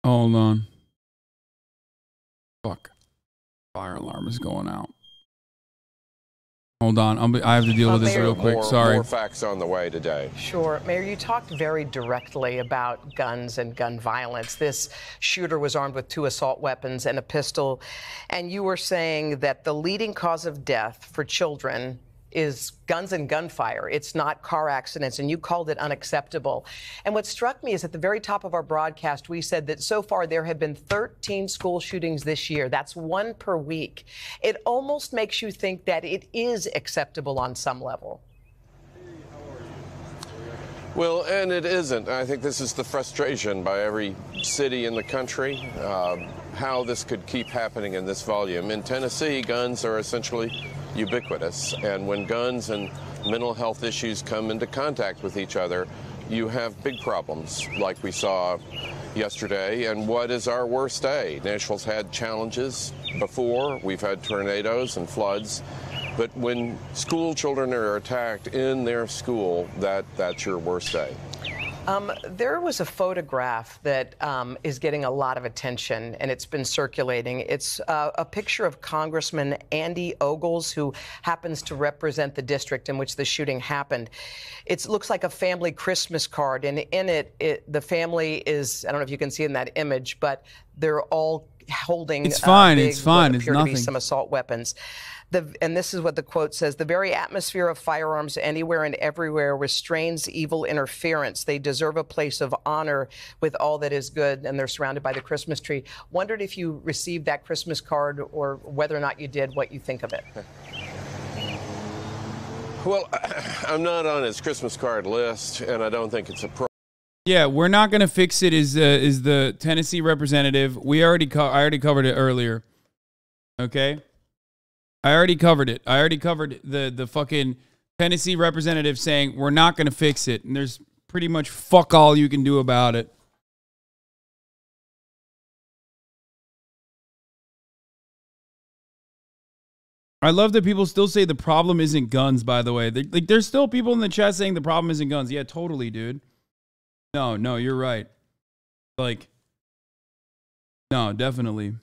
Hold on. Fuck. Fire alarm is going out. Hold on. I have to deal with this real quick. Sorry. More facts on the way today. Sure. Mayor, you talked very directly about guns and gun violence. This shooter was armed with 2 assault weapons and a pistol. And you were saying that the leading cause of death for children is guns and gunfire. It's not car accidents, and you called it unacceptable. And what struck me is at the very top of our broadcast, we said that so far there have been 13 school shootings this year. That's 1 per week. It almost makes you think that it is acceptable on some level. Well, and it isn't. I think this is the frustration by every city in the country, how this could keep happening in this volume. In Tennessee, guns are essentially ubiquitous, and when guns and mental health issues come into contact with each other, you have big problems like we saw yesterday. And what is our worst day? Nashville's had challenges before. We've had tornadoes and floods. But when school children are attacked in their school, that's your worst day. There was a photograph that is getting a lot of attention, and it's been circulating. It's a picture of Congressman Andy Ogles, who happens to represent the district in which the shooting happened. It looks like a family Christmas card, and in it, the family is, I don't know if you can see in that image, but they're all holding. It's fine. Big, It's fine. what It's appear to be nothing. some assault weapons. And this is what the quote says: "The very atmosphere of firearms anywhere and everywhere restrains evil interference. They deserve a place of honor with all that is good," and they're surrounded by the Christmas tree. Wondered if you received that Christmas card, or whether or not you did, what you think of it. Well, I'm not on his Christmas card list, and I don't think it's appropriate. Yeah, we're not gonna fix it. Is the Tennessee representative? I already covered it earlier. Okay, I already covered it. I already covered the fucking Tennessee representative saying we're not gonna fix it, and there's pretty much fuck all you can do about it. I love that people still say the problem isn't guns, by the way. There's still people in the chat saying the problem isn't guns. Yeah, totally, dude. No, you're right. Like, no, definitely.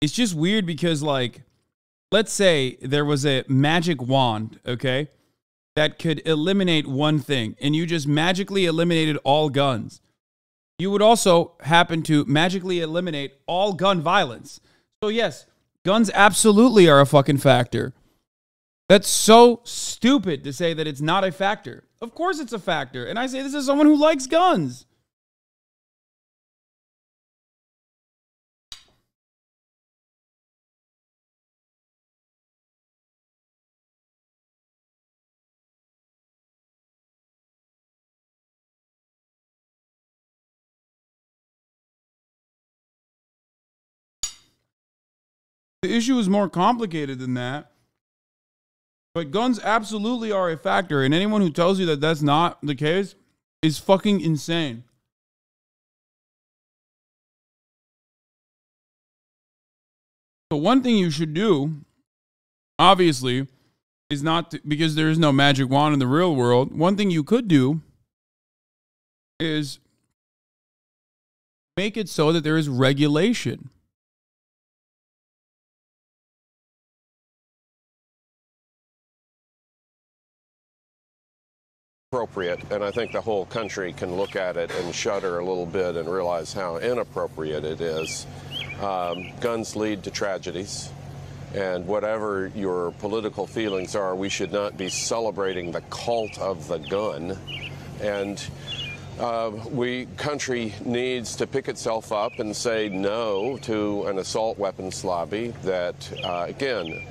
It's just weird because, like, let's say there was a magic wand, okay, that could eliminate one thing, and you just magically eliminated all guns. You would also happen to magically eliminate all gun violence. So, yes, guns absolutely are a fucking factor. That's so stupid to say that it's not a factor. Of course it's a factor. And I say this as someone who likes guns. The issue is more complicated than that. But guns absolutely are a factor, and anyone who tells you that that's not the case is fucking insane. So one thing you should do, obviously, is not to, because there is no magic wand in the real world. One thing you could do is make it so that there is regulation. Appropriate, and I think the whole country can look at it and shudder a little bit and realize how inappropriate it is. Guns lead to tragedies, and whatever your political feelings are, we should not be celebrating the cult of the gun. And country needs to pick itself up and say no to an assault weapons lobby that, again,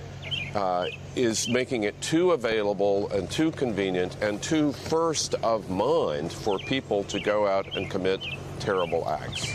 is making it too available and too convenient and too first of mind for people to go out and commit terrible acts.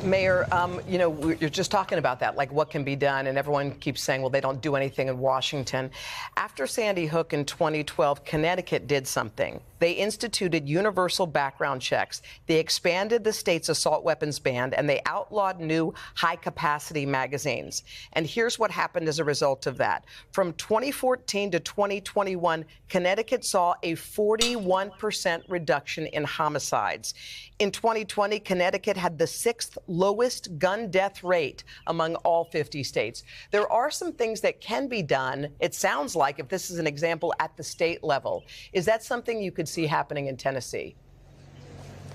Mayor, you know, you're just talking about that, like what can be done, and everyone keeps saying, well, they don't do anything in Washington. After Sandy Hook in 2012, Connecticut did something. They instituted universal background checks. They expanded the state's assault weapons ban, and they outlawed new high-capacity magazines. And here's what happened as a result of that. From 2014 to 2021, Connecticut saw a 41% reduction in homicides. In 2020, Connecticut had the 6th lowest gun death rate among all 50 states. There are some things that can be done, it sounds like, if this is an example at the state level. Is that something you could see happening in Tennessee?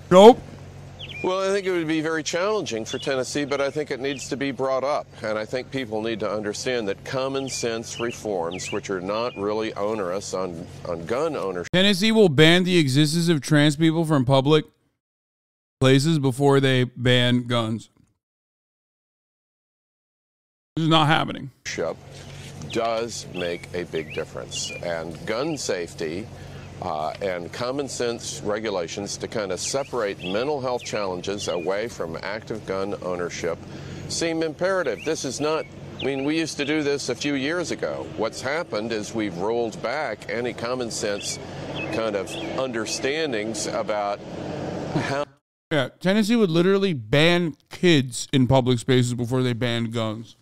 Nope. Well, I think it would be very challenging for Tennessee, but I think it needs to be brought up. And I think people need to understand that common sense reforms, which are not really onerous on gun ownership. Tennessee will ban the existence of trans people from public places before they ban guns. This is not happening. Does make a big difference. And gun safety and common sense regulations to kind of separate mental health challenges away from active gun ownership seem imperative. This is not, I mean, we used to do this a few years ago. What's happened is we've rolled back any common sense kind of understandings about how. Yeah, Tennessee would literally ban kids in public spaces before they banned guns.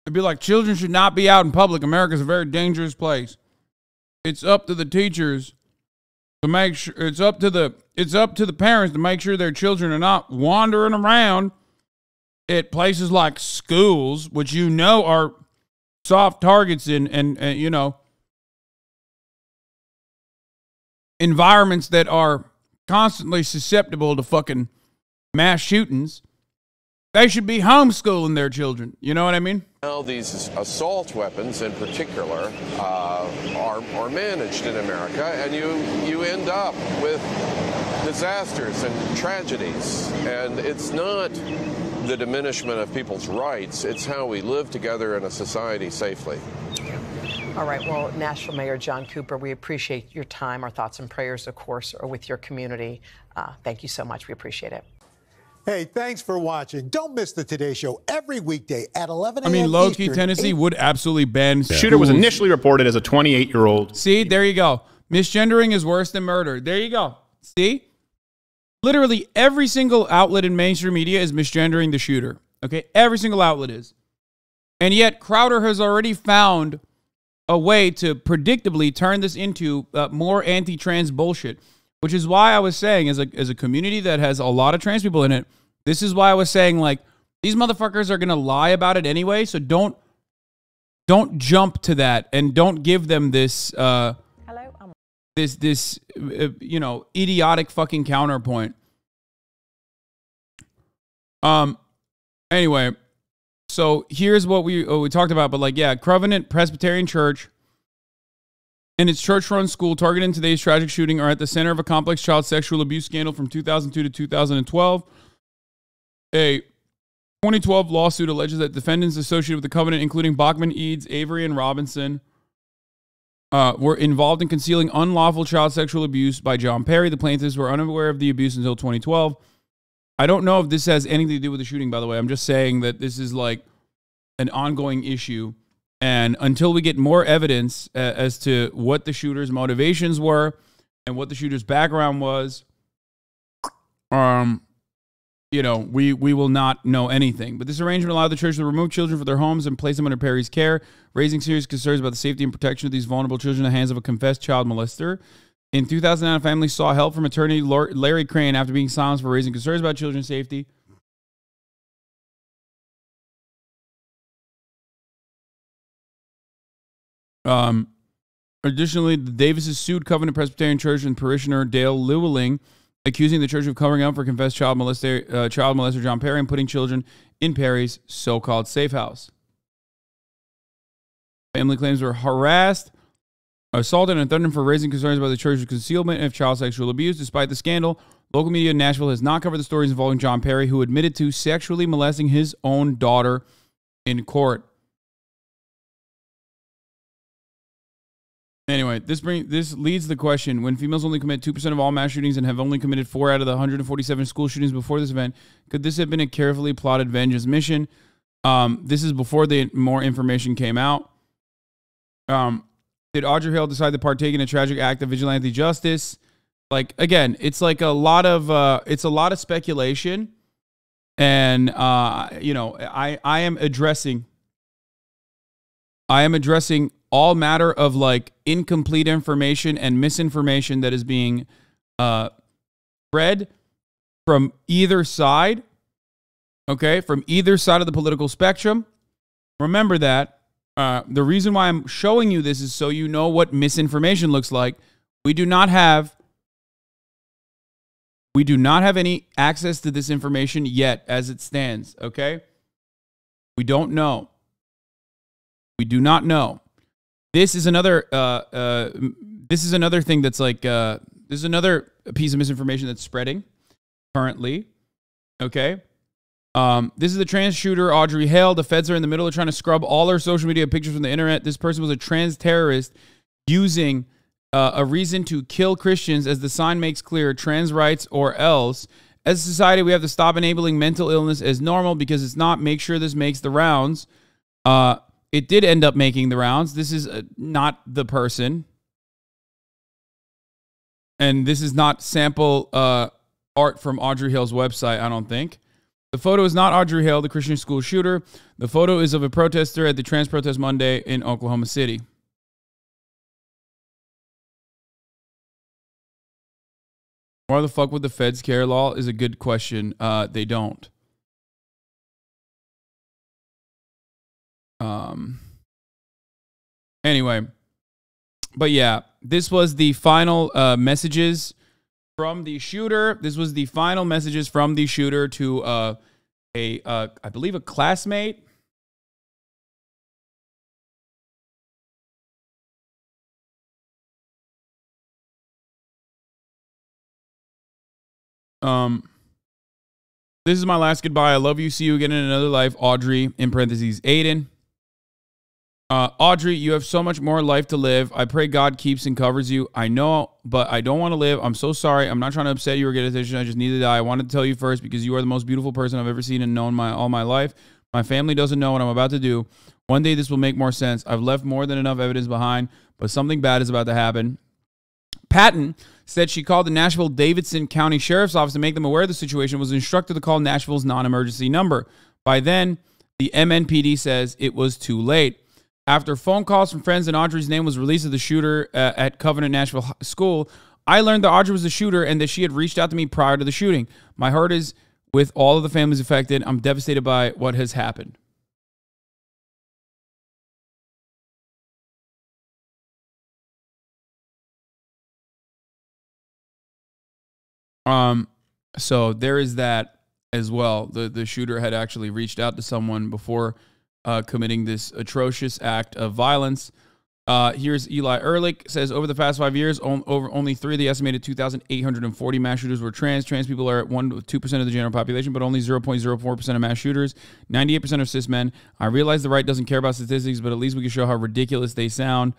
It'd be like, children should not be out in public. America's a very dangerous place. It's up to the teachers to make sure, it's up to the parents to make sure their children are not wandering around at places like schools, which you know are soft targets and you know, environments that are constantly susceptible to fucking mass shootings, they should be homeschooling their children. You know what I mean? How these assault weapons in particular are managed in America, and you end up with disasters and tragedies. And it's not the diminishment of people's rights, it's how we live together in a society safely. All right, well, Nashville Mayor John Cooper, we appreciate your time. Our thoughts and prayers, of course, are with your community. Thank you so much. We appreciate it. Hey, thanks for watching. Don't miss the Today Show every weekday at 11 a.m. I mean, low-key, Tennessee would absolutely ban The shooter was initially reported as a 28-year-old. See, there you go. Misgendering is worse than murder. There you go. See? Literally every single outlet in mainstream media is misgendering the shooter. Okay? Every single outlet is. And yet, Crowder has already found a way to predictably turn this into more anti-trans bullshit, which is why I was saying, as a community that has a lot of trans people in it, this is why I was saying, like, these motherfuckers are going to lie about it anyway, so don't jump to that and don't give them this idiotic fucking counterpoint. Anyway, so here's what we talked about, but like, yeah, Covenant Presbyterian Church and its church-run school targeted in today's tragic shooting are at the center of a complex child sexual abuse scandal from 2002 to 2012. A 2012 lawsuit alleges that defendants associated with the Covenant, including Bachman, Eads, Avery, and Robinson, were involved in concealing unlawful child sexual abuse by John Perry. The plaintiffs were unaware of the abuse until 2012. I don't know if this has anything to do with the shooting, by the way. I'm just saying that this is like an ongoing issue. And until we get more evidence as to what the shooter's motivations were and what the shooter's background was, we will not know anything. But this arrangement allowed the church to remove children from their homes and place them under Perry's care, raising serious concerns about the safety and protection of these vulnerable children in the hands of a confessed child molester. In 2009, families sought help from attorney Larry Crane after being silenced for raising concerns about children's safety. Additionally, the Davises sued Covenant Presbyterian Church and parishioner Dale Llewellyn, accusing the church of covering up for confessed child molester John Perry and putting children in Perry's so-called safe house. Family claims were harassed, assaulted, and threatened for raising concerns about the church's concealment of child sexual abuse. Despite the scandal, local media in Nashville has not covered the stories involving John Perry, who admitted to sexually molesting his own daughter in court. Anyway, this leads to the question: when females only commit 2% of all mass shootings and have only committed 4 out of the 147 school shootings before this event, could this have been a carefully plotted vengeance mission? This is before more information came out. Did Audrey Hale decide to partake in a tragic act of vigilante justice? Like, again, it's like a lot of speculation, and I am addressing all matter of like incomplete information and misinformation that is being spread from either side. Okay, from either side of the political spectrum. Remember that. The reason why I'm showing you this is so you know what misinformation looks like. We do not have any access to this information yet as it stands, okay? We don't know. We do not know. This is another thing that's like this is another piece of misinformation that's spreading currently. Okay? This is the trans shooter, Audrey Hale. The feds are in the middle of trying to scrub all her social media pictures from the internet. This person was a trans terrorist using a reason to kill Christians, as the sign makes clear, trans rights or else. As a society, we have to stop enabling mental illness as normal because it's not. Make sure this makes the rounds. It did end up making the rounds. This is not the person. And this is not sample art from Audrey Hale's website, I don't think. The photo is not Audrey Hale, the Christian school shooter. The photo is of a protester at the trans protest Monday in Oklahoma City. Why the fuck would the feds care? Law is a good question. They don't. Anyway, But yeah, this was the final messages from the shooter. This was the final messages from the shooter to I believe a classmate. This is my last goodbye. I love you. See you again in another life. Audrey, in parentheses, Aiden. Audrey, you have so much more life to live. I pray God keeps and covers you. I know, but I don't want to live. I'm so sorry. I'm not trying to upset you or get attention. I just need to die. I wanted to tell you first because you are the most beautiful person I've ever seen and known all my life. My family doesn't know what I'm about to do. One day this will make more sense. I've left more than enough evidence behind, but something bad is about to happen. Patton said she called the Nashville-Davidson County Sheriff's Office to make them aware of the situation, was instructed to call Nashville's non-emergency number. By then, the MNPD says it was too late. After phone calls from friends and Audrey's name was released as the shooter at Covenant Nashville School, I learned that Audrey was the shooter and that she had reached out to me prior to the shooting. My heart is with all of the families affected. I'm devastated by what has happened. So there is that as well. The shooter had actually reached out to someone before committing this atrocious act of violence. Here's Eli Ehrlich, says, over the past 5 years, only 3 of the estimated 2,840 mass shooters were trans. Trans people are at 1 to 2% of the general population, but only 0.04% of mass shooters. 98% are cis men. I realize the right doesn't care about statistics, but at least we can show how ridiculous they sound.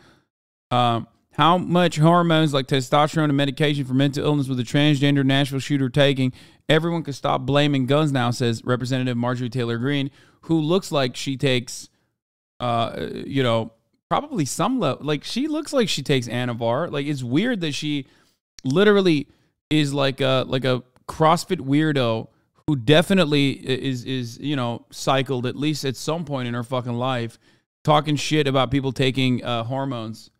How much hormones like testosterone and medication for mental illness with a transgender Nashville shooter taking? Everyone can stop blaming guns now, says Representative Marjorie Taylor Greene, who looks like she takes, probably some level. Like, she looks like she takes Anavar. Like, it's weird that she literally is like a CrossFit weirdo who definitely is cycled at least at some point in her fucking life, talking shit about people taking hormones.